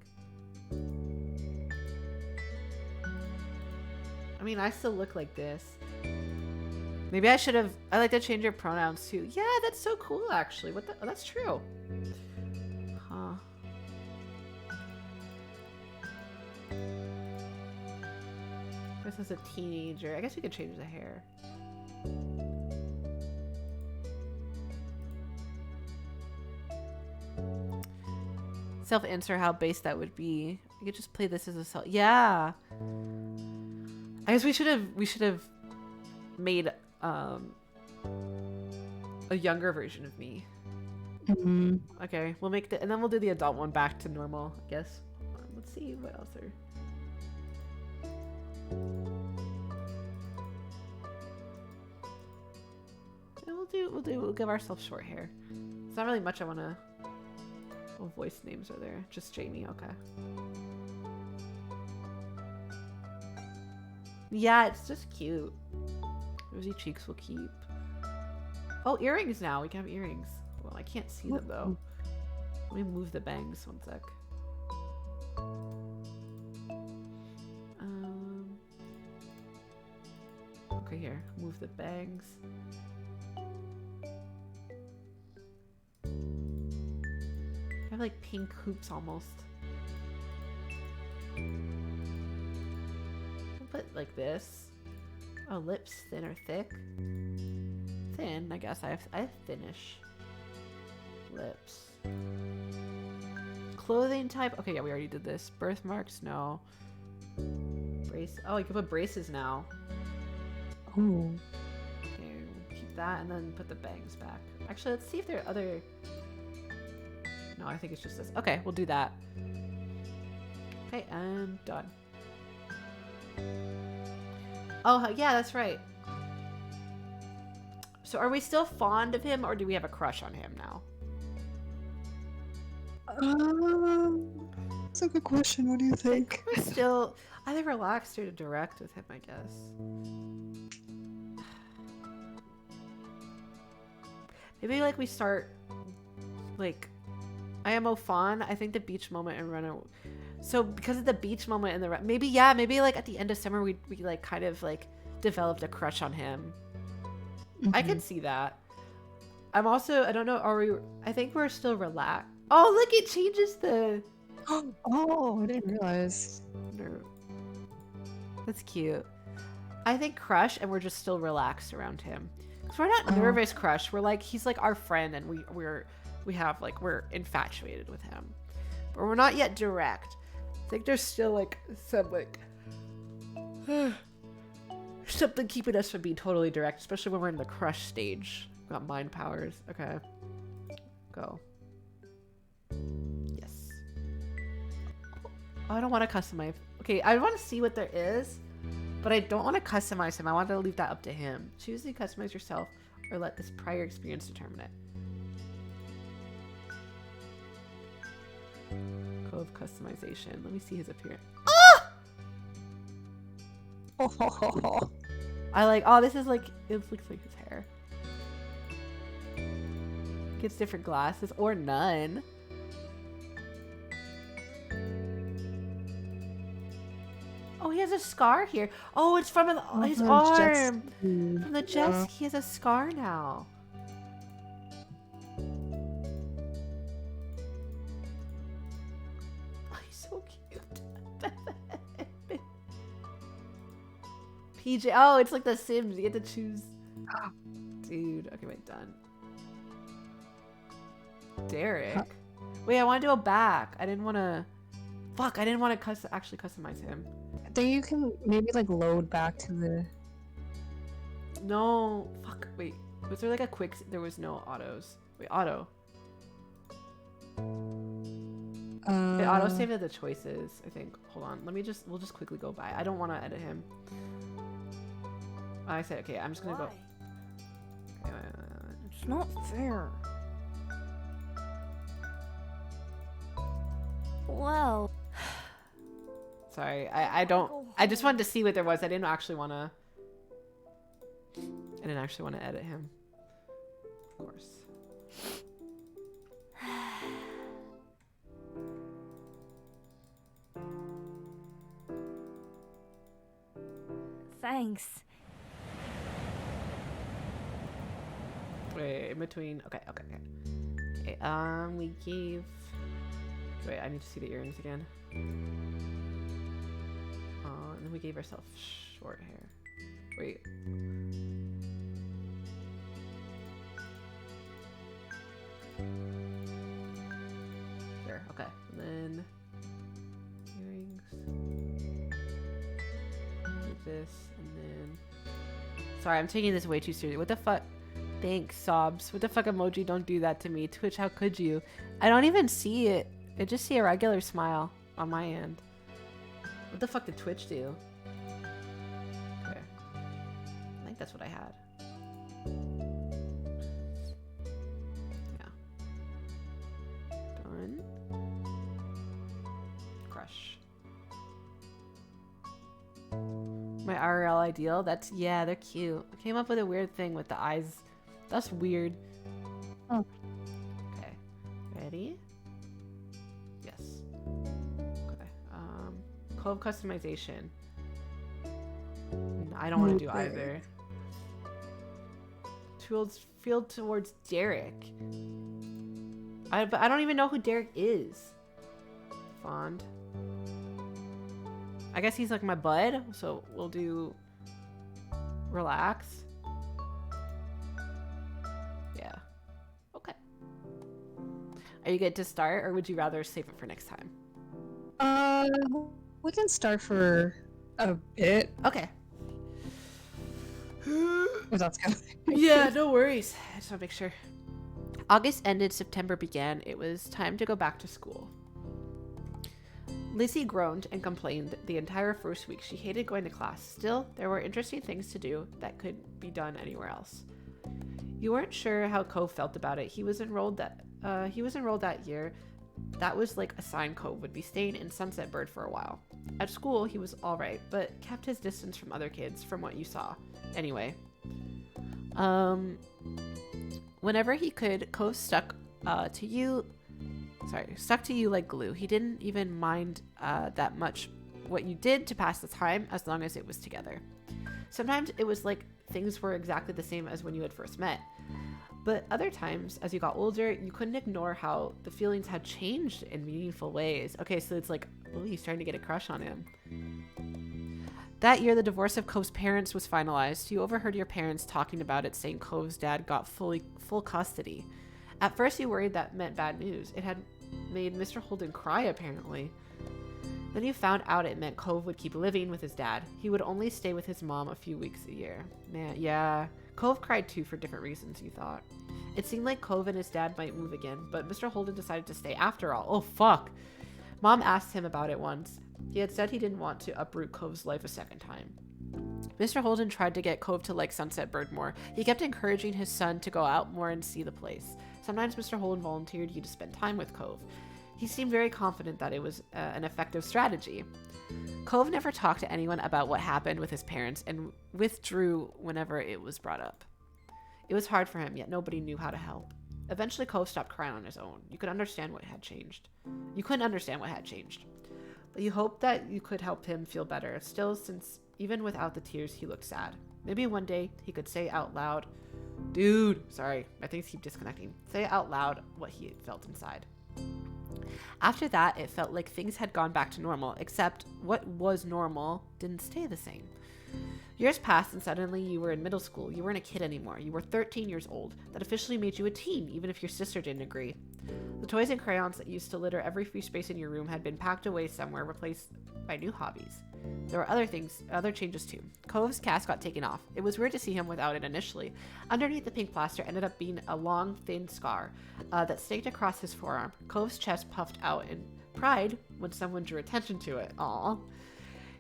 I mean, I still look like this. Maybe I should have... I like to change your pronouns too. Yeah, that's so cool, actually. What the... Oh, that's true. Huh. This is a teenager. I guess we could change the hair. Self-answer how base that would be. I could just play this as a self. Yeah. I guess we should have made a younger version of me. Mm-hmm. Okay, we'll make the and then we'll do the adult one back to normal, I guess. Let's see what else are. And we'll give ourselves short hair. It's not really much I wanna. What voice names are there? Just Jamie, okay. Yeah, it's just cute. Rosy cheeks will keep. Oh, earrings now. We can have earrings. Well, I can't see them though. Let me move the bangs one sec. Okay, here. Move the bangs. I have like pink hoops almost. I'll put like this. Oh, lips thin or thick? Thin, I guess. I have thinnish lips. Clothing type. Okay, yeah, we already did this. Birthmarks, no. Brace. Oh, you can put braces now. Ooh. Okay, we'll keep that and then put the bangs back. Actually, let's see if there are other. No, I think it's just this. Okay, we'll do that. Okay, and done. Oh, yeah, that's right. So are we still fond of him or do we have a crush on him now? That's a good question. What do you think? We're still either relaxed or direct with him, I guess. Maybe like we start like IMO fawn. I think the beach moment and run. So because of the beach moment and the maybe like at the end of summer we like kind of like developed a crush on him. I could see that. I'm also, I don't know, I think we're still relaxed. Oh, look, it changes the. Oh, I didn't realize. That's cute. I think crush, and we're just still relaxed around him. Cause we're not nervous crush. We're like, he's like our friend, and we're infatuated with him, but we're not yet direct. I think there's still like some like something keeping us from being totally direct, especially when we're in the crush stage. Got mind powers. Okay. Go. Yes. Oh, I don't want to customize. Okay, I want to see what there is, but I don't want to customize him. I want to leave that up to him. Choose to customize yourself or let this prior experience determine it. Cove customization. Let me see his appearance. Oh. I like, oh, this is like, it looks like his hair. Gets different glasses or none. Oh, he has a scar here. Oh, it's from his arm. From the jet ski, he has a scar now. Oh, he's so cute. PJ. Oh, it's like The Sims. You get to choose. Dude. Okay, wait, done. Derek. Wait, I want to go back. I didn't want to. Fuck, I didn't want to actually customize him. Then you can maybe like load back to the. No. Fuck. Wait. Was there like a quick? There was no autos. Wait, auto. It auto saved the choices. I think. Hold on. We'll just quickly go by. I don't want to edit him. I said okay. I'm just gonna go. It's not fair. Well. Sorry, I just wanted to see what there was. I didn't actually want to edit him. Of course. Thanks. Wait, in between. Okay. Okay, we gave. Wait, I need to see the earrings again. And then we gave ourselves short hair. Wait. There, okay. And then earrings. Do this, and then. Sorry, I'm taking this way too seriously. What the fuck? Thanks, sobs. What the fuck emoji? Don't do that to me. Twitch, how could you? I don't even see it. I just see a regular smile on my end. What the fuck did Twitch do? Okay. I think that's what I had. Yeah. Done. Crush. My RL ideal? That's, yeah, they're cute. I came up with a weird thing with the eyes. That's weird. Oh. Okay. Ready? Yes. Okay. Cove customization. I don't want to do either. Field towards Derek. But I don't even know who Derek is. Fond. I guess he's like my bud, so we'll do relax. Yeah. Okay. Are you good to start, or would you rather save it for next time? We can start for a bit. Okay. If that's good. Yeah, no worries. I just want to make sure. August ended, September began. It was time to go back to school. Lizzie groaned and complained the entire first week. She hated going to class. Still, there were interesting things to do that could be done anywhere else. You weren't sure how Cove felt about it. He was enrolled that year. That was like a sign Cove would be staying in Sunset Bird for a while. At school, he was alright, but kept his distance from other kids from what you saw. Anyway. Whenever he could, Cove stuck to you like glue. He didn't even mind that much what you did to pass the time as long as it was together. Sometimes it was like things were exactly the same as when you had first met. But other times, as you got older, you couldn't ignore how the feelings had changed in meaningful ways. Okay, so it's like, oh, he's starting to get a crush on him. That year, the divorce of Cove's parents was finalized. You overheard your parents talking about it, saying Cove's dad got full custody. At first, you worried that meant bad news. It had made Mr. Holden cry, apparently. Then you found out it meant Cove would keep living with his dad. He would only stay with his mom a few weeks a year. Man, yeah. Cove cried too for different reasons, you thought. It seemed like Cove and his dad might move again, but Mr. Holden decided to stay after all. Oh, fuck. Mom asked him about it once. He had said he didn't want to uproot Cove's life a second time. Mr. Holden tried to get Cove to like Sunset Bird more. He kept encouraging his son to go out more and see the place. Sometimes Mr. Holden volunteered you to spend time with Cove. He seemed very confident that it was an effective strategy. Cove never talked to anyone about what happened with his parents and withdrew whenever it was brought up. It was hard for him, yet nobody knew how to help. Eventually, Cove stopped crying on his own. You couldn't understand what had changed. But you hoped that you could help him feel better. Still, since even without the tears, he looked sad. Maybe one day he could say out loud, sorry, my things keep disconnecting. Say out loud what he felt inside. After that, it felt like things had gone back to normal, except what was normal didn't stay the same. Years passed and suddenly you were in middle school. You weren't a kid anymore. You were 13 years old. That officially made you a teen, even if your sister didn't agree. The toys and crayons that used to litter every free space in your room had been packed away somewhere, replaced by new hobbies. There were other changes too. Cove's cast got taken off. It was weird to see him without it initially. Underneath the pink plaster ended up being a long, thin scar that staked across his forearm. Cove's chest puffed out in pride when someone drew attention to it. Aww.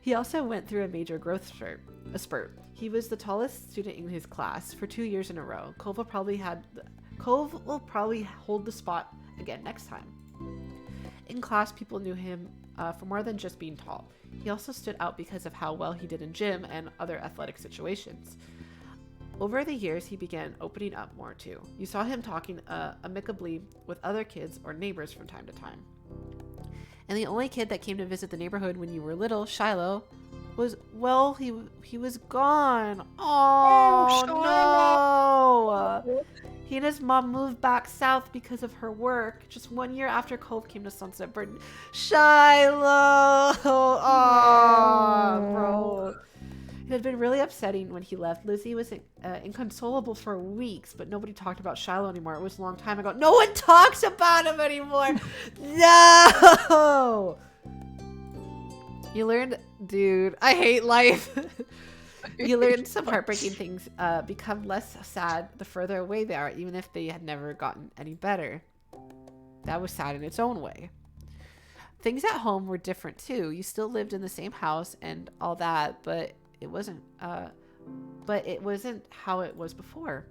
He also went through a major growth spurt. He was the tallest student in his class for 2 years in a row. Cove will probably hold the spot again next time. In class, people knew him for more than just being tall. He also stood out because of how well he did in gym and other athletic situations. Over the years, he began opening up more too. You saw him talking amicably with other kids or neighbors from time to time. And the only kid that came to visit the neighborhood when you were little, Shiloh, was, well, he was gone. Oh, no! He and his mom moved back south because of her work, just 1 year after Cove came to Sunset Bird. Shiloh! Oh, bro. It had been really upsetting when he left. Lizzie was inconsolable for weeks, but nobody talked about Shiloh anymore. It was a long time ago. No one talks about him anymore. No! You learned, dude, I hate life. You learned some heartbreaking things become less sad the further away they are, even if they had never gotten any better. That was sad in its own way. Things at home were different too. You still lived in the same house and all that, but it wasn't how it was before.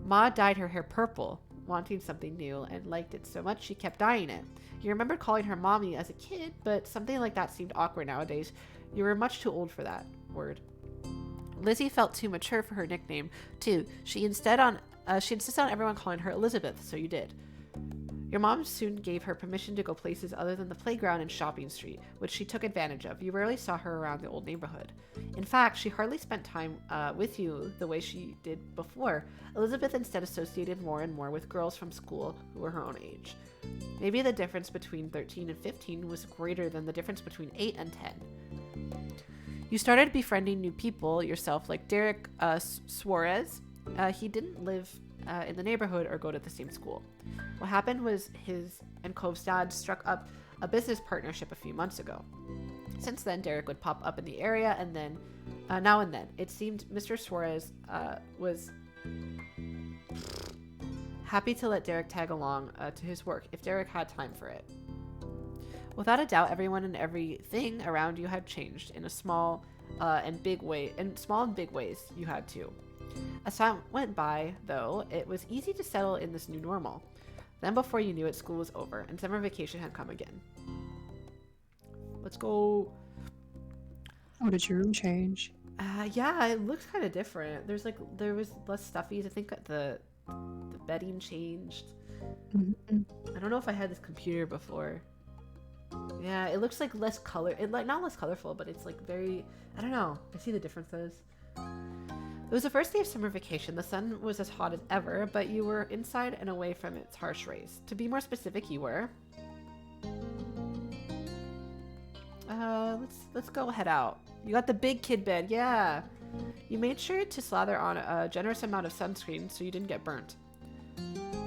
Ma dyed her hair purple, wanting something new, and liked it so much she kept dyeing it. You remember calling her mommy as a kid, but something like that seemed awkward nowadays. You were much too old for that word. Lizzie felt too mature for her nickname, too. She insisted on everyone calling her Elizabeth, so you did. Your mom soon gave her permission to go places other than the playground and shopping street, which she took advantage of. You rarely saw her around the old neighborhood. In fact, she hardly spent time with you the way she did before. Elizabeth instead associated more and more with girls from school who were her own age. Maybe the difference between 13 and 15 was greater than the difference between 8 and 10. You started befriending new people yourself, like Derek Suarez. He didn't live in the neighborhood or go to the same school. What happened was his and Cove's dad struck up a business partnership a few months ago. Since then, Derek would pop up in the area and then, now and then. It seemed Mr. Suarez was happy to let Derek tag along to his work if Derek had time for it. Without a doubt, everyone and everything around you had changed in a small and big way. In small and big ways, you had too. As time went by, though, it was easy to settle in this new normal. Then before you knew it, school was over, and summer vacation had come again. Let's go. Oh, did your room change? Yeah, it looks kind of different. There was less stuffies. I think the The bedding changed. Mhm. I don't know if I had this computer before. Yeah, it looks like less color. It like not less colorful, but it's like very. I don't know. I see the differences. It was the first day of summer vacation. The sun was as hot as ever, but you were inside and away from its harsh rays. To be more specific, you were. Let's go head out. You got the big kid bed, yeah. You made sure to slather on a generous amount of sunscreen so you didn't get burnt.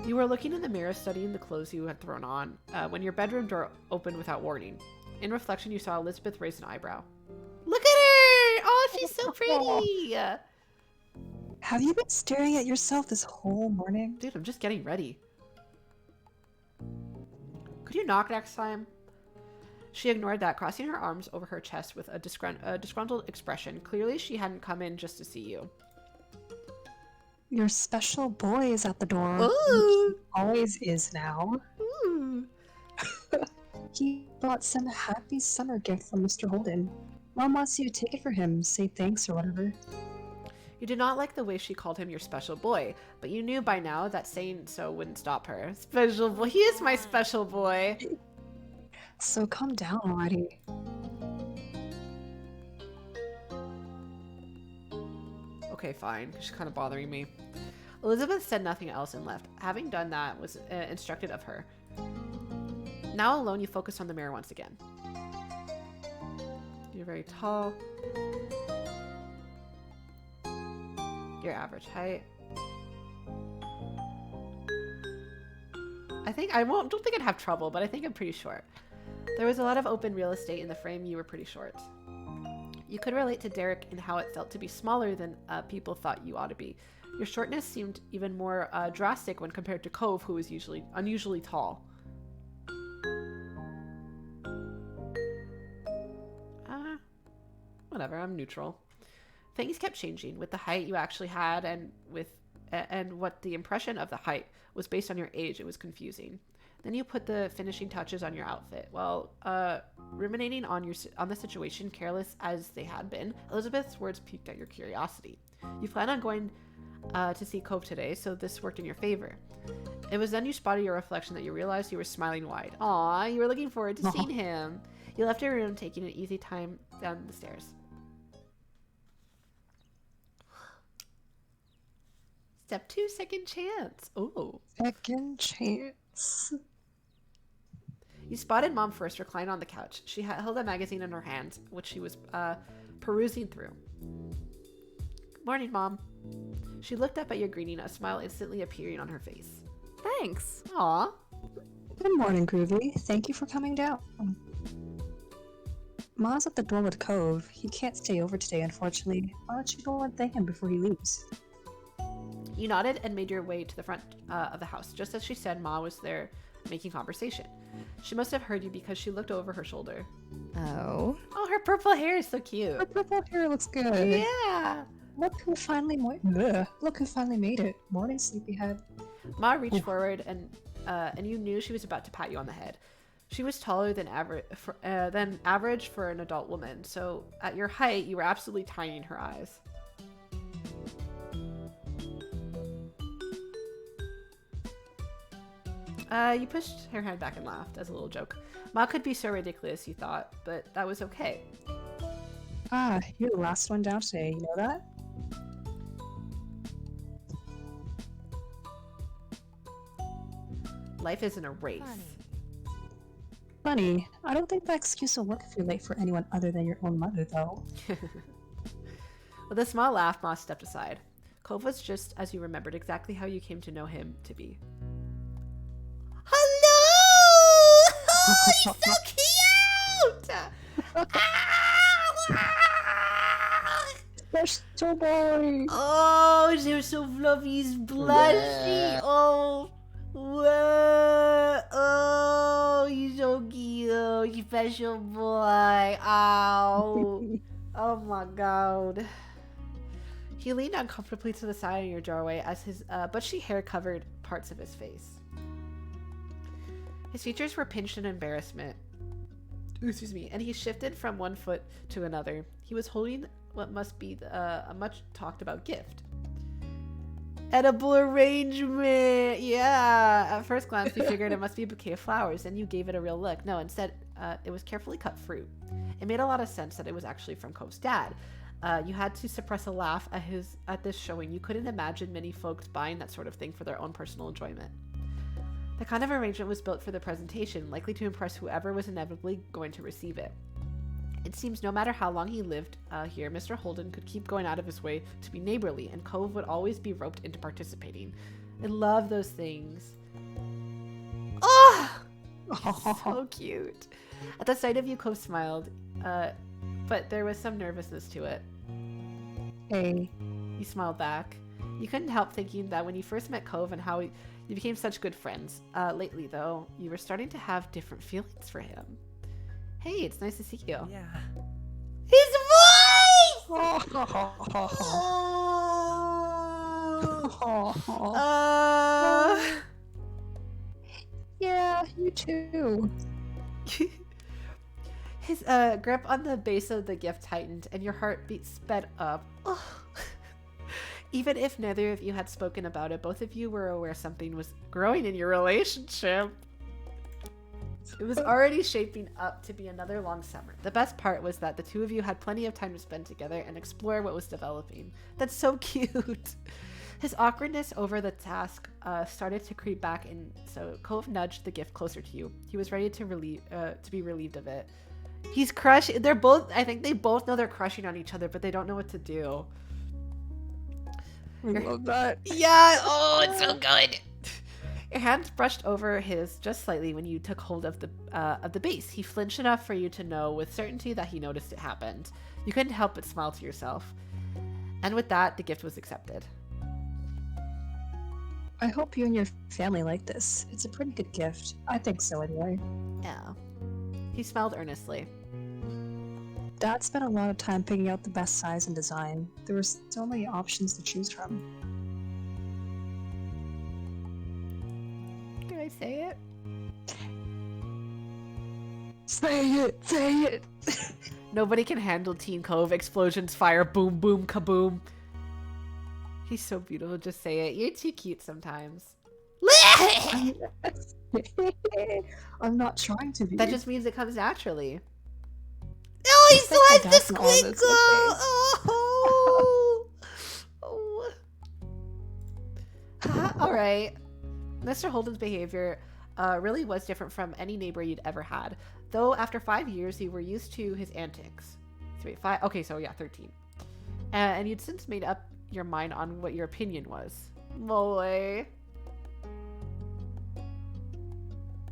You were looking in the mirror, studying the clothes you had thrown on, when your bedroom door opened without warning. In reflection, you saw Elizabeth raise an eyebrow. Look at her! Oh, she's so pretty! Have you been staring at yourself this whole morning? Dude, I'm just getting ready. Could you knock next time? She ignored that, crossing her arms over her chest with a disgruntled expression. Clearly, she hadn't come in just to see you. Your special boy is at the door. Ooh! Always is now. Ooh. He bought some happy summer gift from Mr. Holden. Mom wants you to take it for him, say thanks or whatever. You did not like the way she called him your special boy, but you knew by now that saying so wouldn't stop her. Special boy. He is my special boy. So calm down already. Okay, fine. She's kind of bothering me. Elizabeth said nothing else and left. Having done that was instructed of her. Now alone, you focus on the mirror once again. You're very tall. Your average height. Don't think I'd have trouble, but I think I'm pretty short. There was a lot of open real estate in the frame. You were pretty short. You could relate to Derek in how it felt to be smaller than people thought you ought to be. Your shortness seemed even more drastic when compared to Cove, who was unusually tall. Whatever, I'm neutral. Things kept changing with the height you actually had, and what the impression of the height was based on your age. It was confusing. Then you put the finishing touches on your outfit. While ruminating on the situation, careless as they had been, Elizabeth's words piqued at your curiosity. You plan on going to see Cove today, so this worked in your favor. It was then you spotted your reflection that you realized you were smiling wide. Aw, you were looking forward to seeing him. You left your room, taking an easy time down the stairs. Step 2, second chance. Oh. Second chance. You spotted Mom first, reclined on the couch. She held a magazine in her hands, which she was perusing through. Morning, Mom. She looked up at your greeting, a smile instantly appearing on her face. Thanks. Aw. Good morning, Groovy. Thank you for coming down. Ma's at the door with Cove. He can't stay over today, unfortunately. Why don't you go and thank him before he leaves? You nodded and made your way to the front of the house. Just as she said, Ma was there making conversation. She must have heard you because she looked over her shoulder. Oh. Oh, her purple hair is so cute. Her purple hair looks good. Yeah. Look who finally made it. Morning, sleepyhead. Ma reached forward and you knew she was about to pat you on the head. She was taller than average for an adult woman, so at your height, you were absolutely tiny in her eyes. You pushed her hand back and laughed as a little joke. Ma could be so ridiculous, you thought, but that was okay. Ah, you're the last one down today, you know that? Life isn't a race. Funny. I don't think that excuse will work if you're late for anyone other than your own mother, though. With a small laugh, Ma stepped aside. Cove was just as you remembered, exactly how you came to know him to be. Hello! Oh, he's so cute! Special boy! Oh, they're so fluffy, he's blushy. Oh, whoa. Oh, he's so cute. Special boy. Ow. Oh my god. He leaned uncomfortably to the side in your doorway as his bushy hair covered parts of his face. His features were pinched in embarrassment. Excuse me. And he shifted from one foot to another. He was holding what must be a much talked about gift. Edible arrangement. Yeah. At first glance, you figured it must be a bouquet of flowers, and you gave it a real look. No, instead, it was carefully cut fruit. It made a lot of sense that it was actually from Cove's dad. You had to suppress a laugh at this showing. You couldn't imagine many folks buying that sort of thing for their own personal enjoyment. The kind of arrangement was built for the presentation, likely to impress whoever was inevitably going to receive it. It seems no matter how long he lived here, Mr. Holden could keep going out of his way to be neighborly, and Cove would always be roped into participating. I love those things. Oh! So cute. At the sight of you, Cove smiled, but there was some nervousness to it. Hey. You smiled back. You couldn't help thinking that when you first met Cove and how you became such good friends. Lately, though, you were starting to have different feelings for him. Hey, it's nice to see you. Yeah. His voice! Yeah, you too. His grip on the base of the gift tightened, and your heartbeat sped up. Oh. Even if neither of you had spoken about it, both of you were aware something was growing in your relationship. It was already shaping up to be another long summer. The best part was that the two of you had plenty of time to spend together and explore what was developing. That's so cute. His awkwardness over the task started to creep back in, so Cove nudged the gift closer to you. He was ready to be relieved of it. He's crushing. They're both. I think they both know they're crushing on each other, but they don't know what to do. I love that. Yeah. Oh, it's so good. Your hand brushed over his just slightly when you took hold of the base. He flinched enough for you to know with certainty that he noticed it happened. You couldn't help but smile to yourself. And with that, the gift was accepted. I hope you and your family like this. It's a pretty good gift. I think so anyway. Yeah. He smiled earnestly. Dad spent a lot of time picking out the best size and design. There were so many options to choose from. Can I say it? Say it! Say it! Nobody can handle Teen Cove. Explosions, fire, boom, boom, kaboom. He's so beautiful. Just say it. You're too cute sometimes. I'm not trying to be. That just means it comes naturally. Oh, he It's still like has my the dad and all this, squinkle! Oh! Oh. All right. Mr. Holden's behavior really was different from any neighbor you'd ever had. Though after 5 years, you were used to his antics. So wait, 5? Okay, so yeah, 13. And you'd since made up your mind on what your opinion was. Boy.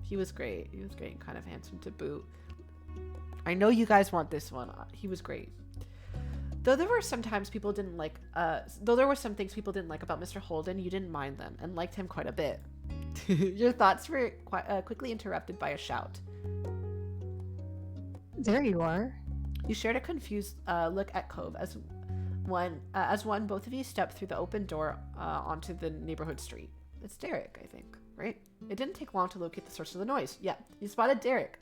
He was great. He was great and kind of handsome to boot. I know you guys want this one. He was great. Though there were some things people didn't like about Mr. Holden, you didn't mind them and liked him quite a bit. Your thoughts were quickly interrupted by a shout. There you are. You shared a confused look at Cove as both of you stepped through the open door onto the neighborhood street. It's Derek, I think, right? It didn't take long to locate the source of the noise. Yeah, you spotted Derek.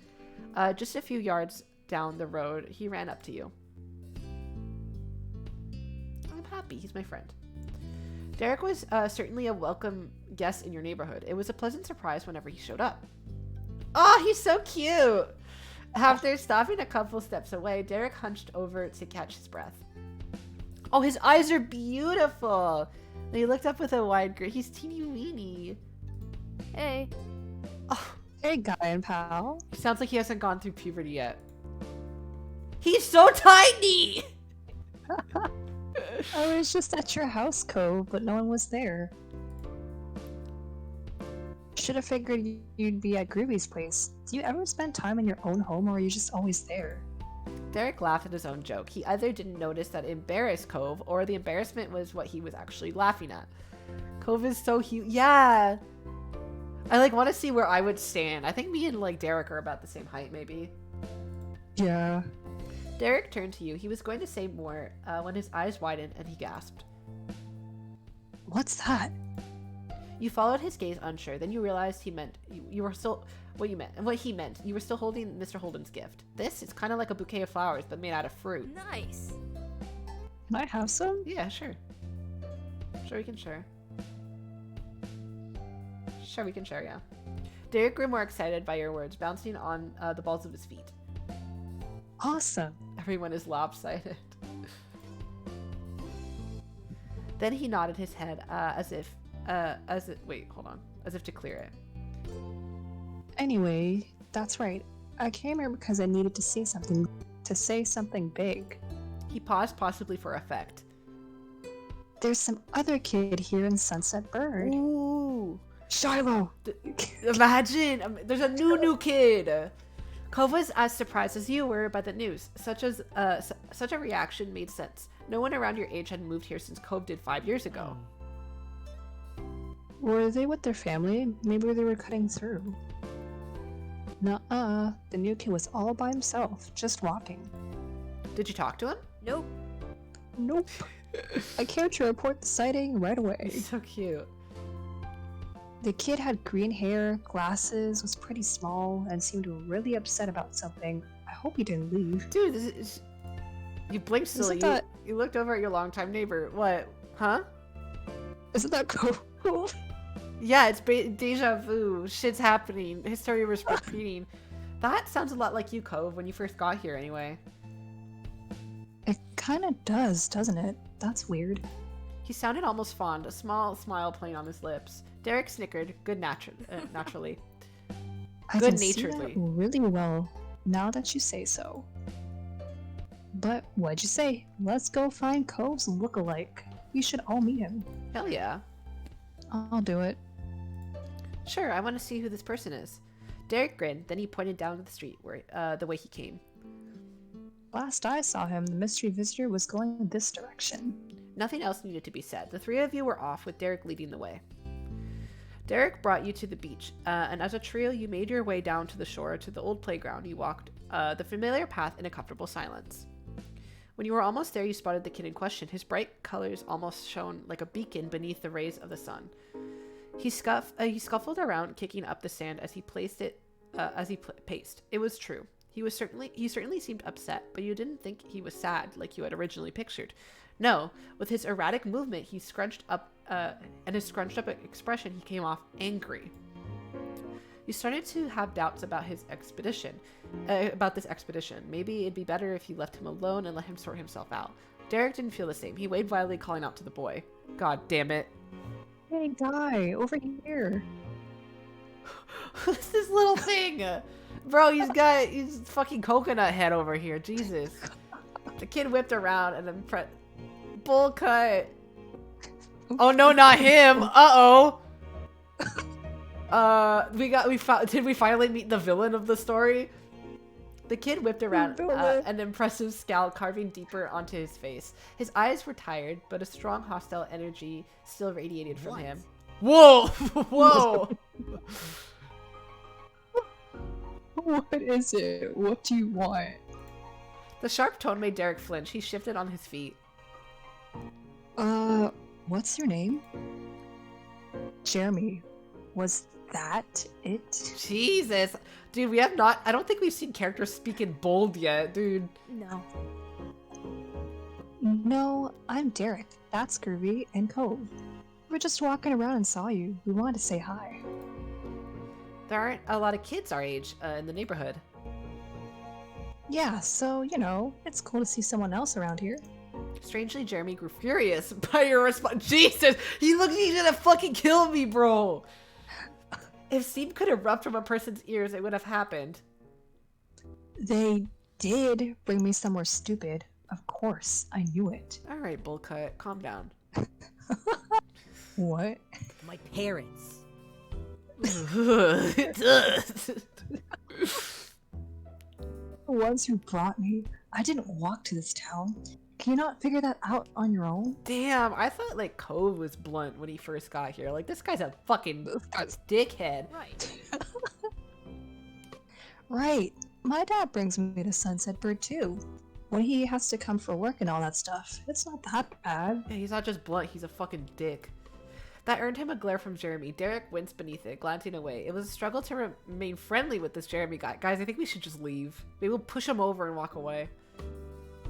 Just a few yards down the road, he ran up to you. I'm happy. He's my friend. Derek was certainly a welcome guest in your neighborhood. It was a pleasant surprise whenever he showed up. Oh, he's so cute! After stopping a couple steps away, Derek hunched over to catch his breath. Oh, his eyes are beautiful! And he looked up with a wide grin. He's teeny weeny. Hey. Oh, Hey, guy and pal. he sounds like he hasn't gone through puberty yet. He's so tiny! I was just at your house, Cove, but no one was there. Should have figured you'd be at Groovy's place. Do you ever spend time in your own home, or are you just always there? Derek laughed at his own joke. He either didn't notice that it embarrassed Cove, or the embarrassment was what he was actually laughing at. Cove is so huge. Yeah! I want to see where I would stand. I think me and Derek are about the same height, maybe. Yeah. Derek turned to you. He was going to say more when his eyes widened and he gasped. What's that? You followed his gaze unsure. Then you realized he meant you were still what you meant and what he meant. You were still holding Mr. Holden's gift. This is kind of like a bouquet of flowers, but made out of fruit. Nice. Can I have some? Yeah, sure. Sure, we can share. Sure, we can share, yeah. Derek grew more excited by your words, bouncing on the balls of his feet. Awesome. Everyone is lopsided. Then he nodded his head as if to clear it. Anyway, that's right. I came here because I needed to say something big. He paused, possibly for effect. There's some other kid here in Sunset Bird. Ooh. Shiloh! Imagine! There's a new kid! Cove was as surprised as you were by the news. Such a reaction made sense. No one around your age had moved here since Cove did 5 years ago. Were they with their family? Maybe they were cutting through. Nuh-uh. The new kid was all by himself, just walking. Did you talk to him? Nope. Nope. I came to report the sighting right away. So cute. The kid had green hair, glasses, was pretty small, and seemed really upset about something. I hope he didn't leave. Dude, this is... You blinked silly. You looked over at your longtime neighbor. What? Huh? Isn't that cool? Yeah, it's deja vu. Shit's happening. History was repeating. That sounds a lot like you, Cove, when you first got here anyway. It kinda does, doesn't it? That's weird. He sounded almost fond, a small smile playing on his lips. Derek snickered, naturally. I Good can see naturedly. that really well, now that you say so. But what'd you say? Let's go find Cove's look-alike. We should all meet him. Hell yeah. I'll do it. Sure, I want to see who this person is. Derek grinned, then he pointed down to the street, where the way he came. Last I saw him, the mystery visitor was going this direction. Nothing else needed to be said. The three of you were off, with Derek leading the way. Derek brought you to the beach, and as a trio, you made your way down to the shore to the old playground. You walked the familiar path in a comfortable silence. When you were almost there, you spotted the kid in question. His bright colors almost shone like a beacon beneath the rays of the sun. He scuffled around, kicking up the sand as he paced. It was true. He certainly seemed upset, but you didn't think he was sad like you had originally pictured. No, with his erratic movement, his scrunched up expression, he came off angry. You started to have doubts about this expedition. Maybe it'd be better if you left him alone and let him sort himself out. Derek didn't feel the same. He waved wildly, calling out to the boy. God damn it. Hey, guy, over here. What's this little thing? Bro, he's fucking coconut head over here. Jesus. The kid whipped around and then bull cut. Oh no, not him. Uh-oh. Did we finally meet the villain of the story? The kid whipped around, an impressive scowl carving deeper onto his face. His eyes were tired, but a strong hostile energy still radiated from him. Whoa! Whoa! What is it? What do you want? The sharp tone made Derek flinch. He shifted on his feet. What's your name? Jeremy. Was that it? Jesus. Dude, I don't think we've seen characters speak in bold yet, dude. No. No, I'm Derek. That's Groovy and Cove. We're just walking around and saw you. We wanted to say hi. There aren't a lot of kids our age in the neighborhood. Yeah, so, it's cool to see someone else around here. Strangely, Jeremy grew furious by your response. Jesus! He's gonna fucking kill me, bro! If steam could erupt from a person's ears, it would have happened. They did bring me somewhere stupid. Of course, I knew it. Alright, bullcut. Calm down. What? My parents. It does. The ones who brought me. I didn't walk to this town. Can you not figure that out on your own? Damn, I thought Cove was blunt when he first got here. This guy's a fucking dickhead. Right. Right. My dad brings me to Sunset Bird too. When he has to come for work and all that stuff, it's not that bad. Yeah, he's not just blunt, he's a fucking dick. That earned him a glare from Jeremy. Derek winced beneath it, glancing away. It was a struggle to remain friendly with this Jeremy guy. Guys, I think we should just leave. Maybe we'll push him over and walk away.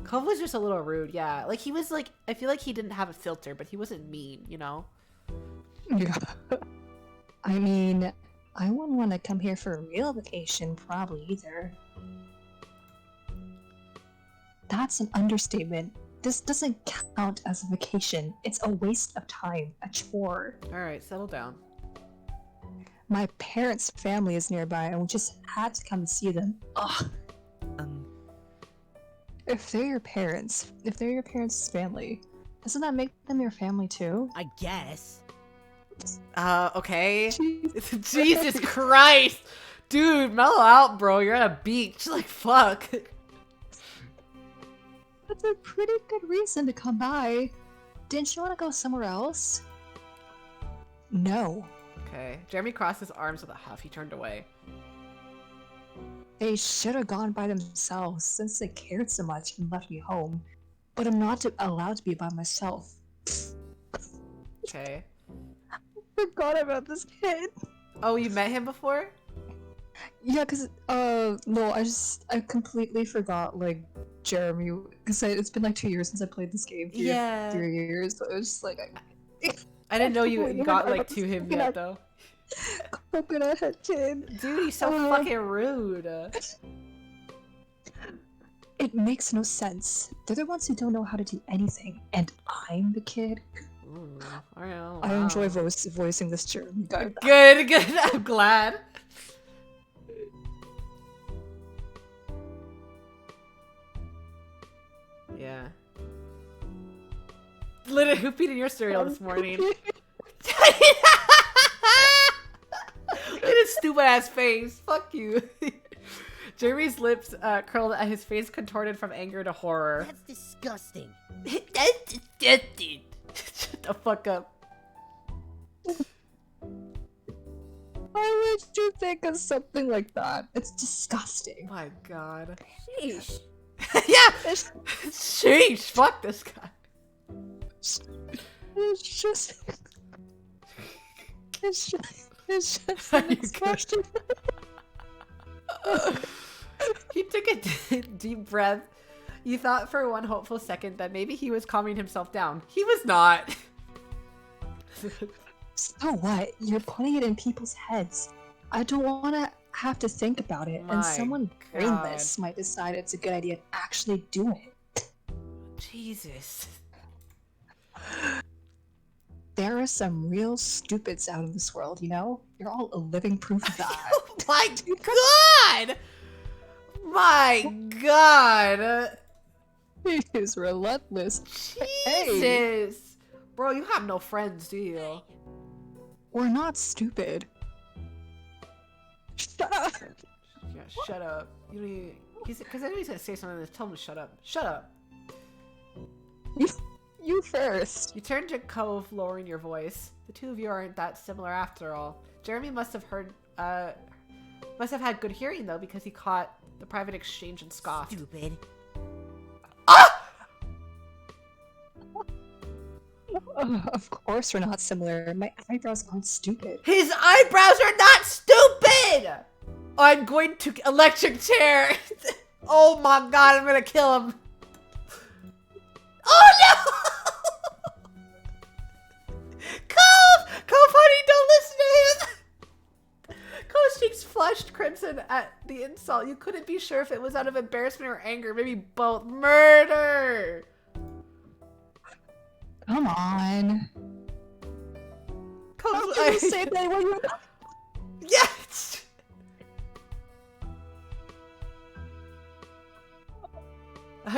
Cove was just a little rude, yeah. He was I feel like he didn't have a filter, but he wasn't mean, Yeah. I mean, I wouldn't want to come here for a real vacation, probably either. That's an understatement. This doesn't count as a vacation. It's a waste of time, a chore. Alright, settle down. My parents' family is nearby, and we just had to come and see them. Ugh. If they're your parents' family, doesn't that make them your family too? I guess. Okay. Jeez. Jesus Christ! Dude, mellow out, bro. You're at a beach. Like, fuck. That's a pretty good reason to come by. Didn't you want to go somewhere else? No. Okay. Jeremy crossed his arms with a huff. He turned away. They should have gone by themselves since they cared so much and left me home. But I'm not allowed to be by myself. Okay. Forgot about this kid. Oh, you met him before? Yeah, cause no, I completely forgot like Jeremy, cause it's been like 2 years since I played this game. Yeah. 3 years. So it was just like I didn't know you completely got forgot like about to this him kid. yet, though. Coconut head kid. Dude, he's so fucking rude. It makes no sense. They're the ones who don't know how to do anything, and I'm the kid. Ooh, wow, I enjoy wow. voicing this Jeremy guy. Good, good. I'm glad. Yeah. Literally, who peed in your cereal this morning? Look at his stupid ass face. Fuck you. Jeremy's lips curled and his face contorted from anger to horror. That's disgusting. That's disgusting. Shut the fuck up. Why would you think of something like that? It's disgusting. My god. Sheesh. Yeah! Sheesh! Fuck this guy. It's just. It's just Are an you good? expression. He took a deep breath. You thought for one hopeful second that maybe he was calming himself down. He was not. So what? You're putting it in people's heads. I don't want to have to think about it, My and someone God. brainless might decide it's a good idea to actually do it. Jesus. There are some real stupids out in this world, you know? You're all a living proof of that. Oh my god! My god! He is relentless. Jesus! Bro, you have no friends, do you? We're not stupid. Shut up! Yeah, shut up. You need. Because I know he's gonna say something. Just tell him to shut up. Shut up. You first. You turn to Cove, lowering your voice. The two of you aren't that similar after all. Jeremy must have had good hearing though, because he caught the private exchange and scoffed. Stupid. Ah! Of course we're not similar. My eyebrows aren't stupid. His eyebrows are not stupid! I'm going to electric chair. Oh my god, I'm gonna kill him. Oh no! Cove! Cove, honey, don't listen to him! Cove's cheeks flushed crimson at the insult. You couldn't be sure if it was out of embarrassment or anger. Maybe both. Murder! Come on. Cove's How can you say that when you... Yes!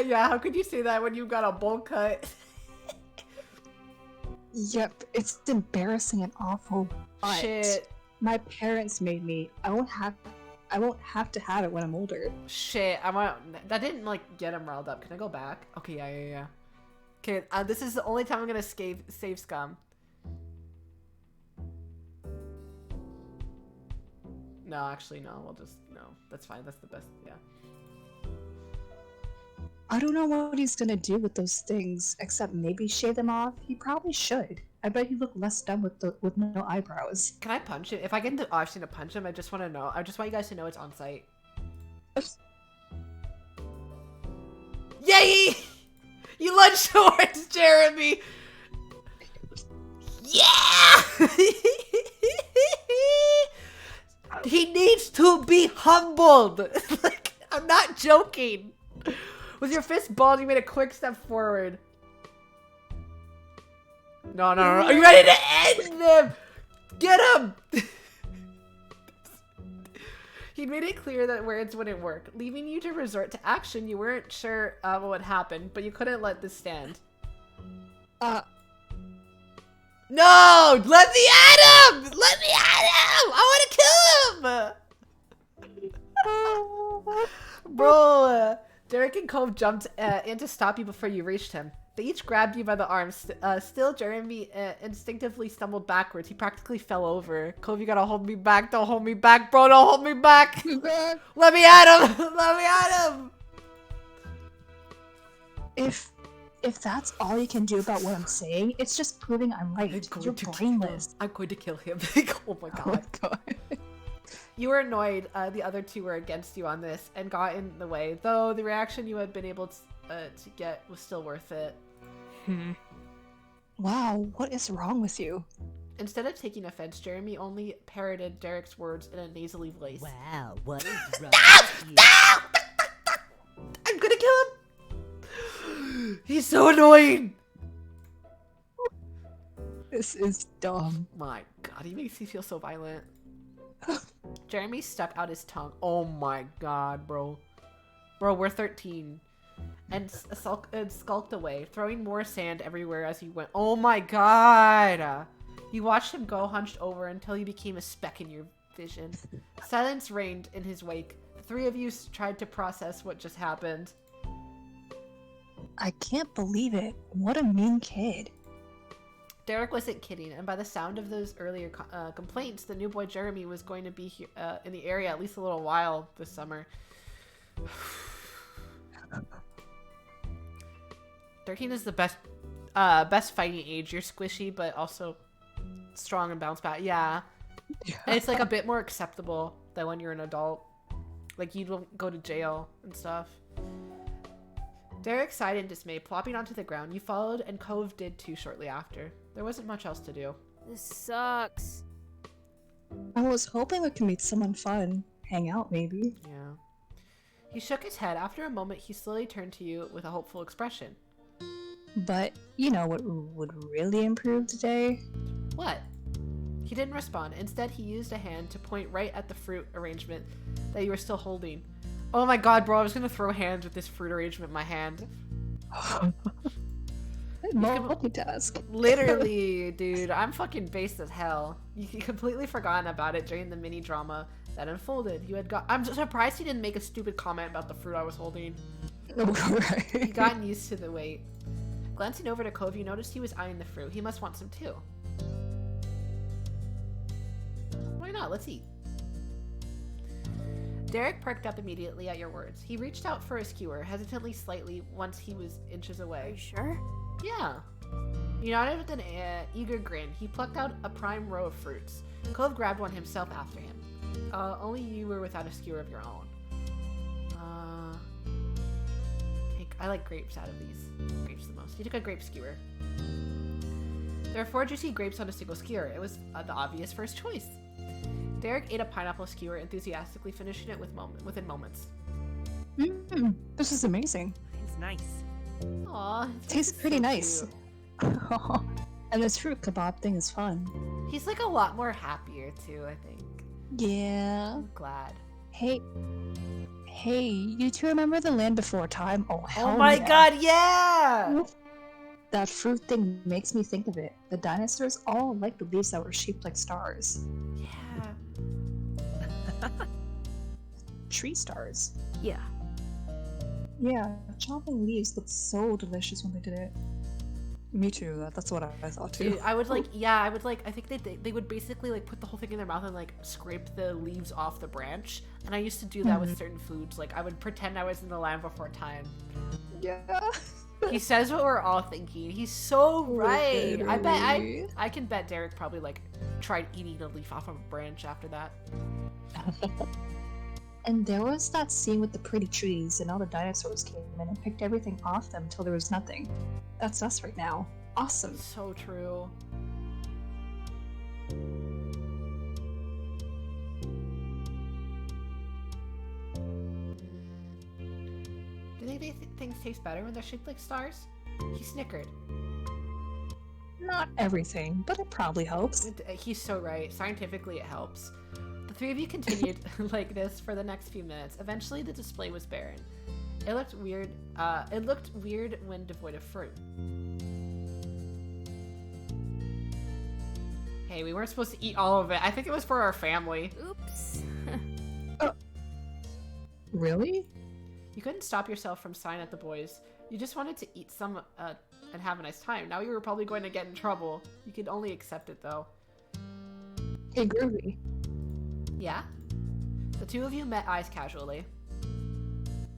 Yeah, how could you say that when you got a bowl cut? Yep, it's embarrassing and awful. But Shit. my parents made me. I won't have to have it when I'm older. Shit, that didn't like get him riled up. Can I go back? Okay, yeah. Okay, this is the only time I'm gonna save Scum. No, actually, no. No. That's fine. That's the best. Yeah. I don't know what he's gonna do with those things, except maybe shave them off. He probably should. I bet he look less dumb with no eyebrows. Can I punch him? If I get into option to punch him, I just want to know. I just want you guys to know it's on site. Yay! You lunged towards Jeremy. Yeah! he needs to be humbled. Like, I'm not joking. With your fist balled, you made a quick step forward. No. Are you ready to end him? Get him! He made it clear that words wouldn't work, leaving you to resort to action. You weren't sure what would happen, but you couldn't let this stand. No! Let me at him! Let me at him! I want to kill him! Bro, Derek and Cove jumped in to stop you before you reached him. They each grabbed you by the arms. Still, Jeremy instinctively stumbled backwards. He practically fell over. Cove, you gotta hold me back. Don't hold me back, bro. Don't hold me back. Let me at him. Let me at him. If that's all you can do about what I'm saying, it's just proving I'm right. You're brainless. I'm going to kill him. Oh my Oh god. my god. You were annoyed. The other two were against you on this and got in the way, though the reaction you had been able to get was still worth it. Wow, what is wrong with you? Instead of taking offense, Jeremy only parroted Derek's words in a nasally voice. Wow, what is wrong with you? I'm gonna kill him! He's so annoying! This is dumb. My god, he makes me feel so violent. Jeremy stuck out his tongue. Oh my god, bro. Bro, we're 13. And skulked away, throwing more sand everywhere as he went. Oh my god! You watched him go hunched over until he became a speck in your vision. Silence reigned in his wake. The three of you tried to process what just happened. I can't believe it. What a mean kid. Derek wasn't kidding, and by the sound of those earlier complaints, the new boy Jeremy was going to be here, in the area at least a little while this summer. 13 is the best fighting age. You're squishy, but also strong and bounce back. Yeah. And it's like a bit more acceptable than when you're an adult. Like, you don't go to jail and stuff. Derek sighed in dismay, plopping onto the ground. You followed, and Cove did too shortly after. There wasn't much else to do. This sucks. I was hoping we could meet someone fun. Hang out, maybe. Yeah. He shook his head. After a moment, he slowly turned to you with a hopeful expression. But you know what would really improve today? What? He didn't respond. Instead, he used a hand to point right at the fruit arrangement that you were still holding. Oh my god, bro, I was gonna throw hands with this fruit arrangement in my hand. Multitask. Literally, dude, I'm fucking based as hell. You completely forgotten about it during the mini drama that unfolded. I'm surprised he didn't make a stupid comment about the fruit I was holding. Right. He'd gotten used to the weight. Glancing over to Cove, you noticed he was eyeing the fruit. He must want some too. Why not? Let's eat. Derek perked up immediately at your words. He reached out for a skewer, hesitantly slightly, once he was inches Are away. you sure? Yeah. You nodded with an eager grin. He plucked out a prime row of fruits. Cove grabbed one himself after him. Only you were without a skewer of your own. I like grapes out of these. Grapes the most. You took a grape skewer. There are 4 juicy grapes on a single skewer. It was the obvious first choice. Derek ate a pineapple skewer, enthusiastically finishing it within moments. This is amazing. It's nice. Aw. Tastes pretty nice. And this fruit kebab thing is fun. He's like a lot more happier too, I think. Yeah. I'm glad. Hey, you two remember the land before time? Oh, hell Oh my yeah. god, yeah! That fruit thing makes me think of it. The dinosaurs all liked the leaves that were shaped like stars. Yeah. Tree stars. Yeah. Yeah, chopping leaves looked so delicious when they did it. Me too. That's what I thought too. Dude, I think they would basically like put the whole thing in their mouth and like scrape the leaves off the branch. And I used to do that with certain foods. Like I would pretend I was in the land before time. Yeah. He says what we're all thinking. He's so right. Literally. I can bet Derek probably like tried eating a leaf off of a branch after that. And there was that scene with the pretty trees, and all the dinosaurs came in and picked everything off them till there was nothing. That's us right now. Awesome. So true. say things taste better when they're shaped like stars? He snickered. Not everything, but it probably helps. He's so right. Scientifically, it helps. The three of you continued like this for the next few minutes. Eventually, the display was barren. It looked weird. It looked weird when devoid of fruit. Hey, we weren't supposed to eat all of it. I think it was for our family. Oops. Really? You couldn't stop yourself from sighing at the boys. You just wanted to eat some and have a nice time. Now you were probably going to get in trouble. You could only accept it though. Hey, Groovy. Yeah? The two of you met eyes casually.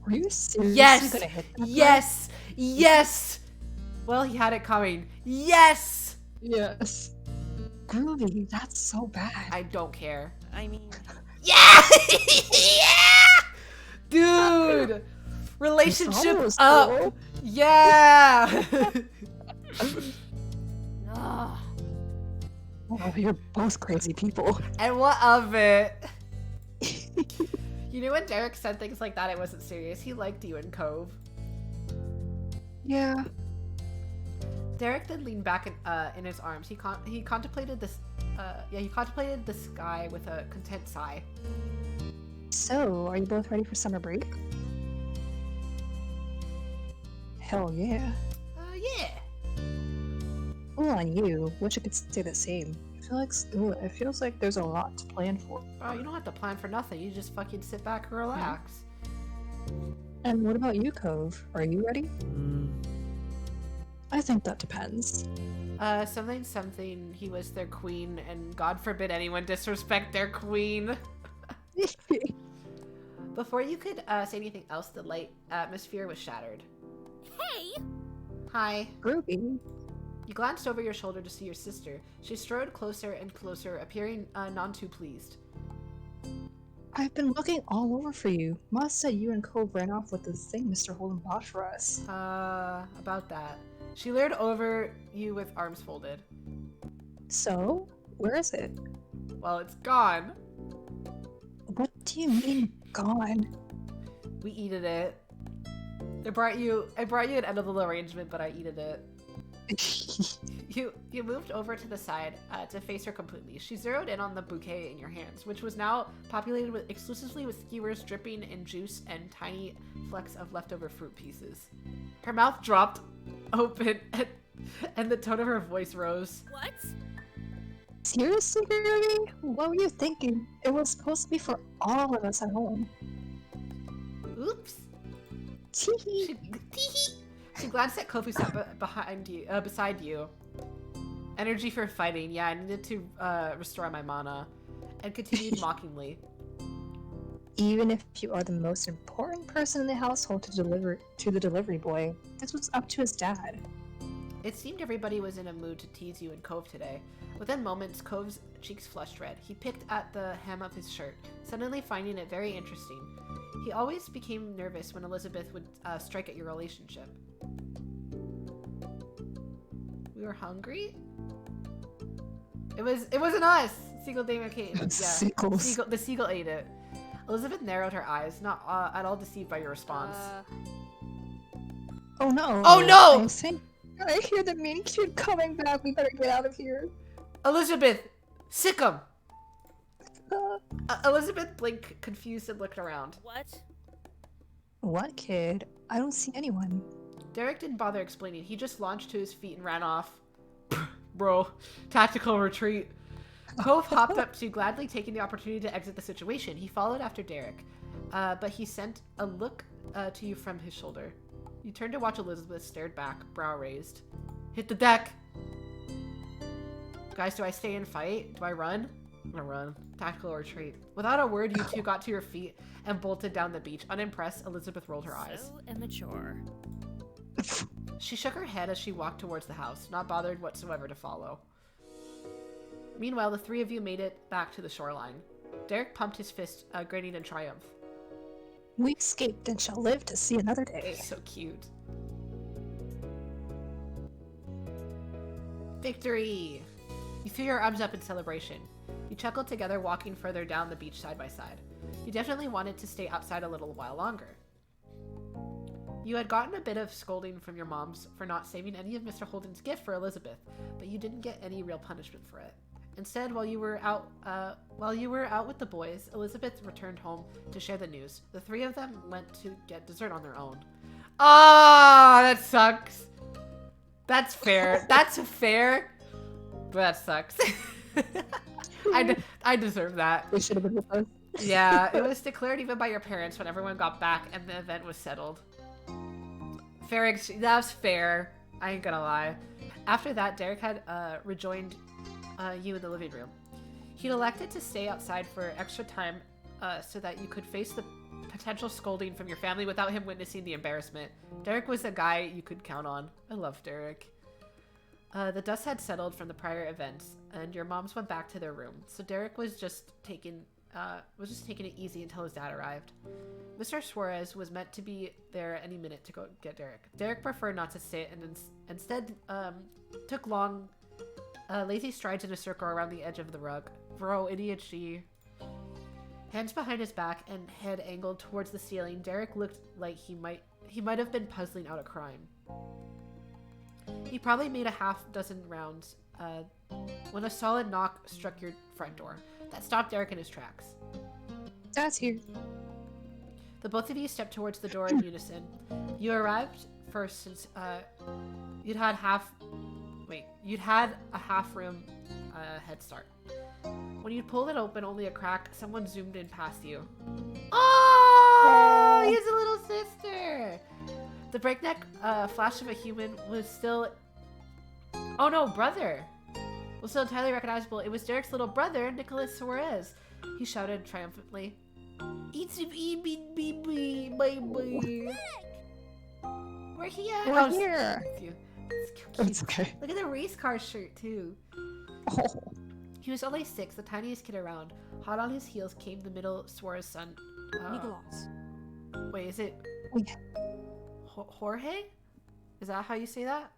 Were you seriously Yes! gonna hit that Yes! Yes! Well, he had it coming. Yes! guy? Yes. Groovy, that's so bad. I don't care. I mean, Yeah! Yeah! Dude! Relationship almost up! cool. Yeah! ugh. Oh, you're both crazy people. And what of it? You knew when Derek said things like that, it wasn't serious. He liked you and Cove. Yeah. Derek then leaned back in his arms. He contemplated this. He contemplated the sky with a content sigh. So, are you both ready for summer break? Hell yeah. Yeah. Well, on you, wish I could say the same. It feels like there's a lot to plan for. Oh, you don't have to plan for nothing. You just fucking sit back and relax. And what about you, Cove? Are you ready? Mm, I think that depends. Something. He was their queen, and God forbid anyone disrespect their queen. Before you could say anything else, the light atmosphere was shattered. Hey! Hi. Groovy. You glanced over your shoulder to see your sister. She strode closer and closer, appearing none too pleased. I've been looking all over for you. Ma said you and Cove ran off with this thing Mr. Holden bought for us. About that. She leered over you with arms folded. So, where is it? Well, it's gone. What do you mean, gone? We eated it. I brought you an edible arrangement, but I eated it. You moved over to the side to face her completely. She zeroed in on the bouquet in your hands, which was now populated exclusively with skewers dripping in juice and tiny flecks of leftover fruit pieces. Her mouth dropped open, and the tone of her voice rose. What? Seriously, Groovy? What were you thinking? It was supposed to be for all of us at home. Oops. Teehee. She glanced at Kofu sat beside you. Energy for fighting. Yeah, I needed to restore my mana. And continued mockingly. Even if you are the most important person in the household to deliver to the delivery boy, this was up to his dad. It seemed everybody was in a mood to tease you and Cove today. Within moments, Cove's cheeks flushed red. He picked at the hem of his shirt, suddenly finding it very interesting. He always became nervous when Elizabeth would strike at your relationship. We were hungry? It wasn't us! Seagull Dame came. Yeah. Seagulls. The seagull ate it. Elizabeth narrowed her eyes, not at all deceived by your response. Oh no! Oh no! I hear the mean kid coming back. We better get out of here. Elizabeth! Sick 'em! Elizabeth blinked, confused, and looked around. What? What kid? I don't see anyone. Derek didn't bother explaining. He just launched to his feet and ran off. Bro, tactical retreat. Cove hopped up to gladly taking the opportunity to exit the situation. He followed after Derek, but he sent a look to you from his shoulder. You turned to watch Elizabeth, stared back, brow raised. Hit the deck! Guys, do I stay and fight? Do I run? I'm gonna run. Tactical retreat. Without a word, you two got to your feet and bolted down the beach. Unimpressed, Elizabeth rolled her eyes. So immature. She shook her head as she walked towards the house, not bothered whatsoever to follow. Meanwhile, the three of you made it back to the shoreline. Derek pumped his fist, grinning in triumph. We escaped and shall live to see another day. So cute. Victory! You threw your arms up in celebration. You chuckled together, walking further down the beach side by side. You definitely wanted to stay outside a little while longer. You had gotten a bit of scolding from your moms for not saving any of Mr. Holden's gift for Elizabeth, but you didn't get any real punishment for it. Instead, while you were out with the boys, Elizabeth returned home to share the news. The three of them went to get dessert on their own. Ah, that sucks. That's fair. That's fair. But that sucks. I deserve that. We should have been with us. Yeah, it was declared even by your parents when everyone got back and the event was settled. That was fair. I ain't gonna lie. After that, Derek had rejoined you in the living room. He'd elected to stay outside for extra time so that you could face the potential scolding from your family without him witnessing the embarrassment. Derek was a guy you could count on. I love Derek. The dust had settled from the prior events, and your moms went back to their room. So Derek was just taking it easy until his dad arrived. Mr. Suarez was meant to be there any minute to go get Derek. Derek preferred not to sit and instead took long, lazy strides in a circle around the edge of the rug. Bro, ADHD. Hands behind his back and head angled towards the ceiling, Derek looked like he might have been puzzling out a crime. He probably made a half dozen rounds when a solid knock struck your front door. That stopped Derek in his tracks. Dad's here. The both of you stepped towards the door in unison. You arrived first since you'd had a half room head start. When you pulled it open, only a crack, someone zoomed in past you. Oh, he has a little sister. The breakneck flash of a human was still... Oh no, brother! Was still entirely recognizable. It was Derek's little brother, Nicholas Suarez. He shouted triumphantly. It's a baby. We're here. We're here. It's cute. It's okay. Look at the race car shirt too. Oh. He was only 6, the tiniest kid around. Hot on his heels came the middle Suarez son. Nicholas. Wait, is it Yeah. Jorge? Is that how you say that?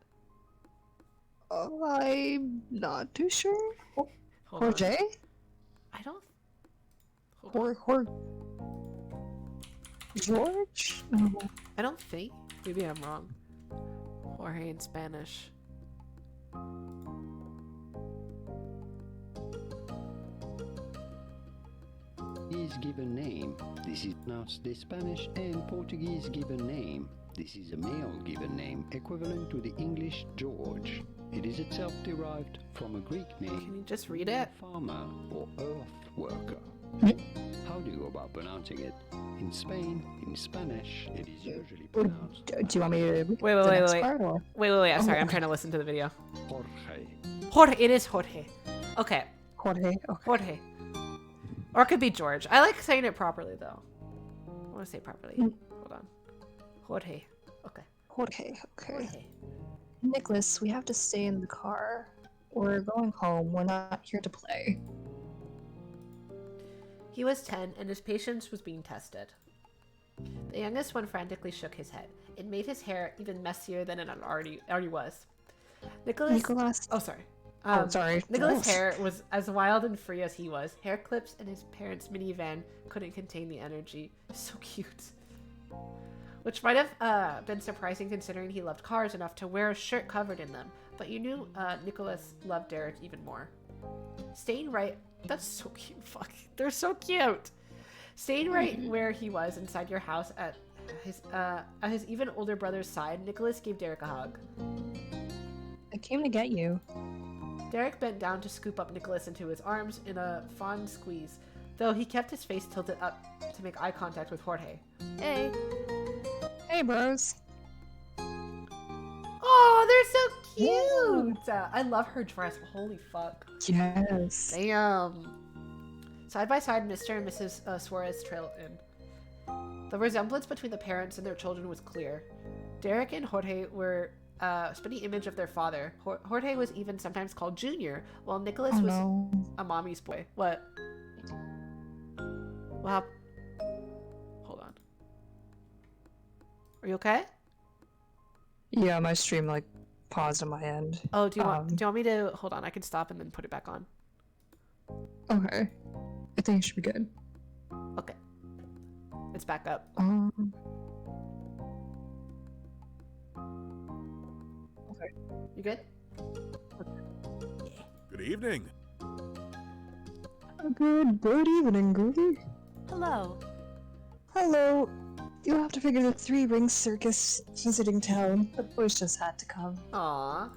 I'm not too sure. Hold on. Jorge? I don't. Hold on. George? No. I don't think. Maybe I'm wrong. Jorge in Spanish. Is given name. This is not the Spanish and Portuguese given name. This is a male given name equivalent to the English George. It is itself derived from a Greek Can name, you just read it? farmer or earth worker. How do you go about pronouncing it? In Spain, in Spanish, it is usually pronounced Do you want me to read Wait, the next wait. part, or? Wait. I'm Oh, sorry. I'm okay. trying to listen to the video. Jorge. Jorge. It is Jorge. Okay. Jorge? Okay. Jorge. Or it could be George. I like saying it properly, though. I want to say it properly. Hold on. Jorge. Okay. Jorge, okay. Jorge. Nicholas, we have to stay in the car. We're going home. We're not here to play. He was 10, and his patience was being tested. The youngest one frantically shook his head. It made his hair even messier than it already was. Nicholas? Oh, sorry. Sorry. Nicholas' hair was as wild and free as he was. Hair clips in his parents' minivan couldn't contain the energy. So cute. Which might have been surprising considering he loved cars enough to wear a shirt covered in them. But you knew Nicholas loved Derek even more. Staying right... That's so cute. Fuck. They're so cute. Staying right where he was inside your house at his even older brother's side, Nicholas gave Derek a hug. I came to get you. Derek bent down to scoop up Nicholas into his arms in a fond squeeze, though he kept his face tilted up to make eye contact with Jorge. Hey. Hey, bros. Oh, they're so cute! I love her dress. Holy fuck. Yes. Damn. Side by side, Mr. and Mrs. Suarez trailed in. The resemblance between the parents and their children was clear. Derek and Jorge were a spitting image of their father. Jorge was even sometimes called Junior, while Nicholas was a mommy's boy. What? Well, hold on. Are you okay? Yeah, my stream like paused on my end. Oh, do you want me to hold on? I can stop and then put it back on. Okay. I think it should be good. Okay. It's back up. sorry. You good? Good evening. Good evening, Groovy. Hello. Hello. You'll have to figure the Three Rings Circus visiting town. The boys just had to come. Aww.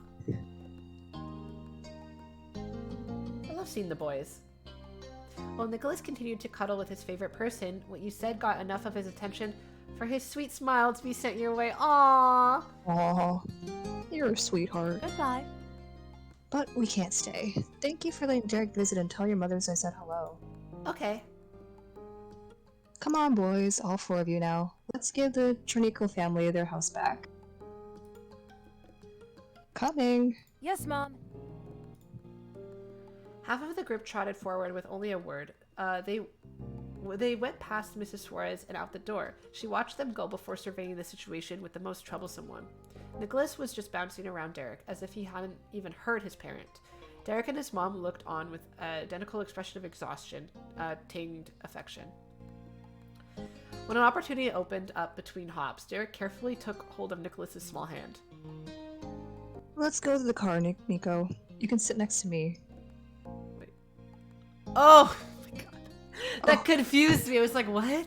I love seeing the boys. While Nicholas continued to cuddle with his favorite person, what you said got enough of his attention for his sweet smile to be sent your way. Aww. Aw, you're a sweetheart. Goodbye. But we can't stay. Thank you for letting Derek visit and tell your mothers I said hello. Okay. Come on, boys, all four of you now. Let's give the Trinico family their house back. Coming. Yes, Mom. Half of the group trotted forward with only a word. They went past Mrs. Suarez and out the door. She watched them go before surveying the situation with the most troublesome one. Nicholas was just bouncing around Derek, as if he hadn't even heard his parent. Derek and his mom looked on with an identical expression of exhaustion, tinged affection. When an opportunity opened up between hops, Derek carefully took hold of Nicholas's small hand. Let's go to the car, Nico. You can sit next to me. Oh my god. That confused me. I was like, what?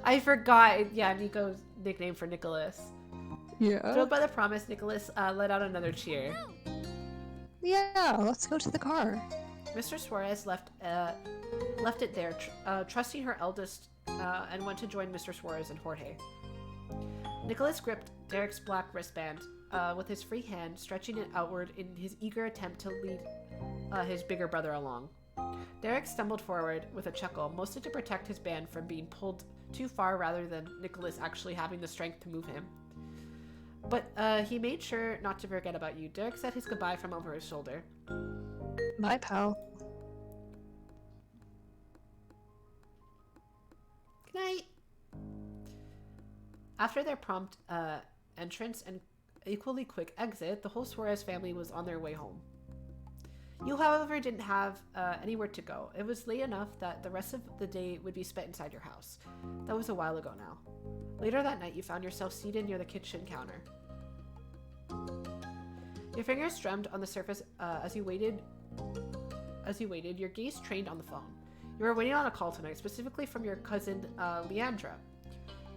I forgot. Yeah, Nico's nickname for Nicholas. Yeah. Thrilled by the promise, Nicholas let out another cheer. Yeah, let's go to the car. Mr. Suarez left it there, trusting her eldest, and went to join Mr. Suarez and Jorge. Nicholas gripped Derek's black wristband with his free hand, stretching it outward in his eager attempt to lead his bigger brother along. Derek stumbled forward with a chuckle, mostly to protect his band from being pulled too far rather than Nicholas actually having the strength to move him. But he made sure not to forget about you. Derek said his goodbye from over his shoulder. Bye, pal. Good night. After their prompt entrance and equally quick exit, the whole Suarez family was on their way home. You, however, didn't have anywhere to go. It was late enough that the rest of the day would be spent inside your house. That was a while ago now. Later that night, you found yourself seated near the kitchen counter. Your fingers drummed on the surface as you waited, your gaze trained on the phone. You were waiting on a call tonight, specifically from your cousin, Leandra.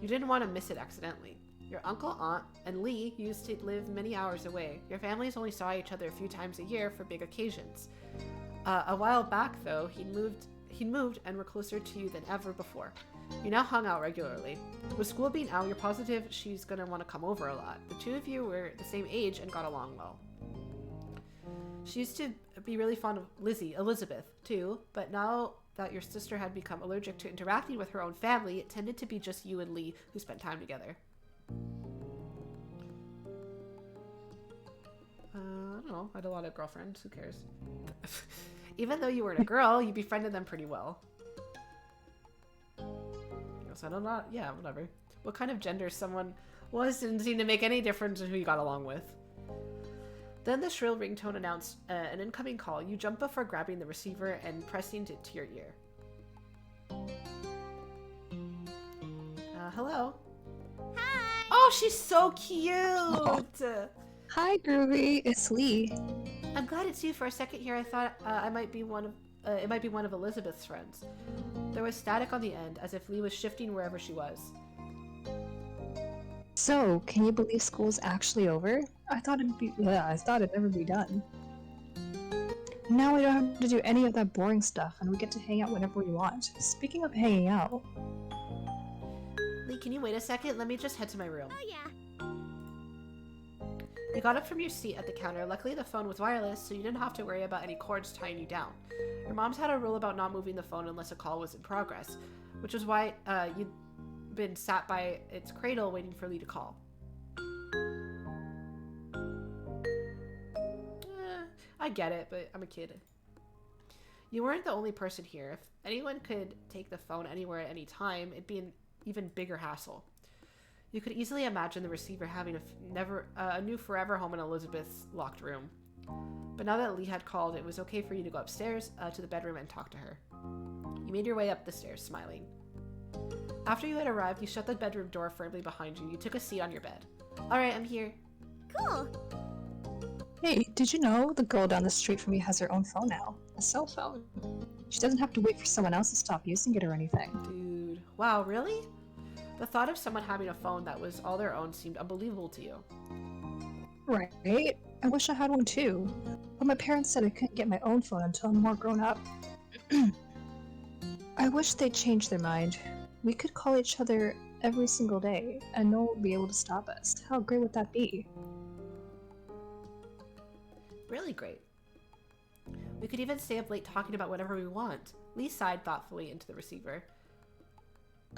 You didn't want to miss it accidentally. Your uncle, aunt, and Lee used to live many hours away. Your families only saw each other a few times a year for big occasions. A while back, though, he'd moved and were closer to you than ever before. You now hung out regularly. With school being out, you're positive she's gonna want to come over a lot. The two of you were the same age and got along well. She used to be really fond of Elizabeth, too, but now that your sister had become allergic to interacting with her own family, it tended to be just you and Lee who spent time together. I don't know. I had a lot of girlfriends. Who cares? Even though you weren't a girl, you befriended them pretty well. So I don't know. Yeah, whatever. What kind of gender someone was didn't seem to make any difference in who you got along with. Then the shrill ringtone announced an incoming call. You jumped before grabbing the receiver and pressing it to your ear. Hello? Hi. Oh, she's so cute! Hi, Groovy. It's Lee. I'm glad it's you. For a second here, I thought it might be one of Elizabeth's friends. There was static on the end, as if Lee was shifting wherever she was. So, can you believe school's actually over? I thought it'd never be done. Now we don't have to do any of that boring stuff, and we get to hang out whenever we want. Speaking of hanging out... Lee, can you wait a second? Let me just head to my room. Oh yeah. You got up from your seat at the counter. Luckily, the phone was wireless, so you didn't have to worry about any cords tying you down. Your mom's had a rule about not moving the phone unless a call was in progress, which is why you'd been sat by its cradle waiting for Lee to call. I get it, but I'm a kid. You weren't the only person here. If anyone could take the phone anywhere at any time, it'd be an even bigger hassle. You could easily imagine the receiver having a new forever home in Elizabeth's locked room. But now that Lee had called, it was okay for you to go upstairs to the bedroom and talk to her. You made your way up the stairs, smiling. After you had arrived, you shut the bedroom door firmly behind you. You took a seat on your bed. Alright, I'm here. Cool. Hey, did you know the girl down the street from you has her own phone now? A cell phone. She doesn't have to wait for someone else to stop using it or anything. Dude. Wow, really? The thought of someone having a phone that was all their own seemed unbelievable to you. Right? I wish I had one too. But my parents said I couldn't get my own phone until I'm more grown up. I wish they'd change their mind. We could call each other every single day, and no one would be able to stop us. How great would that be? Really great. We could even stay up late talking about whatever we want. Lee sighed thoughtfully into the receiver.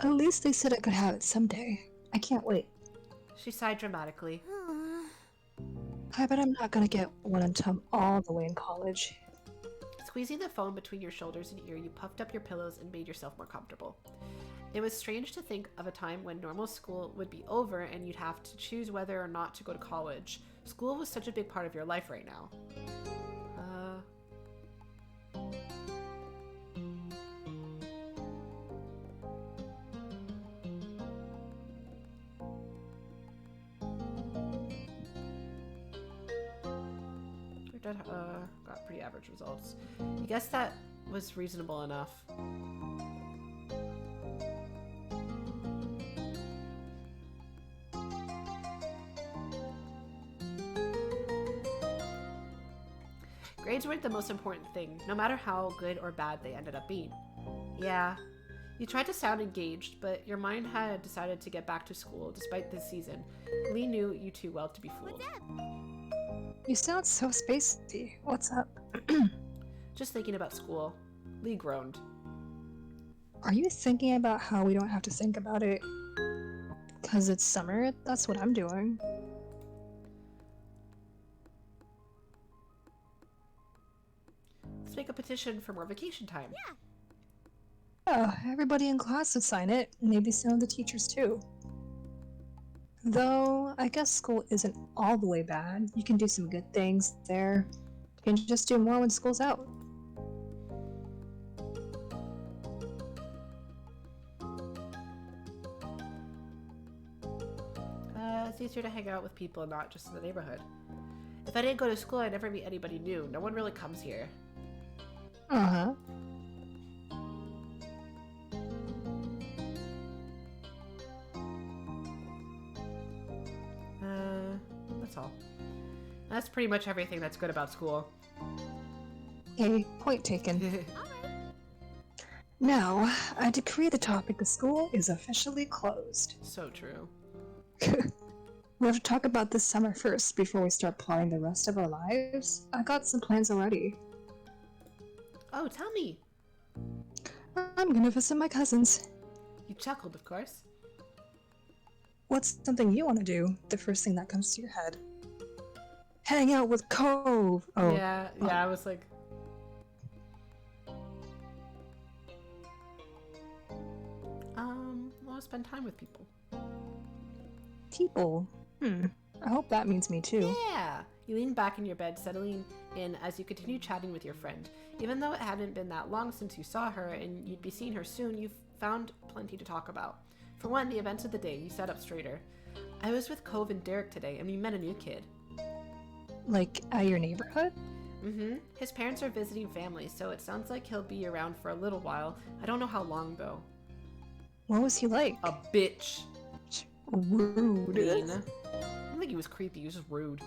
At least they said I could have it someday. I can't wait. She sighed dramatically. I bet I'm not gonna get one until I'm all the way in college. Squeezing the phone between your shoulders and ear, you puffed up your pillows and made yourself more comfortable. It was strange to think of a time when normal school would be over and you'd have to choose whether or not to go to college. School was such a big part of your life right now. Got pretty average results. I guess that was reasonable enough. Grades weren't the most important thing, no matter how good or bad they ended up being. Yeah. You tried to sound engaged, but your mind had decided to get back to school despite this season. Lee knew you too well to be fooled. You sound so spacey. What's up? Just thinking about school. Lee groaned. Are you thinking about how we don't have to think about it? 'Cause it's summer? That's what I'm doing. Let's make a petition for more vacation time. Oh, everybody in class would sign it. Maybe some of the teachers too. Though, I guess school isn't all the way bad. You can do some good things there. You can just do more when school's out. It's easier to hang out with people, not just in the neighborhood. If I didn't go to school, I'd never meet anybody new. No one really comes here. Uh-huh. That's all. That's pretty much everything that's good about school. Okay, point taken. Now, I decree the topic of school is officially closed. So true. We have to talk about this summer first before we start plotting the rest of our lives. I got some plans already. Oh, tell me. I'm gonna visit my cousins. You chuckled, of course. What's something you want to do? The first thing that comes to your head. Hang out with Cove. Oh, Yeah, I was like... Well, spend time with people. people. I hope that means me too. Yeah! You lean back in your bed, settling in as you continue chatting with your friend. Even though it hadn't been that long since you saw her and you'd be seeing her soon, you've found plenty to talk about. For one, the events of the day, you sat up straighter. I was with Cove and Derek today, and we met a new kid. Like, at your neighborhood? Mm-hmm. His parents are visiting family, so it sounds like he'll be around for a little while. I don't know how long, though. What was he like? A bitch. Rude. Mean. I don't think he was creepy, he was just rude.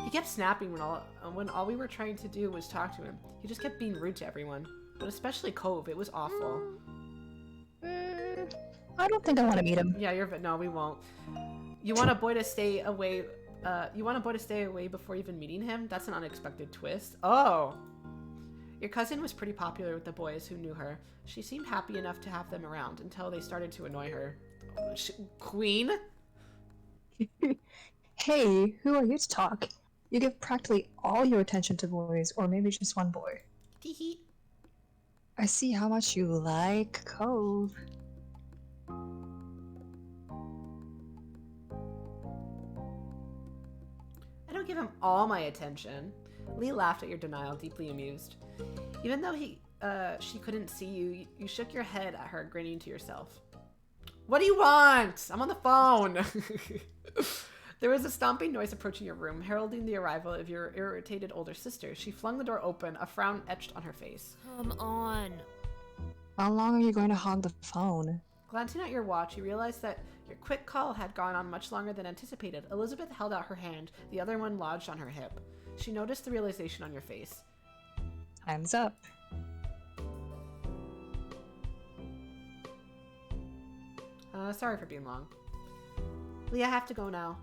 He kept snapping when all we were trying to do was talk to him. He just kept being rude to everyone. But especially Cove, it was awful. I don't think I want to meet him. Yeah, no, we won't. You want a boy to stay away before even meeting him? That's an unexpected twist. Oh! Your cousin was pretty popular with the boys who knew her. She seemed happy enough to have them around until they started to annoy her. Queen? Hey, who are you to talk? You give practically all your attention to boys, or maybe just one boy. Teehee. I see how much you like Cove. I don't give him all my attention. Lee laughed at your denial, deeply amused. Even though she couldn't see you, you shook your head at her, grinning to yourself. What do you want? I'm on the phone. There was a stomping noise approaching your room, heralding the arrival of your irritated older sister. She flung the door open, a frown etched on her face. Come on. How long are you going to hog the phone? Glancing at your watch, you realized that your quick call had gone on much longer than anticipated. Elizabeth held out her hand, the other one lodged on her hip. She noticed the realization on your face. Time's up. Sorry for being long. Leah, I have to go now.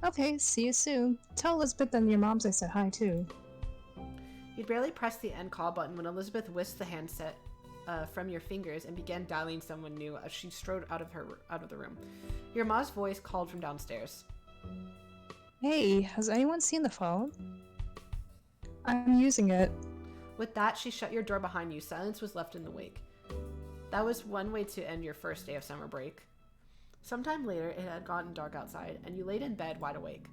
Okay, see you soon. Tell Elizabeth and your moms I said hi too. You'd barely pressed the end call button when Elizabeth whisked the handset from your fingers and began dialing someone new as she strode out of the room. Your mom's voice called from downstairs. Hey, has anyone seen the phone? I'm using it. With that, she shut your door behind you. Silence was left in the wake. That was one way to end your first day of summer break. Sometime later, it had gotten dark outside, and you laid in bed wide awake.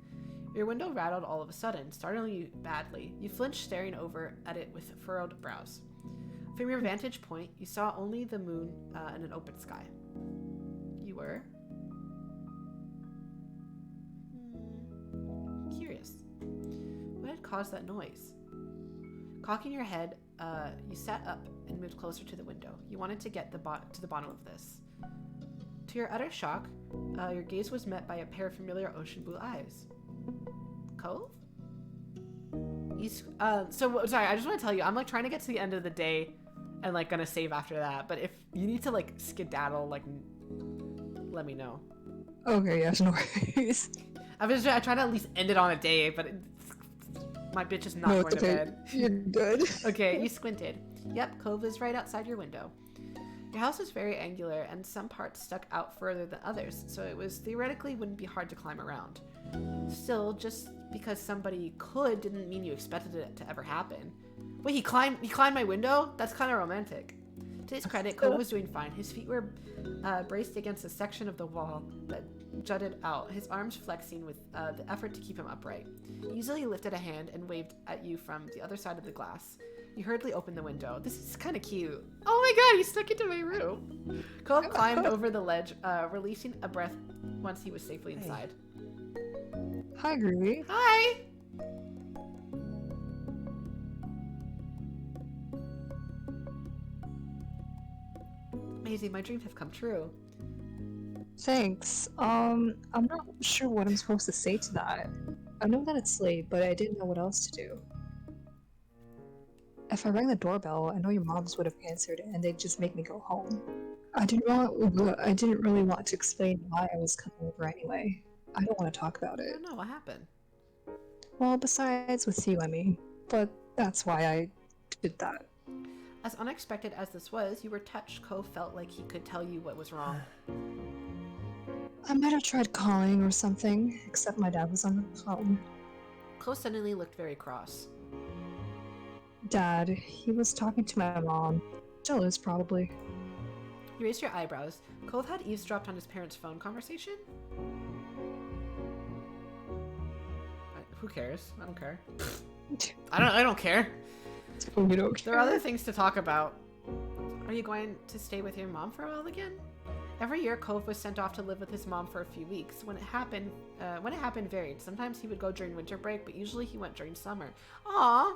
Your window rattled all of a sudden, startling you badly. You flinched, staring over at it with furrowed brows. From your vantage point, you saw only the moon and an open sky. You were curious. What had caused that noise? Cocking your head, you sat up and moved closer to the window. You wanted to get to the bottom of this. To your utter shock, your gaze was met by a pair of familiar ocean blue eyes. Cove? Sorry, I just want to tell you, I'm like trying to get to the end of the day and like gonna save after that, but if you need to like skedaddle, like let me know. Okay, yes, no worries. I try to at least end it on a day, but my bitch is not going to bed. You're good. Okay, you squinted. Yep, Cove is right outside your window. Your house is very angular, and some parts stuck out further than others, so it was theoretically wouldn't be hard to climb around. Still, just because somebody could didn't mean you expected it to ever happen. Wait, he climbed my window? That's kind of romantic. To his credit, Cove was doing fine. His feet were braced against a section of the wall that jutted out, his arms flexing with the effort to keep him upright. He easily lifted a hand and waved at you from the other side of the glass. You hurriedly opened the window. This is kind of cute. Oh my god, he snuck into my room. Cove climbed over the ledge, releasing a breath once he was safely inside. Hi, Groovy. Hi! Maisie, my dreams have come true. Thanks. I'm not sure what I'm supposed to say to that. I know that it's late, but I didn't know what else to do. If I rang the doorbell, I know your moms would have answered it and they'd just make me go home. I didn't really want to explain why I was coming over anyway. I don't want to talk about I it. don't know what happened. Well, besides with you, I mean. But that's why I did that. As unexpected as this was, you were touched. Cove felt like he could tell you what was wrong. I might have tried calling or something, except my dad was on the phone. Cove suddenly looked very cross. Dad, he was talking to my mom. Still is, probably. You raised your eyebrows. Cove had eavesdropped on his parents' phone conversation? Who cares? I don't care. I don't care. You don't care. There are other things to talk about. Are you going to stay with your mom for a while again? Every year, Cove was sent off to live with his mom for a few weeks. When it happened varied. Sometimes he would go during winter break, but usually he went during summer. Aww!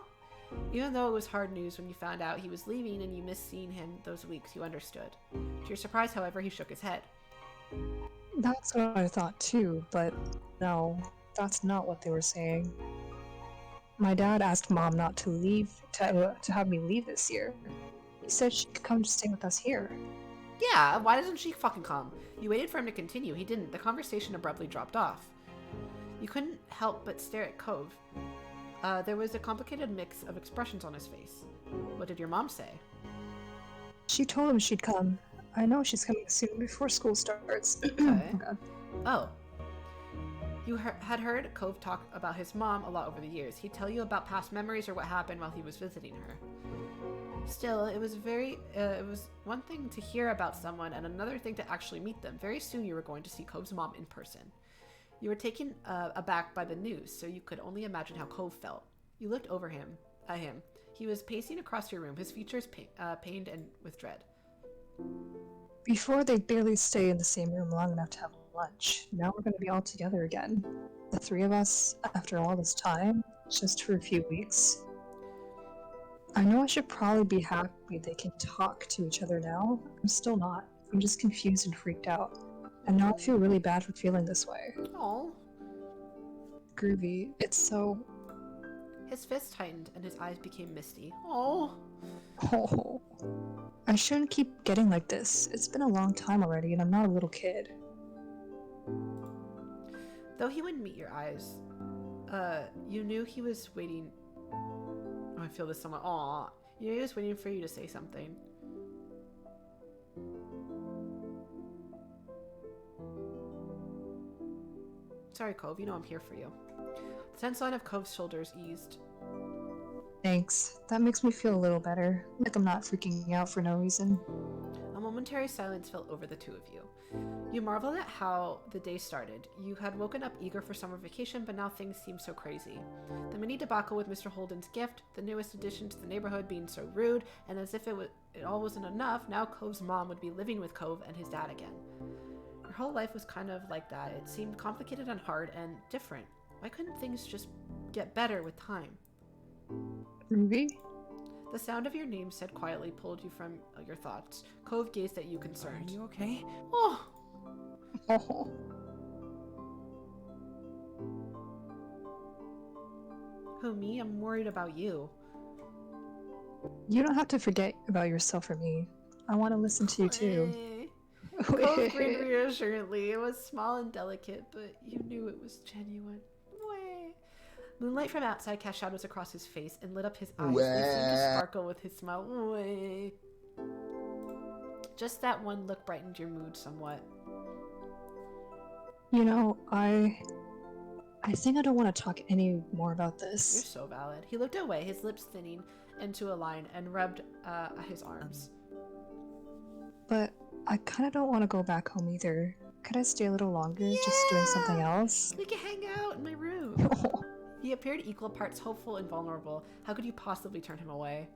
Even though it was hard news when you found out he was leaving and you missed seeing him those weeks, you understood. To your surprise, however, he shook his head. That's what I thought too, but no, that's not what they were saying. My dad asked Mom not to leave, to have me leave this year. He said she could come to stay with us here. Yeah, why doesn't she fucking come? You waited for him to continue. He didn't. The conversation abruptly dropped off. You couldn't help but stare at Cove. There was a complicated mix of expressions on his face. What did your mom say? She told him she'd come. I know she's coming soon before school starts. Okay. Oh, God. Oh. You had heard Cove talk about his mom a lot over the years. He'd tell you about past memories or what happened while he was visiting her. Still, it was one thing to hear about someone and another thing to actually meet them. Very soon you were going to see Cove's mom in person. You were taken aback by the news, so you could only imagine how Cove felt. You looked over at him. He was pacing across your room, his features pained and with dread. Before, they'd barely stay in the same room long enough to have lunch. Now we're gonna be all together again. The three of us, after all this time, just for a few weeks. I know I should probably be happy they can talk to each other now. I'm still not. I'm just confused and freaked out. And now I feel really bad for feeling this way. Oh. Groovy, it's so... His fist tightened and his eyes became misty. Oh. Oh. I shouldn't keep getting like this. It's been a long time already and I'm not a little kid. Though he wouldn't meet your eyes, you knew he was waiting. Oh, I feel this somewhat. Aw. You knew he was waiting for you to say something. Sorry, Cove. You know I'm here for you. The tense line of Cove's shoulders eased. Thanks. That makes me feel a little better. Like I'm not freaking out for no reason. A momentary silence fell over the two of you. You marveled at how the day started. You had woken up eager for summer vacation, but now things seemed so crazy. The mini debacle with Mr. Holden's gift, the newest addition to the neighborhood being so rude, and as if it all wasn't enough, now Cove's mom would be living with Cove and his dad again. Your whole life was kind of like that. It seemed complicated and hard and different. Why couldn't things just get better with time? Ruby? The sound of your name said quietly pulled you from your thoughts. Cove gazed at you concerned. Are you okay? Oh! Oh. Who, me? I'm worried about you. You don't have to forget about yourself for me. I want to listen to you too. Cove grinned reassuringly. It was small and delicate, but you knew it was genuine. Way. Moonlight from outside cast shadows across his face and lit up his eyes. They seemed to sparkle with his smile. Way. Just that one look brightened your mood somewhat. You know, I think I don't want to talk any more about You're this. so valid. He looked away, his lips thinning into a line, and rubbed his arms. But I kind of don't want to go back home either. Could I stay a little longer, just doing something else? We can hang out in my room. He appeared equal parts hopeful and vulnerable. How could you possibly turn him away?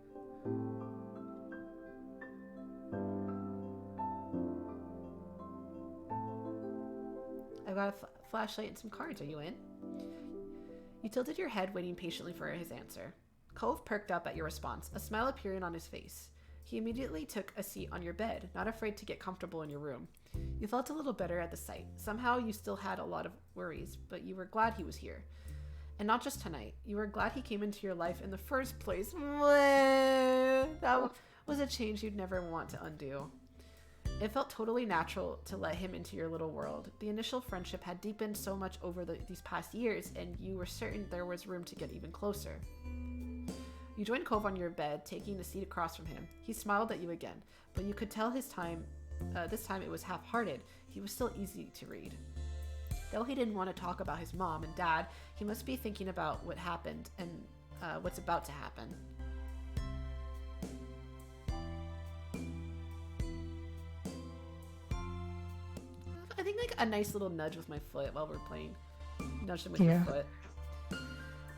I've got a flashlight and some cards. Are you in? You tilted your head, waiting patiently for his answer. Cove perked up at your response, a smile appearing on his face. He immediately took a seat on your bed, not afraid to get comfortable in your room. You felt a little better at the sight. Somehow you still had a lot of worries, but you were glad he was here. And not just tonight. You were glad he came into your life in the first place. That was a change you'd never want to undo. It felt totally natural to let him into your little world. The initial friendship had deepened so much over these past years, and you were certain there was room to get even closer. You joined Cove on your bed, taking the seat across from him. He smiled at you again, but you could tell this time it was half-hearted. He was still easy to read. Though he didn't want to talk about his mom and dad, he must be thinking about what happened and what's about to happen. I think like a nice little nudge with my foot while we're playing. Nudged him with your foot.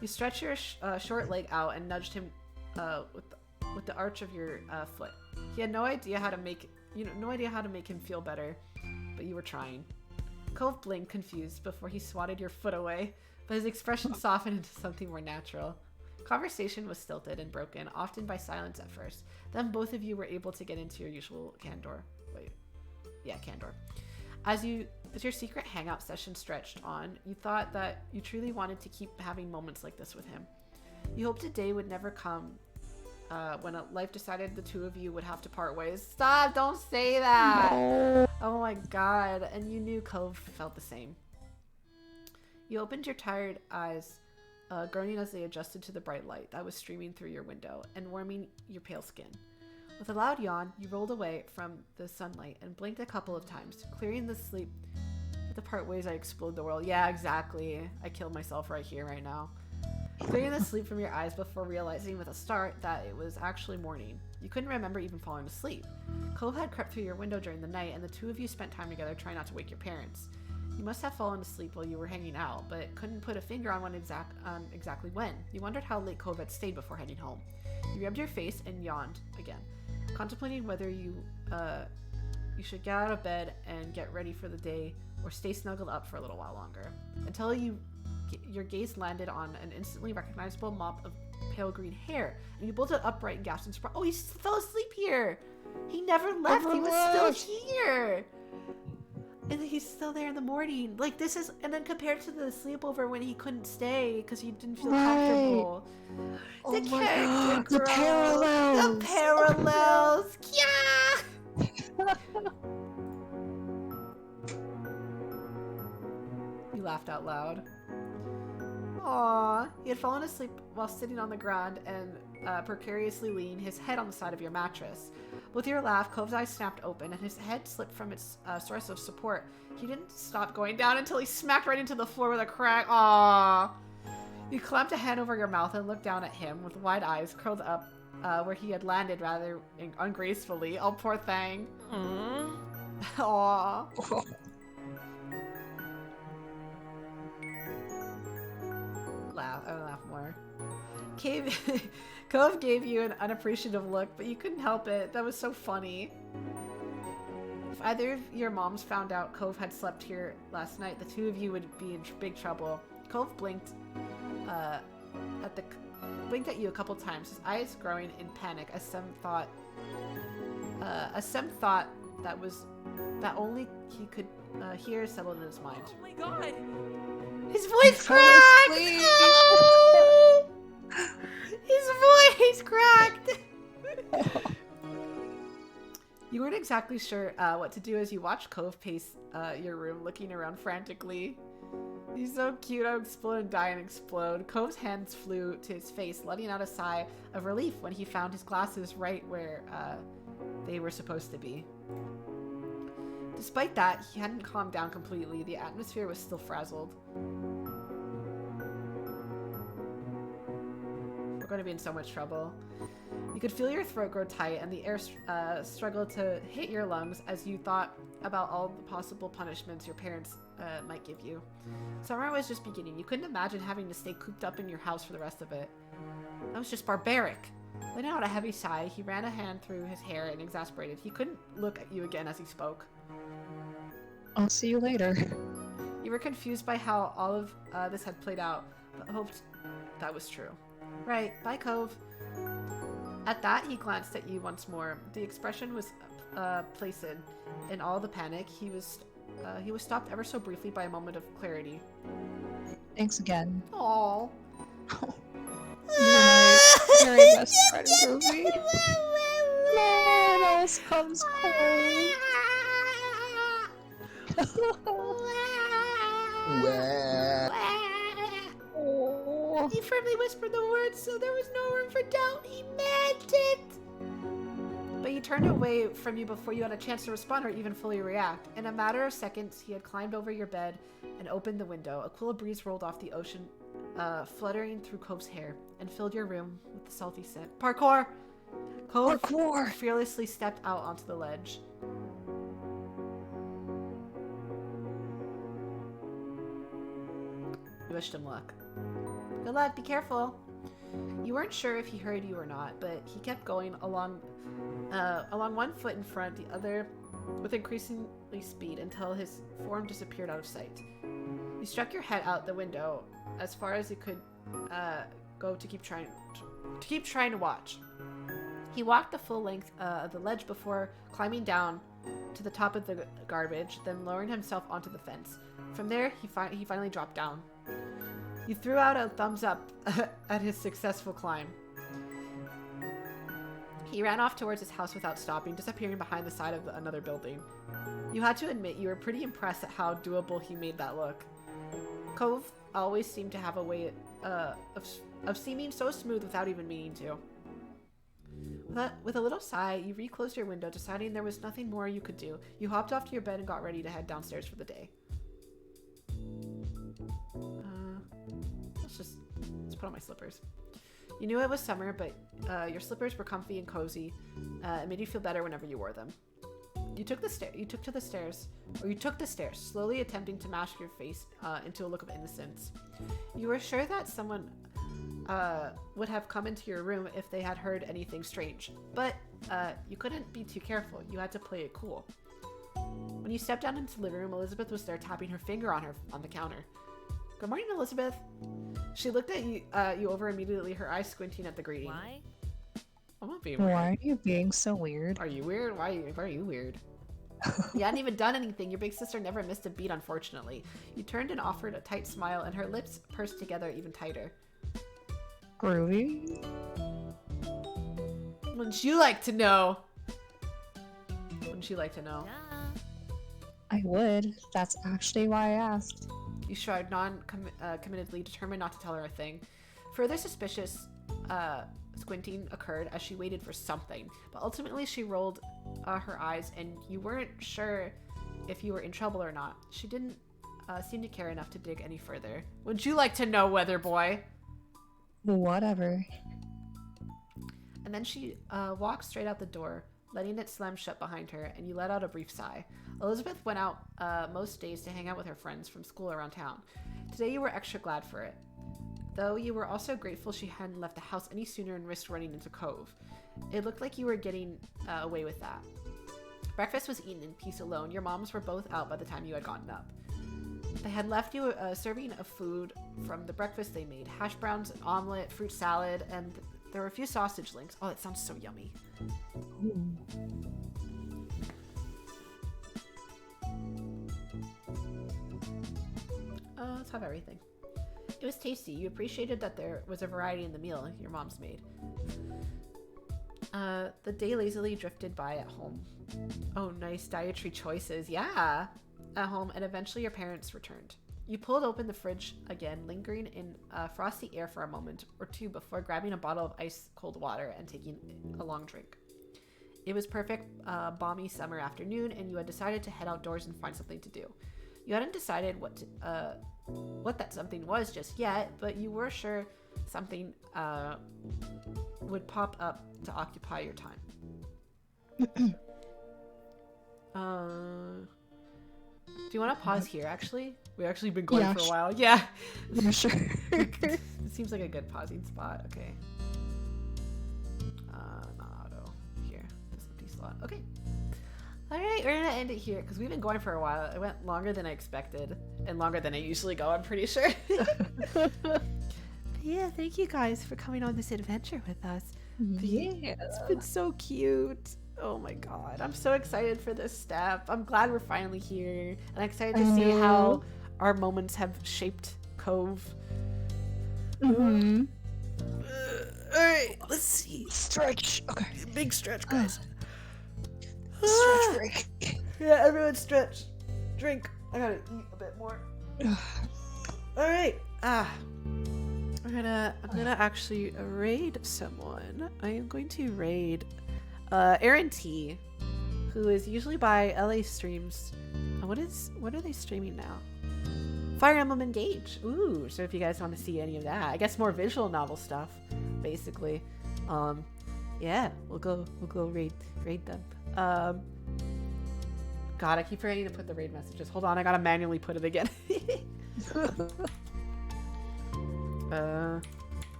You stretched your short leg out and nudged him with the arch of your foot. He had no idea how to make him feel better, but you were trying. Cove blinked, confused, before he swatted your foot away, but his expression softened into something more natural. Conversation was stilted and broken, often by silence at first. Then both of you were able to get into your usual candor. Candor. As your secret hangout session stretched on, you thought that you truly wanted to keep having moments like this with him. You hoped a day would never come when life decided the two of you would have to part ways. Stop! Don't say that! No. Oh my god. And you knew Cove felt the same. You opened your tired eyes, groaning as they adjusted to the bright light that was streaming through your window and warming your pale skin. With a loud yawn, you rolled away from the sunlight and blinked a couple of times, clearing the sleep. At the part ways I explode the world. Yeah, exactly. I killed myself right here, right now. Clearing the sleep from your eyes before realizing with a start that it was actually morning. You couldn't remember even falling asleep. Cove had crept through your window during the night, and the two of you spent time together trying not to wake your parents. You must have fallen asleep while you were hanging out, but couldn't put a finger on exactly when. You wondered how late Cove had stayed before heading home. You rubbed your face and yawned again, contemplating whether you you should get out of bed and get ready for the day, or stay snuggled up for a little while longer. Until your gaze landed on an instantly recognizable mop of pale green hair, and you bolted upright and gasped in surprise. Oh, he fell asleep here! He never left! He was still here! And he's still there in the morning. Like, this is, and then compared to the sleepover when he couldn't stay because he didn't feel comfortable. The character growth. The parallels. Yeah! You laughed out loud. Aww. He had fallen asleep while sitting on the ground and precariously leaning his head on the side of your mattress. With your laugh, Cove's eyes snapped open and his head slipped from its source of support. He didn't stop going down until he smacked right into the floor with a crack. Aww. You clamped a hand over your mouth and looked down at him with wide eyes curled up where he had landed rather ungracefully. Oh, poor thing. Aww. I don't laugh more. Cove gave you an unappreciative look, but you couldn't help it. That was so funny. If either of your moms found out Cove had slept here last night, the two of you would be in big trouble. Cove blinked at you a couple times, his eyes growing in panic as some thought that only he could hear settled in his mind. Oh my god! His voice cracked! No! His voice cracked! You weren't exactly sure what to do as you watched Cove pace your room, looking around frantically. He's so cute, I'll explode and die and explode. Cove's hands flew to his face, letting out a sigh of relief when he found his glasses right where they were supposed to be. Despite that, he hadn't calmed down completely. The atmosphere was still frazzled. We're going to be in so much trouble. You could feel your throat grow tight and the air struggle to hit your lungs as you thought about all the possible punishments your parents might give you. Summer was just beginning. You couldn't imagine having to stay cooped up in your house for the rest of it. That was just barbaric. Letting out a heavy sigh, he ran a hand through his hair and exasperated. He couldn't look at you again as he spoke. I'll see you later. You were confused by how all of this had played out, but hoped that was true. Right, bye, Cove. At that, he glanced at you once more. The expression was placid. In all the panic, he was stopped ever so briefly by a moment of clarity. Thanks again. Aww. You're my very best friend, Ruby. Man, else comes home. Oh. He firmly whispered the words, so there was no room for doubt. He meant it! But he turned away from you before you had a chance to respond or even fully react. In a matter of seconds, he had climbed over your bed and opened the window. A cool breeze rolled off the ocean, fluttering through Cove's hair, and filled your room with the salty scent. Parkour! Cove fearlessly stepped out onto the ledge. You wished him luck. Good luck, be careful. You weren't sure if he heard you or not, but he kept going along one foot in front, the other with increasingly speed until his form disappeared out of sight. You struck your head out the window as far as you could go to keep trying to watch. He walked the full length of the ledge before climbing down to the top of the garbage, then lowering himself onto the fence. From there, he finally dropped down. You threw out a thumbs up at his successful climb. He ran off towards his house without stopping, disappearing behind the side of another building. You had to admit you were pretty impressed at how doable he made that look. Cove always seemed to have a way of seeming so smooth without even meaning to. With a little sigh, you reclosed your window, deciding there was nothing more you could do. You hopped off to your bed and got ready to head downstairs for the day. Let's put on my slippers. You knew it was summer, but your slippers were comfy and cozy. It made you feel better whenever you wore them. You took the stairs, slowly attempting to mask your face into a look of innocence. You were sure that someone would have come into your room if they had heard anything strange, but you couldn't be too careful. You had to play it cool. When you stepped down into the living room, Elizabeth was there tapping her finger on the counter. Good morning, Elizabeth. She looked at you over immediately, her eyes squinting at the greeting. Why? I'm not being weird. Why are you being so weird? Are you weird? Why are you weird? You hadn't even done anything. Your big sister never missed a beat, unfortunately. You turned and offered a tight smile, and her lips pursed together even tighter. Groovy? Wouldn't you like to know? Wouldn't you like to know? Duh. I would. That's actually why I asked. You shrugged, committedly, determined not to tell her a thing. Further suspicious squinting occurred as she waited for something, but ultimately she rolled her eyes, and you weren't sure if you were in trouble or not. She didn't seem to care enough to dig any further. Would you like to know, Weather Boy? Whatever. And then she walked straight out the door, letting it slam shut behind her, and you let out a brief sigh. Elizabeth went out most days to hang out with her friends from school around town. Today you were extra glad for it, though you were also grateful she hadn't left the house any sooner and risked running into Cove. It looked like you were getting away with that. Breakfast was eaten in peace alone. Your moms were both out by the time you had gotten up. They had left you a serving of food from the breakfast they made. Hash browns, an omelet, fruit salad, and there were a few sausage links. Oh, it sounds so yummy. Let's have everything. It was tasty. You appreciated that there was a variety in the meal your mom's made. The day lazily drifted by at home. Oh, nice dietary choices. Yeah. At home, and eventually your parents returned. You pulled open the fridge again, lingering in frosty air for a moment or two before grabbing a bottle of ice cold water and taking a long drink. It was perfect balmy summer afternoon, and you had decided to head outdoors and find something to do. You hadn't decided what that something was just yet, but you were sure something would pop up to occupy your time. Do you want to pause here, actually? We've actually been going for a while. Yeah. Yeah, sure. It seems like a good pausing spot. Okay. Not auto. Here. This empty slot. Okay. Alright, we're gonna end it here, because we've been going for a while. It went longer than I expected, and longer than I usually go, I'm pretty sure. Yeah, thank you guys for coming on this adventure with us. Yeah. It's been so cute. Oh my god, I'm so excited for this step. I'm glad we're finally here, and I'm excited to see how our moments have shaped Cove. Mm-hmm. Alright, let's see. Stretch. Okay. Big stretch, guys. Stretch break. Yeah, everyone stretch. Drink. I gotta eat a bit more. Alright. I'm gonna actually raid someone. I am going to raid Aaron T, who is usually by LA streams. What are they streaming now? Fire Emblem Engage. Ooh, so if you guys want to see any of that, I guess more visual novel stuff, basically. Yeah, we'll go raid them. God, I keep forgetting to put the raid messages. Hold on, I gotta manually put it again.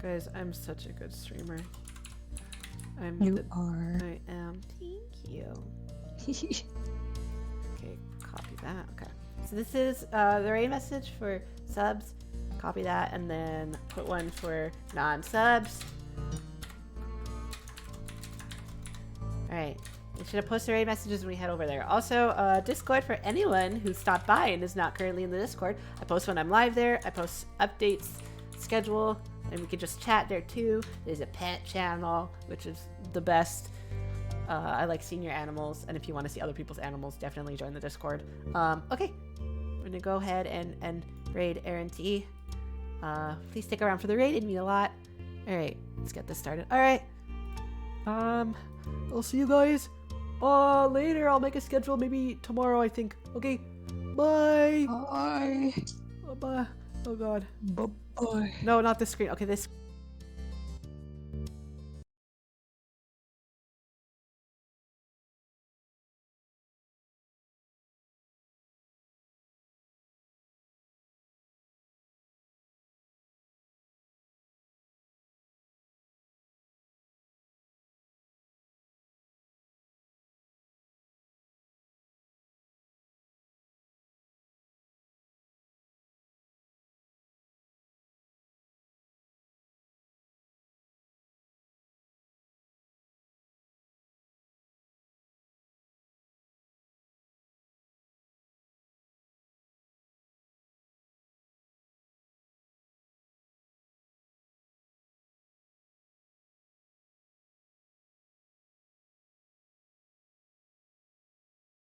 Guys, I'm such a good streamer. You are. I am. Thank you. Okay, copy that. Okay. So this is the raid message for subs. Copy that, and then put one for non-subs. Alright. We should have posted raid messages when we head over there. Also, Discord for anyone who stopped by and is not currently in the Discord. I post when I'm live there. I post updates, schedule, and we can just chat there too. There's a pet channel, which is the best. I like seeing your animals, and if you want to see other people's animals, definitely join the Discord. Okay, we're gonna go ahead and raid Aaron T. Please stick around for the raid, it'd mean a lot. Alright, let's get this started. Alright. I'll see you guys later. I'll make a schedule maybe tomorrow, I think. Okay, bye. Bye. Bye. Oh god. Bye. No, not this screen. Okay, this